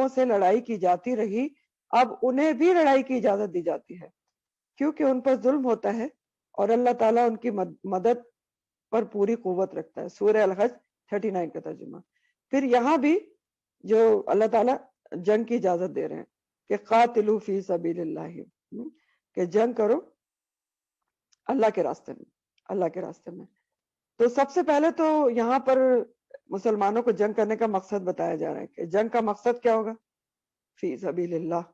سے لڑائی کی جاتی رہی اب انہیں بھی لڑائی کی اجازت دی جاتی ہے, کیونکہ ان پر ظلم ہوتا ہے اور اللہ تعالیٰ ان کی مدد پر پوری قوت رکھتا ہے. سورہ الحج 39 کا ترجمہ. پھر یہاں بھی جو اللہ تعالیٰ جنگ کی اجازت دے رہے ہیں کہ قاتلوا فی سبیل اللہ, کہ جنگ کرو اللہ کے راستے میں, اللہ کے راستے میں. تو سب سے پہلے تو یہاں پر مسلمانوں کو جنگ کرنے کا مقصد بتایا جا رہا ہے کہ جنگ کا مقصد کیا ہوگا؟ فی سبیل اللہ,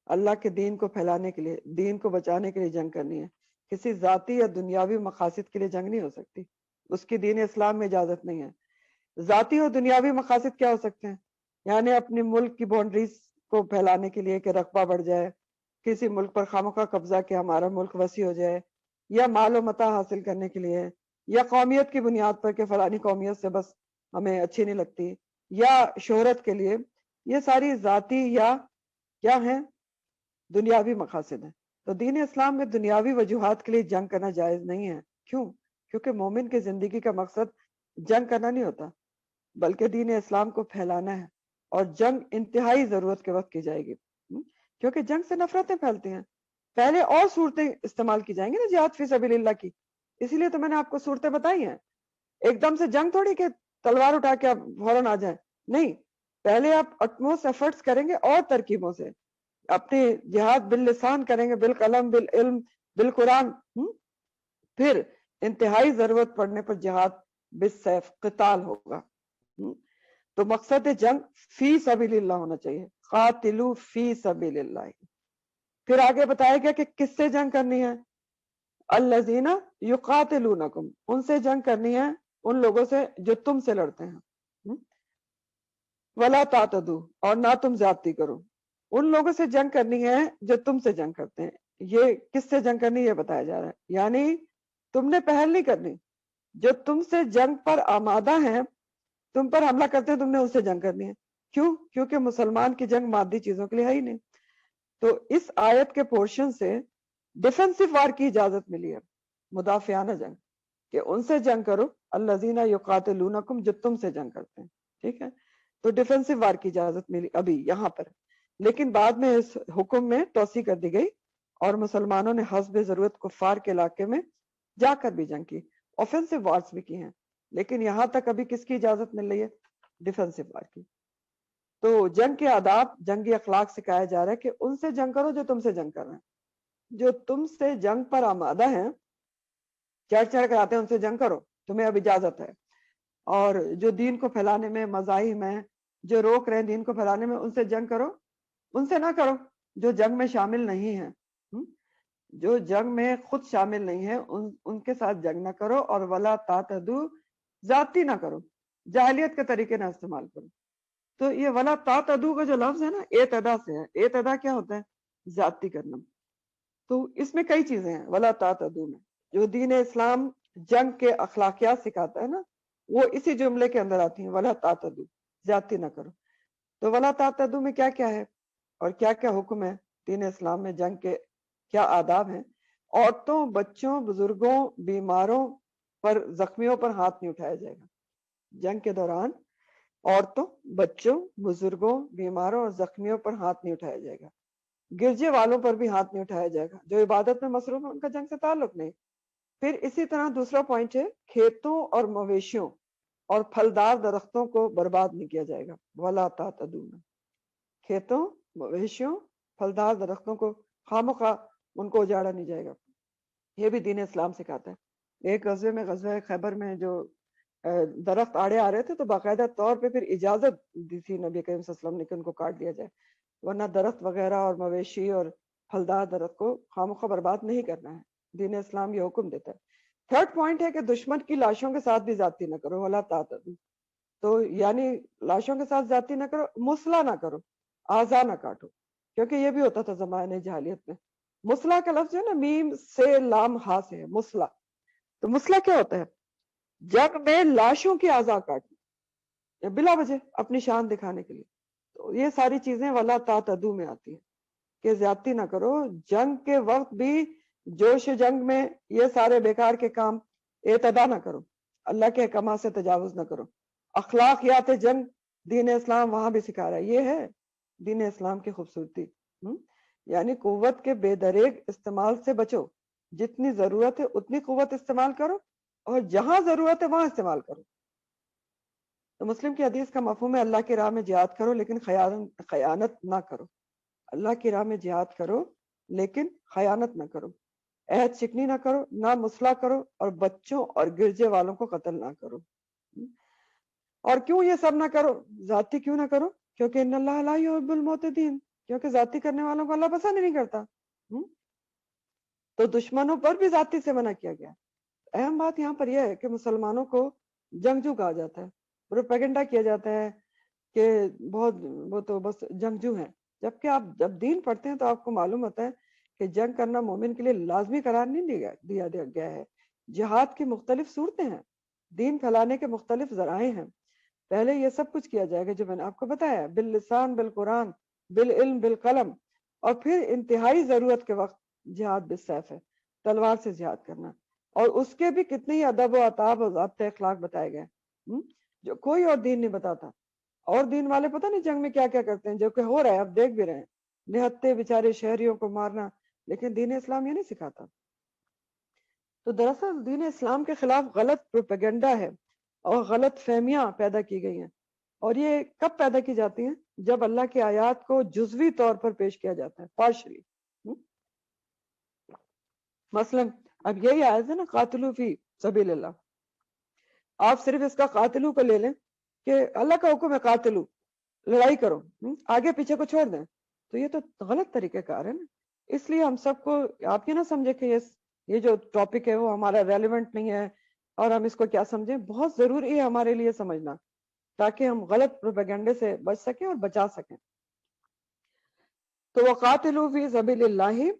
اللہ کے دین کو پھیلانے کے لیے, دین کو بچانے کے لیے جنگ کرنی ہے. کسی ذاتی یا دنیاوی مقاصد کے لیے جنگ نہیں ہو سکتی, اس کی دین اسلام میں اجازت نہیں ہے. ذاتی اور دنیاوی مقاصد کیا ہو سکتے ہیں؟ یعنی اپنے ملک کی باؤنڈریز کو پھیلانے کے لیے کہ رقبہ بڑھ جائے, کسی ملک پر خامخواہ قبضہ کہ ہمارا ملک وسیع ہو جائے, یا مال و متاع حاصل کرنے کے لیے, یا قومیت کی بنیاد پر کہ فلانی قومیت سے بس ہمیں اچھی نہیں لگتی, یا شہرت کے لیے. یہ ساری ذاتی یا کیا ہیں؟ دنیاوی مقاصد ہیں. تو دین اسلام میں دنیاوی وجوہات کے لیے جنگ کرنا جائز نہیں ہے. کیوں؟ کیونکہ مومن کی زندگی کا مقصد جنگ کرنا نہیں ہوتا, بلکہ دین اسلام کو پھیلانا ہے. اور جنگ انتہائی ضرورت کے وقت کی جائے گی, کیونکہ جنگ سے نفرتیں پھیلتی ہیں. پہلے اور صورتیں استعمال کی جائیں گی نا جہاد فی سبیل اللہ کی, اسی لیے تو میں نے آپ کو صورتیں بتائی ہیں. ایک دم سے جنگ تھوڑی کہ تلوار اٹھا کے آپ فوراً آ جائیں, نہیں. پہلے آپ اٹموسٹ ایفرٹس کریں گے اور ترکیبوں سے, اپنی جہاد باللسان کریں گے, بالقلم, بالعلم, بالقرآن. پھر انتہائی ضرورت پڑنے پر جہاد بالسیف, قتال ہوگا. تو مقصد جنگ فی سبیل اللہ ہونا چاہیے, قاتلوا فی سبیل اللہ. پھر آگے بتایا گیا کہ کس سے جنگ کرنی ہے؟ الذین یقاتلونکم, ان سے جنگ کرنی ہے, ان لوگوں سے جو تم سے لڑتے ہیں. ولا تعتدوا, اور نہ تم زیادتی کرو. ان لوگوں سے جنگ کرنی ہے جو تم سے جنگ کرتے ہیں. یہ کس سے جنگ کرنی یہ بتایا جا رہا ہے, یعنی تم نے پہل نہیں کرنی, جو تم سے جنگ پر آمادہ ہیں, تم پر حملہ کرتے ہیں, تم نے ان سے جنگ کرنی ہے. کیوں؟ کیونکہ مسلمان کی جنگ مادی چیزوں کے لیے ہے ہی نہیں. تو اس آیت کے پورشن سے ڈیفنسو وار کی اجازت ملی ہے, مدافعانہ جنگ, کہ ان سے جنگ کرو الذین یقاتلونکم, جو تم سے جنگ کرتے ہیں. ٹھیک ہے, تو ڈیفنسو وار کی اجازت ملی ابھی یہاں پر. لیکن بعد میں اس حکم میں توسیع کر دی گئی اور مسلمانوں نے حسب ضرورت کفار کے علاقے میں جا کر بھی جنگ کی, اوفینسو وارز بھی کی ہیں. لیکن یہاں تک ابھی کس کی اجازت مل رہی ہے؟ ڈیفنسو وار کی. تو جنگ کے آداب, جنگی اخلاق سکھایا جا رہا ہے کہ ان سے جنگ کرو جو تم سے جنگ کر رہے ہیں, جو تم سے جنگ پر آمادہ ہیں, چڑھ چڑھ کر آتے ہیں, ان سے جنگ کرو, تمہیں اب اجازت ہے. اور جو دین کو پھیلانے میں, مذاہب میں جو روک رہے ہیں دین کو پھیلانے میں, ان سے جنگ کرو. ان سے نہ کرو جو جنگ میں شامل نہیں ہیں. جو جنگ میں خود شامل نہیں ہے ان کے ساتھ جنگ نہ کرو، اور ولا تعتدو، زیادتی نہ کرو، جاہلیت کے طریقے نہ استعمال کرو۔ تو یہ ولا تعتدو کا جو لفظ ہے نا، اعتدا سے ہے۔ اعتدا کیا ہوتا ہے؟ زیادتی کرنا۔ تو اس میں کئی چیزیں ہیں ولا تعتدو میں، جو دین اسلام جنگ کے اخلاقیات سکھاتا ہے نا، وہ اسی جملے کے اندر آتی ہیں، ولا تعتدو، زیادتی نہ کرو۔ تو ولا تعتدو میں کیا کیا ہے اور کیا کیا حکم ہے دین اسلام میں؟ جنگ کے کیا آداب ہیں؟ عورتوں، بچوں، بزرگوں، بیماروں پر، زخمیوں پر ہاتھ نہیں اٹھایا جائے گا جنگ کے دوران۔ عورتوں، بچوں، بزرگوں، بیماروں اور زخمیوں پر ہاتھ نہیں اٹھایا جائے گا۔ گرجے والوں پر بھی ہاتھ نہیں اٹھایا جائے گا، جو عبادت میں مصروف ہیں، ان کا جنگ سے تعلق نہیں۔ پھر اسی طرح دوسرا پوائنٹ ہے، کھیتوں اور مویشیوں اور پھلدار درختوں کو برباد نہیں کیا جائے گا، ولا تعتدوا۔ کھیتوں، مویشیوں، پھلدار درختوں کو خواہ ان کو اجاڑا نہیں جائے گا، یہ بھی دین اسلام سکھاتا ہے۔ ایک غزوے میں، غزوہ خیبر میں، جو درخت آڑے آ رہے تھے تو باقاعدہ طور پہ پھر اجازت دی تھی نبی کریم صلی اللہ علیہ وسلم نے کہ ان کو کاٹ دیا جائے، ورنہ درخت وغیرہ اور مویشی اور پھلدار درخت کو خواہ برباد نہیں کرنا ہے، دین اسلام یہ حکم دیتا ہے۔ تھرڈ پوائنٹ ہے کہ دشمن کی لاشوں کے ساتھ بھی زیادتی نہ کرو، ولا تعتدوا۔ تو یعنی لاشوں کے ساتھ زیادتی نہ کرو، مسئلہ نہ کرو، اعضا نہ کاٹو، کیونکہ یہ بھی ہوتا تھا زمانے جاہلیت میں۔ مسئلہ کا لفظ جو ہے نا، میم سے لام ہا سے ہے، مسئلہ۔ تو مسئلہ کیا ہوتا ہے؟ جنگ میں لاشوں کی اعضا کاٹنا بلا وجہ اپنی شان دکھانے کے لیے۔ تو یہ ساری چیزیں ولا تعتدوا میں آتی ہیں کہ زیادتی نہ کرو۔ جنگ کے وقت بھی جوش جنگ میں یہ سارے بیکار کے کام، اعتدا نہ کرو، اللہ کے احکامات سے تجاوز نہ کرو۔ اخلاقیات جنگ دین اسلام وہاں بھی سکھا رہا ہے، یہ ہے دین اسلام کی خوبصورتی۔ یعنی قوت کے بے دریغ استعمال سے بچو، جتنی ضرورت ہے اتنی قوت استعمال کرو، اور جہاں ضرورت ہے وہاں استعمال کرو۔ تو مسلم کی حدیث کا مفہوم ہے اللہ کی راہ میں جہاد کرو لیکن خیانت نہ کرو۔ اللہ کی راہ میں جہاد کرو لیکن خیانت نہ کرو، عہد شکنی نہ کرو، نہ مسلح کرو، اور بچوں اور گرجے والوں کو قتل نہ کرو۔ اور کیوں یہ سب نہ کرو، ذاتی کیوں نہ کرو؟ کیونکہ ان اللہ لا یحب المعتدین، کیونکہ ذاتی کرنے والوں کو اللہ پسند نہیں کرتا۔ تو دشمنوں پر بھی ذاتی سے منع کیا گیا۔ اہم بات یہاں پر یہ ہے کہ مسلمانوں کو جنگجو کہا جاتا ہے، پروپیگنڈا کیا جاتا ہے کہ بہت وہ تو بس جنگجو ہیں، جبکہ آپ جب دین پڑھتے ہیں تو آپ کو معلوم ہوتا ہے کہ جنگ کرنا مومن کے لیے لازمی قرار نہیں دیا گیا ہے۔ جہاد کی مختلف صورتیں ہیں، دین پھیلانے کے مختلف ذرائع ہیں۔ پہلے یہ سب کچھ کیا جائے گا جو میں نے آپ کو بتایا، باللسان، بالقرآن، بالعلم، بالقلم، اور پھر انتہائی ضرورت کے وقت جہاد بالسیف ہے، تلوار سے جہاد کرنا، اور اس کے بھی کتنے ہی ادب و آداب و ضابط اخلاق بتائے گئے جو کوئی اور دین نہیں بتاتا۔ اور دین والے پتہ نہیں جنگ میں کیا کیا کرتے ہیں، جو کہ ہو رہا ہے، اب دیکھ بھی رہے ہیں، نہتے بیچارے شہریوں کو مارنا، لیکن دین اسلام یہ نہیں سکھاتا۔ تو دراصل دین اسلام کے خلاف غلط پروپیگنڈا ہے اور غلط فہمیاں پیدا کی گئی ہیں، اور یہ کب پیدا کی جاتی ہیں؟ جب اللہ کی آیات کو جزوی طور پر پیش کیا جاتا ہے، پارشلی۔ مثلا اب یہی آیت ہے نا، قاتلو فی سبیل اللہ، آپ صرف اس کا قاتلو کو لے لیں کہ اللہ کا حکم ہے قاتلو، لڑائی کرو، آگے پیچھے کو چھوڑ دیں، تو یہ تو غلط طریقہ کار ہے نا۔ اس لیے ہم سب کو، آپ یہ نہ سمجھے کہ یہ جو ٹاپک ہے وہ ہمارا ریلیونٹ نہیں ہے اور ہم اس کو کیا سمجھیں، بہت ضروری ہے ہمارے لیے سمجھنا، تاکہ ہم غلط پروپیگنڈے سے بچ سکیں اور بچا سکیں۔ تو وَقَاتِلُوا فِي سَبِيلِ اللَّهِ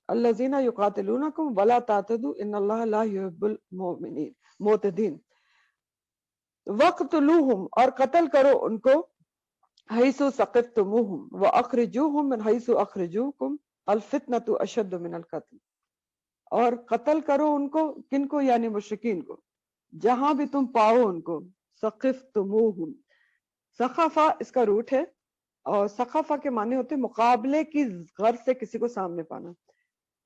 الَّذِينَ يُقَاتِلُونَكُمْ وَلَا تَعْتَدُوا إِنَّ اللَّهَ لَا يُحِبُّ الْمُعْتَدِينَ۔ وَاقْتُلُوهُمْ، اور قتل کرو ان کو، حَيْثُ ثَقِفْتُمُوهُمْ وَأَخْرِجُوهُمْ مِنْ حَيْثُ أَخْرَجُوكُمْ الْفِتْنَةُ أَشَدُّ مِنَ الْقَتْلِ۔ اور قتل کرو ان کو، کن کو؟ یعنی مشرکین کو، جہاں بھی تم پاؤ ان کو۔ ثَقِفْتُمُوهُمْ، ثقافہ اس کا روٹ ہے، اور ثقافہ کے معنی ہوتے ہیں مقابلے کی غرض سے کسی کو سامنے پانا۔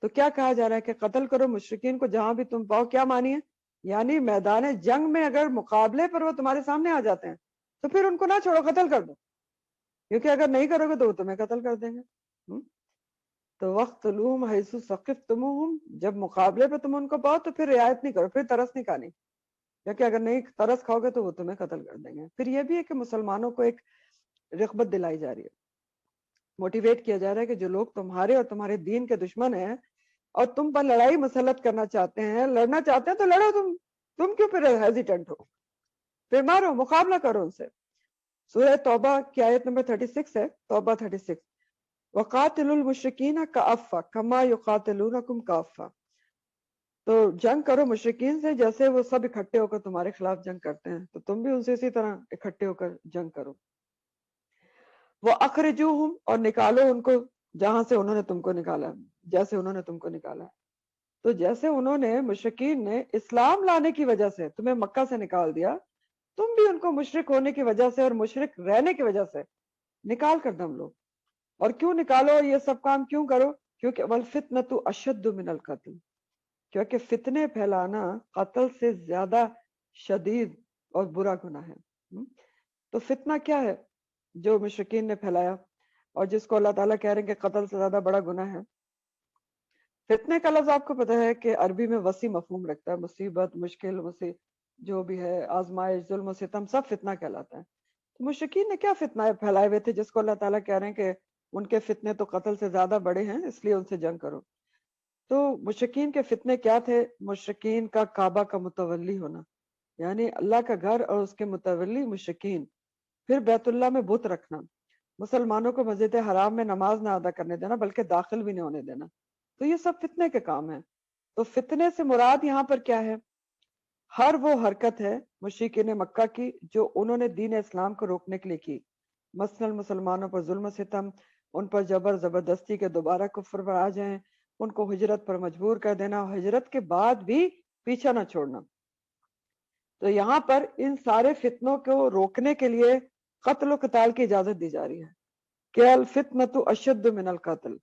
تو کیا کہا جا رہا ہے کہ قتل کرو مشرکین کو جہاں بھی تم پاؤ، کیا معنی ہے؟ یعنی میدان جنگ میں اگر مقابلے پر وہ تمہارے سامنے آ جاتے ہیں تو پھر ان کو نہ چھوڑو، قتل کر دو، کیونکہ اگر نہیں کرو گے تو وہ تمہیں قتل کر دیں گے۔ تو وَاقْتُلُوهُمْ حَيْثُ ثَقِفْتُمُوهُمْ، جب مقابلے پہ تم ان کو پاؤ تو پھر رعایت نہیں کرو، پھر ترس نہیں کھانی، کیونکہ اگر نہیں ترس کھاؤ گے تو وہ تمہیں قتل کر دیں گے۔ پھر یہ بھی ہے کہ مسلمانوں کو ایک رغبت دلائی جا رہی ہے، موٹیویٹ کیا جا رہا ہے کہ جو لوگ تمہارے اور تمہارے دین کے دشمن ہیں اور تم پر لڑائی مسلط کرنا چاہتے ہیں، لڑنا چاہتے ہیں تو لڑو، تم کیوں پھر ہیزیٹنٹ ہو؟ پھر مارو، مقابلہ کرو ان سے۔ سورہ توبہ کی آیت نمبر 36 ہے، توبہ 36، وَقَاتِلُوا الْمُشْرِكِينَ كَأَفَّةً كَمَا يُقَاتِلُونَكُمْ كَافَّةً، تو جنگ کرو مشرکین سے جیسے وہ سب اکٹھے ہو کر تمہارے خلاف جنگ کرتے ہیں، تو تم بھی ان سے اسی طرح اکٹھے ہو کر جنگ کرو۔ وَأَخْرِجُوهُمْ، اور نکالو ان کو جہاں سے انہوں نے تم کو نکالا، جیسے انہوں نے تم کو نکالا۔ تو جیسے انہوں نے، مشرکین نے اسلام لانے کی وجہ سے تمہیں مکہ سے نکال دیا، تم بھی ان کو مشرک ہونے کی وجہ سے اور مشرک رہنے کی وجہ سے نکال کر دم لو۔ اور کیوں نکالو، یہ سب کام کیوں کرو؟ کیونکہ وَالْفِتْنَةُ أَشَدُّ مِنَ الْقَتْلِ، کیونکہ فتنے پھیلانا قتل سے زیادہ شدید اور برا گناہ ہے۔ تو فتنہ کیا ہے جو مشرکین نے پھیلایا اور جس کو اللہ تعالیٰ کہہ رہے ہیں کہ قتل سے زیادہ بڑا گناہ ہے؟ فتنے کا لفظ آپ کو پتہ ہے کہ عربی میں وسیع مفہوم رکھتا ہے، مصیبت، مشکل، جو بھی ہے، آزمائش، ظلم و ستم، سب فتنہ کہلاتا ہے۔ تو مشرکین نے کیا فتنہ پھیلائے ہوئے تھے جس کو اللہ تعالیٰ کہہ رہے ہیں کہ ان کے فتنے تو قتل سے زیادہ بڑے ہیں، اس لیے ان سے جنگ کرو۔ تو مشرکین کے فتنے کیا تھے؟ مشرکین کا کعبہ کا متولی ہونا، یعنی اللہ کا گھر اور اس کے متولی مشرکین، پھر بیت اللہ میں بت رکھنا، مسلمانوں کو مسجد حرام میں نماز نہ ادا کرنے دینا بلکہ داخل بھی نہیں ہونے دینا۔ تو یہ سب فتنے کے کام ہیں۔ تو فتنے سے مراد یہاں پر کیا ہے؟ ہر وہ حرکت ہے مشرکین مکہ کی جو انہوں نے دین اسلام کو روکنے کے لیے کی، مثلا مسلمانوں پر ظلم و ستم، ان پر جبر زبردستی کے دوبارہ کفر پر آ جائیں، ان کو ہجرت پر مجبور کر دینا، ہجرت کے بعد بھی پیچھا نہ چھوڑنا۔ تو یہاں پر ان سارے فتنوں کو روکنے کے لیے قتل و قتال کی اجازت دی جا رہی ہے کہ الفتنۃ اشد من القتل،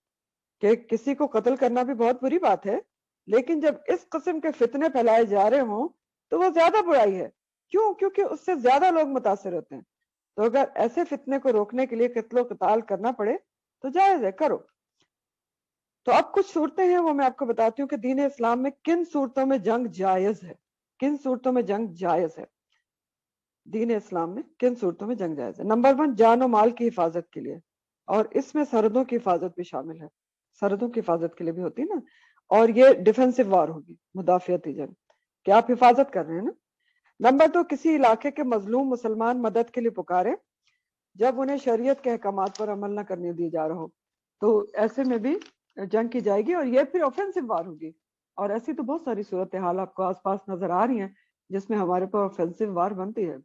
کہ کسی کو قتل کرنا بھی بہت بری بات ہے، لیکن جب اس قسم کے فتنے پھیلائے جا رہے ہوں تو وہ زیادہ برائی ہے۔ کیوں؟ کیونکہ اس سے زیادہ لوگ متاثر ہوتے ہیں۔ تو اگر ایسے فتنے کو روکنے کے لیے قتل و قتال کرنا پڑے تو جائز ہے، کرو۔ تو اب کچھ صورتیں ہیں، وہ میں آپ کو بتاتی ہوں کہ دین اسلام میں کن صورتوں میں جنگ جائز ہے، کن صورتوں میں جنگ جائز ہے۔ دین اسلام میں کن صورتوں میں جنگ جائز ہے؟ نمبر 1، جان و مال کی حفاظت کے لیے، اور اس میں سرحدوں کی حفاظت بھی شامل ہے، سرحدوں کی حفاظت کے لیے بھی ہوتی ہے نا، اور یہ ڈیفینسو وار ہوگی، مدافعتی جنگ، کہ آپ حفاظت کر رہے ہیں نا۔ نمبر 2، کسی علاقے کے مظلوم مسلمان مدد کے لیے پکارے جب انہیں شریعت کے احکامات پر عمل نہ کرنے دیا جا رہا ہو، تو ایسے میں بھی جنگ کی جائے گی، اور یہ پھر آفینسو وار ہوگی۔ اور ایسی تو بہت ساری صورتحال آپ کو آس پاس نظر آ رہی ہیں جس میں ہمارے پاس آفینسو وار بنتی ہے۔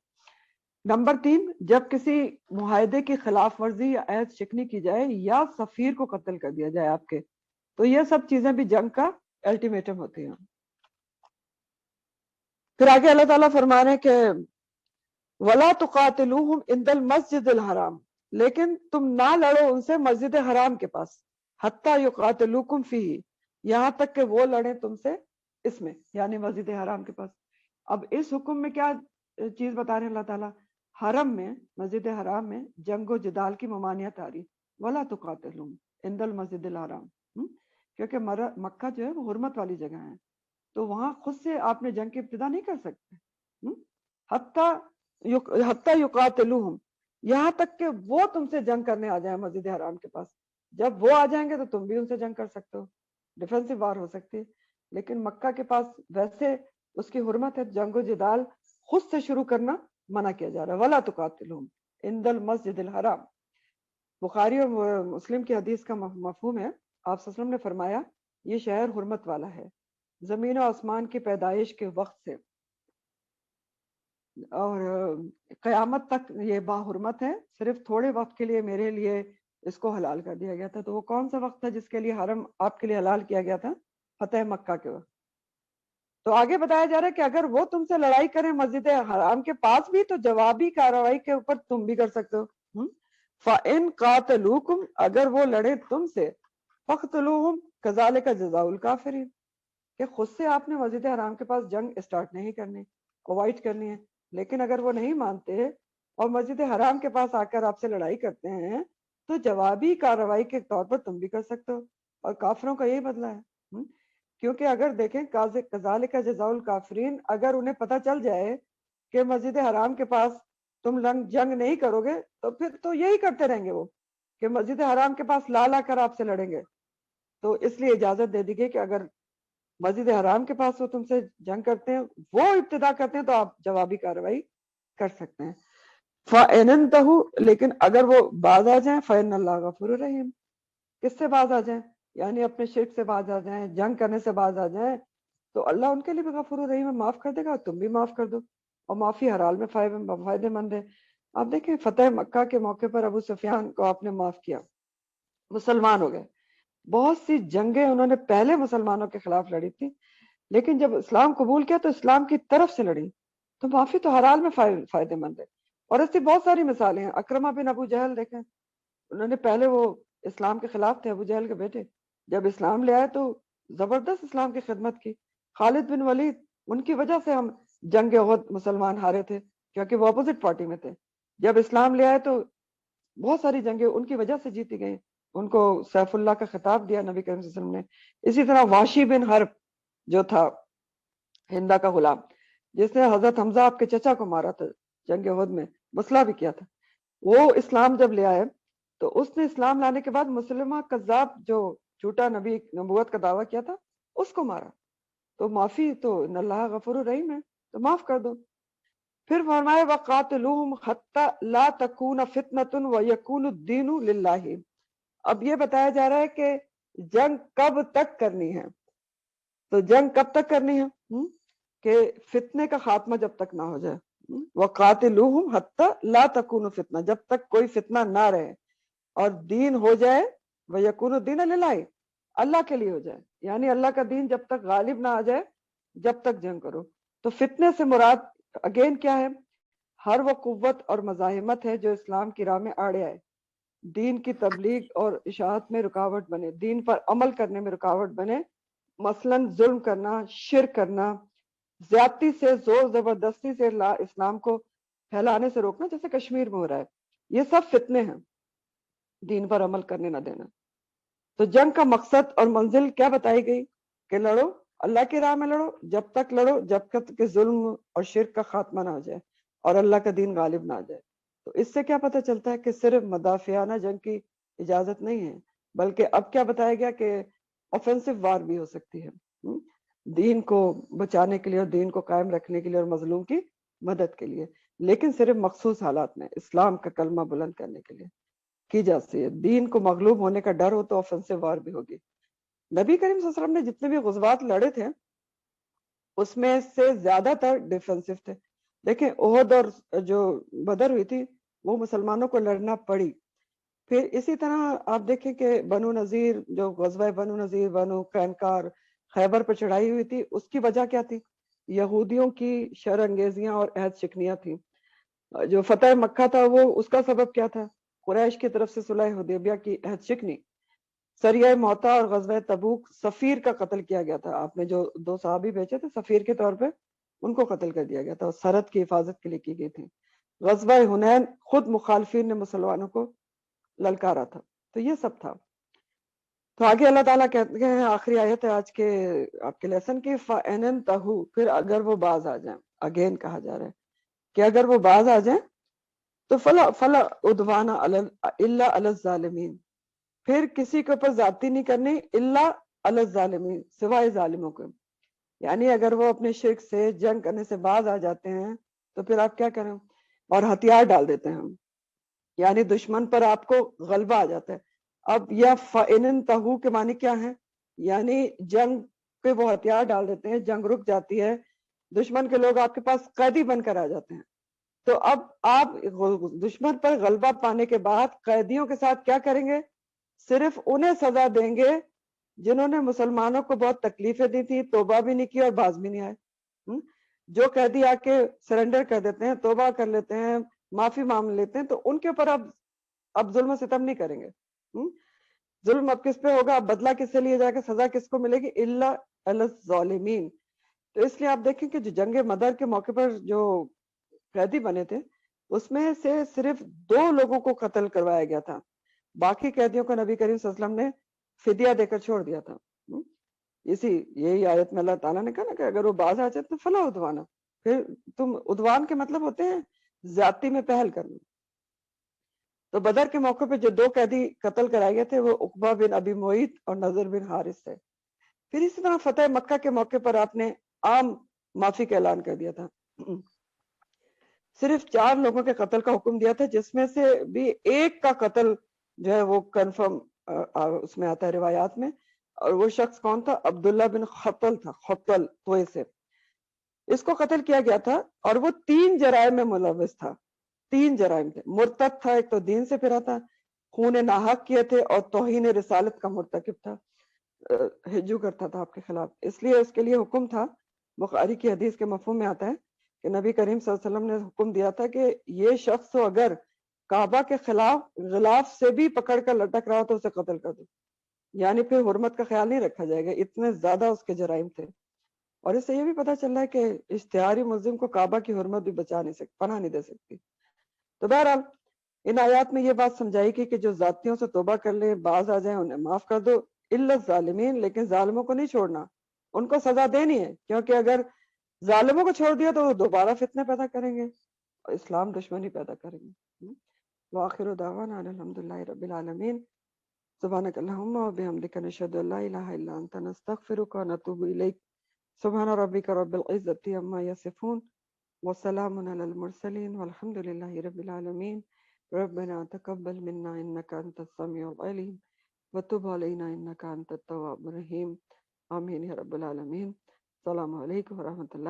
نمبر 3، جب کسی معاہدے کی خلاف ورزی یا عہد شکنی کی جائے یا سفیر کو قتل کر دیا جائے آپ کے، تو یہ سب چیزیں بھی جنگ کا الٹیمیٹم ہوتی ہیں۔ پھر آگے اللہ تعالیٰ فرما رہے ہیں کہ وَلَا تُقَاتِلُوهُمْ عِنْدَ الْمَسْجِدِ الْحَرَامِ، لیکن تم نہ لڑو ان سے مسجد حرام کے پاس، حَتَّى يُقَاتِلُوكُمْ فِيهِ، یہاں تک کہ وہ لڑیں تم سے اس میں، یعنی مسجد حرام کے پاس۔ اب اس حکم میں کیا چیز بتا رہے ہیں اللہ تعالیٰ؟ حرم میں، مسجد حرام میں جنگ و جدال کی ممانعت آ رہی، وَلَا تُقَاتِلُوهُمْ عِنْدَ الْمَسْجِدِ الْحَرَامِ، کیونکہ مکہ جو ہے وہ حرمت والی جگہ ہے، تو وہاں خود سے آپ نے جنگ کی ابتدا نہیں کر سکتے۔ حتیٰ یقاتلوہم، یہاں تک کہ وہ تم سے جنگ کرنے آ جائیں مسجد حرام کے پاس، جب وہ آ جائیں گے تو تم بھی ان سے جنگ کر سکتے ہو، ڈیفینسو وار ہو سکتی ہے۔ لیکن مکہ کے پاس ویسے اس کی حرمت ہے، جنگ و جدال خود سے شروع کرنا منع کیا جا رہا ہے، وَلَا تُقَاتِلُوهُمْ عِنْدَ الْمَسْجِدِ الْحَرَامِ۔ بخاری اور مسلم کی حدیث کا مفہوم ہے، آپ صلی اللہ علیہ وسلم نے فرمایا یہ شہر حرمت والا ہے، زمین و آسمان کی پیدائش کے وقت سے اور قیامت تک یہ باحرمت ہے، صرف تھوڑے وقت کے لیے میرے لیے اس کو حلال کر دیا گیا تھا۔ تو وہ کون سا وقت تھا جس کے لیے حرم آپ کے لیے حلال کیا گیا تھا؟ فتح مکہ کے وقت۔ تو آگے بتایا جا رہا ہے کہ اگر وہ تم سے لڑائی کریں مسجد حرام کے پاس بھی تو جوابی کارروائی کے اوپر تم بھی کر سکتے ہو۔ فَإِن قَاتَلُوكُمْ، اگر وہ لڑے تم سے، فَقْتُلُوهُمْ كَذَلِكَ جَزَاءُ الْكَافِرِينَ، کہ خود سے آپ نے مسجد حرام کے پاس جنگ اسٹارٹ نہیں کرنی، اوائڈ کرنی ہے، لیکن اگر وہ نہیں مانتے اور مسجد حرام کے پاس آ کر آپ سے لڑائی کرتے ہیں تو جوابی کارروائی کے طور پر تم بھی کر سکتے ہو، اور کافروں کا یہی بدلہ ہے۔ کیونکہ اگر دیکھیں کذالک جزاء الکافرین، اگر انہیں پتہ چل جائے کہ مسجد حرام کے پاس تم جنگ نہیں کرو گے تو پھر تو یہی کرتے رہیں گے وہ، کہ مسجد حرام کے پاس لا کر آپ سے لڑیں گے۔ تو اس لیے اجازت دے دی گئی کہ اگر مسجد حرام کے پاس وہ تم سے جنگ کرتے ہیں، وہ ابتدا کرتے ہیں، تو آپ جوابی کارروائی کر سکتے ہیں. فَإِنْ انْتَهُوا، لیکن اگر وہ باز آ جائیں، فَإِنَّ اللَّهَ غَفُورٌ رَحِيمٌ، کس سے باز آ جائیں؟ یعنی اپنے شرک سے باز آ جائیں، جنگ کرنے سے باز آ جائیں، تو اللہ ان کے لیے بھی غفور رحیم ہے، معاف کر دے گا، تم بھی معاف کر دو. اور معافی ہر حال میں فائدے مند ہے. آپ دیکھیں فتح مکہ کے موقع پر ابو سفیان کو آپ نے معاف کیا، مسلمان ہو گئے. بہت سی جنگیں انہوں نے پہلے مسلمانوں کے خلاف لڑی تھی، لیکن جب اسلام قبول کیا تو اسلام کی طرف سے لڑی. تو معافی تو ہر حال میں فائدے مند ہے. اور ایسی بہت ساری مثالیں ہیں. اکرمہ بن ابو جہل دیکھیں، انہوں نے پہلے وہ اسلام کے خلاف تھے، ابو جہل کے بیٹے، جب اسلام لے آئے تو زبردست اسلام کی خدمت کی. خالد بن ولید، ان کی وجہ سے ہم جنگ احد مسلمان ہارے تھے، کیونکہ وہ اپوزٹ پارٹی میں تھے. جب اسلام لے آئے تو بہت ساری جنگیں ان کی وجہ سے جیتی گئیں، ان کو سیف اللہ کا خطاب دیا نبی کریم صلی اللہ علیہ وسلم نے. اسی طرح واشی بن حرب جو تھا ہندا کا غلام، جس نے حضرت حمزہ آپ کے چچا کو مارا تھا جنگ احد میں، مسئلہ بھی کیا تھا، وہ اسلام جب لے آئے تو اس نے اسلام لانے کے بعد مسلمہ کذاب جو جھوٹا نبی نبوت کا دعویٰ کیا تھا اس کو مارا. تو معافی تو ان اللہ غفور الرحیم ہے، تو معاف کر دو. پھر فرمائے وَقَاتِلُوهُمْ حَتَّى لَا تَكُونَ فِتْنَةٌ وَيَكُونُ الدِّينُ لِلَّهِ. اب یہ بتایا جا رہا ہے کہ جنگ کب تک کرنی ہے. تو جنگ کب تک کرنی ہے؟ کہ فتنے کا خاتمہ جب تک نہ ہو جائے. وَقَاتِلُوهُمْ حَتَّى لَا تَكُونُ فِتْنَةٌ، جب تک کوئی فتنہ نہ رہے اور دین ہو جائے. وَيَكُونُ الدِّينَ لِلَّهِ، اللہ کے لیے ہو جائے، یعنی اللہ کا دین جب تک غالب نہ آ جائے جب تک جنگ کرو. تو فتنے سے مراد اگین کیا ہے؟ ہر وہ قوت اور مزاحمت ہے جو اسلام کی راہ میں آڑے آئے، دین کی تبلیغ اور اشاعت میں رکاوٹ بنے، دین پر عمل کرنے میں رکاوٹ بنے. مثلاً ظلم کرنا، شرک کرنا، زیادتی سے، زور زبردستی سے اسلام کو پھیلانے سے روکنا، جیسے کشمیر میں ہو رہا ہے. یہ سب فتنے ہیں، دین پر عمل کرنے نہ دینا. تو جنگ کا مقصد اور منزل کیا بتائی گئی؟ کہ لڑو، اللہ کی راہ میں لڑو، جب تک لڑو جب تک کہ ظلم اور شرک کا خاتمہ نہ ہو جائے اور اللہ کا دین غالب نہ آ جائے. تو اس سے کیا پتہ چلتا ہے کہ صرف مدافعانہ جنگ کی اجازت نہیں ہے، بلکہ اب کیا بتایا گیا کہ آفینسو وار بھی ہو سکتی ہے، دین کو بچانے کے لیے اور دین کو قائم رکھنے کے لیے اور مظلوم کی مدد کے لیے، لیکن صرف مخصوص حالات میں اسلام کا کلمہ بلند کرنے کے لیے کی جاتی ہے. دین کو مغلوب ہونے کا ڈر ہو تو آفینسو وار بھی ہوگی. نبی کریم صلی اللہ علیہ وسلم نے جتنے بھی غزوات لڑے تھے اس میں سے زیادہ تر ڈیفنسو تھے. دیکھیں احد اور جو بدر ہوئی تھی وہ مسلمانوں کو لڑنا پڑی. پھر اسی طرح آپ دیکھیں کہ بنو نذیر، جو غزوہ بنو نذیر، بنو قینقار، خیبر پر چڑھائی ہوئی تھی، اس کی وجہ کیا تھی؟ یہودیوں کی شر انگیزیاں اور عہد شکنیاں تھیں. جو فتح مکہ تھا وہ اس کا سبب کیا تھا؟ قریش کی طرف سے صلح حدیبیہ کی عہد شکنی. سریہ موتا اور غزوہ تبوک سفیر کا قتل کیا گیا تھا. آپ نے جو 2 صحابی بھیجے تھے سفیر کے طور پہ، ان کو قتل کر دیا گیا تھا اور سرحد کی حفاظت کے لیے کی گئی تھی. غزوہ حنین خود مخالفین نے مسلمانوں کو للکارا تھا. تو یہ سب تھا. تو آگے اللہ تعالیٰ کہتے ہیں، آخری آیت ہے آج کے آپ کے لیسن کی، فَإِنْ انْتَهُوا، پھر اگر وہ باز آ جائیں. اگین کہا جا رہا ہے کہ اگر وہ باز آ جائیں تو فلا عدوان الا علی الظالمین، پھر کسی کے اوپر زیادتی نہیں کرنی، الا علی الظالمین، سوائے ظالموں کے. یعنی اگر وہ اپنے شرک سے جنگ کرنے سے باز آ جاتے ہیں تو پھر آپ کیا کریں؟ اور ہتھیار ڈال دیتے ہیں، یعنی دشمن پر آپ کو غلبہ آ جاتا ہے. اب یا فَإِنْ انْتَهُوا کے معنی کیا ہیں؟ یعنی جنگ پہ وہ ہتھیار ڈال دیتے ہیں، جنگ رک جاتی ہے، دشمن کے لوگ آپ کے پاس قیدی بن کر آ جاتے ہیں. تو اب آپ دشمن پر غلبہ پانے کے بعد قیدیوں کے ساتھ کیا کریں گے؟ صرف انہیں سزا دیں گے جنہوں نے مسلمانوں کو بہت تکلیفیں دی تھی، توبہ بھی نہیں کی اور باز بھی نہیں آئے. جو قیدی آ کے سرنڈر کر دیتے ہیں، توبہ کر لیتے ہیں، معافی مانگ لیتے ہیں، تو ان کے اوپر اب ظلم و ستم نہیں کریں گے. ظلم اب کس پہ ہوگا؟ اب بدلہ کس سے لیا جائے گا؟ سزا کس کو ملے گی؟ الا علی الظالمین. تو اس لیے آپ دیکھیں کہ جو جنگ بدر کے موقع پر جو قیدی بنے تھے اس میں سے صرف 2 لوگوں کو قتل کروایا گیا تھا، باقی قیدیوں کو نبی کریم صلی اللہ علیہ وسلم نے فدیہ دے کر چھوڑ دیا تھا. یہی آیت میں اللہ تعالیٰ نے کہا نا کہ اگر وہ باز آ جائے تو فلا عدوان، پھر عدوان کے مطلب ہوتے ہیں زیادتی میں پہل کرنا. تو بدر کے موقع پہ جو 2 قیدی قتل کرائے گئے تھے وہ عقبہ بن ابی معیط اور نضر بن حارث تھے. پھر اسی طرح فتح مکہ کے موقع پر آپ نے عام معافی کا اعلان کر دیا تھا. صرف 4 لوگوں کے قتل کا حکم دیا تھا، جس میں سے بھی ایک کا قتل جو ہے وہ کنفرم اس میں آتا ہے روایات میں، اور وہ شخص کون تھا؟ عبداللہ بن خطل تھا، خطل طوئے سے. اس کو قتل کیا گیا تھا اور وہ 3 جرائم میں ملوث تھا. 3 جرائم تھے. مرتد تھا، ایک تو دین سے پھرا تھا، خون ناحق کیے تھے، اور توہین رسالت کا مرتکب تھا، ہجو کرتا تھا آپ کے خلاف. اس لیے اس کے لیے حکم تھا، بخاری کی حدیث کے مفہوم میں آتا ہے کہ نبی کریم صلی اللہ علیہ وسلم نے حکم دیا تھا کہ یہ شخص تو اگر کعبہ کے خلاف غلاف سے بھی پکڑ کر لٹک رہا تو اسے قتل کر دو. یعنی پھر حرمت کا خیال نہیں رکھا جائے گا، اتنے زیادہ اس کے جرائم تھے. اور اس سے یہ بھی پتہ چل رہا ہے کہ اشتہاری ملزم کو کعبہ کی حرمت بھی بچا نہیں سکتی، پناہ نہیں دے سکتی. تو بہرحال ان آیات میں یہ بات سمجھائی گئی کہ جو ذاتیوں سے توبہ کر لیں، باز آ جائیں، انہیں معاف کر دو. الا الظالمین، لیکن ظالموں کو نہیں چھوڑنا، ان کو سزا دینی ہے، کیونکہ اگر ظالموں کو چھوڑ دیا تو وہ دوبارہ فتنے پیدا کریں گے اور اسلام دشمنی پیدا کریں گے. وآخر دعوانا ان الحمدللہ رب العالمین. سبحانک اللہم وبحمدک نشہد ان لا الہ الا انت نستغفرک ونتوب الیک. سبحان ربک رب العزۃ عما یصفون وسلام علی المرسلین والحمد للہ رب العالمین. ربنا تقبل منا انک انت السمیع العلیم وتب علینا انک انت التواب الرحیم. آمین یا رب العالمین. السلام علیکم ورحمۃ اللہ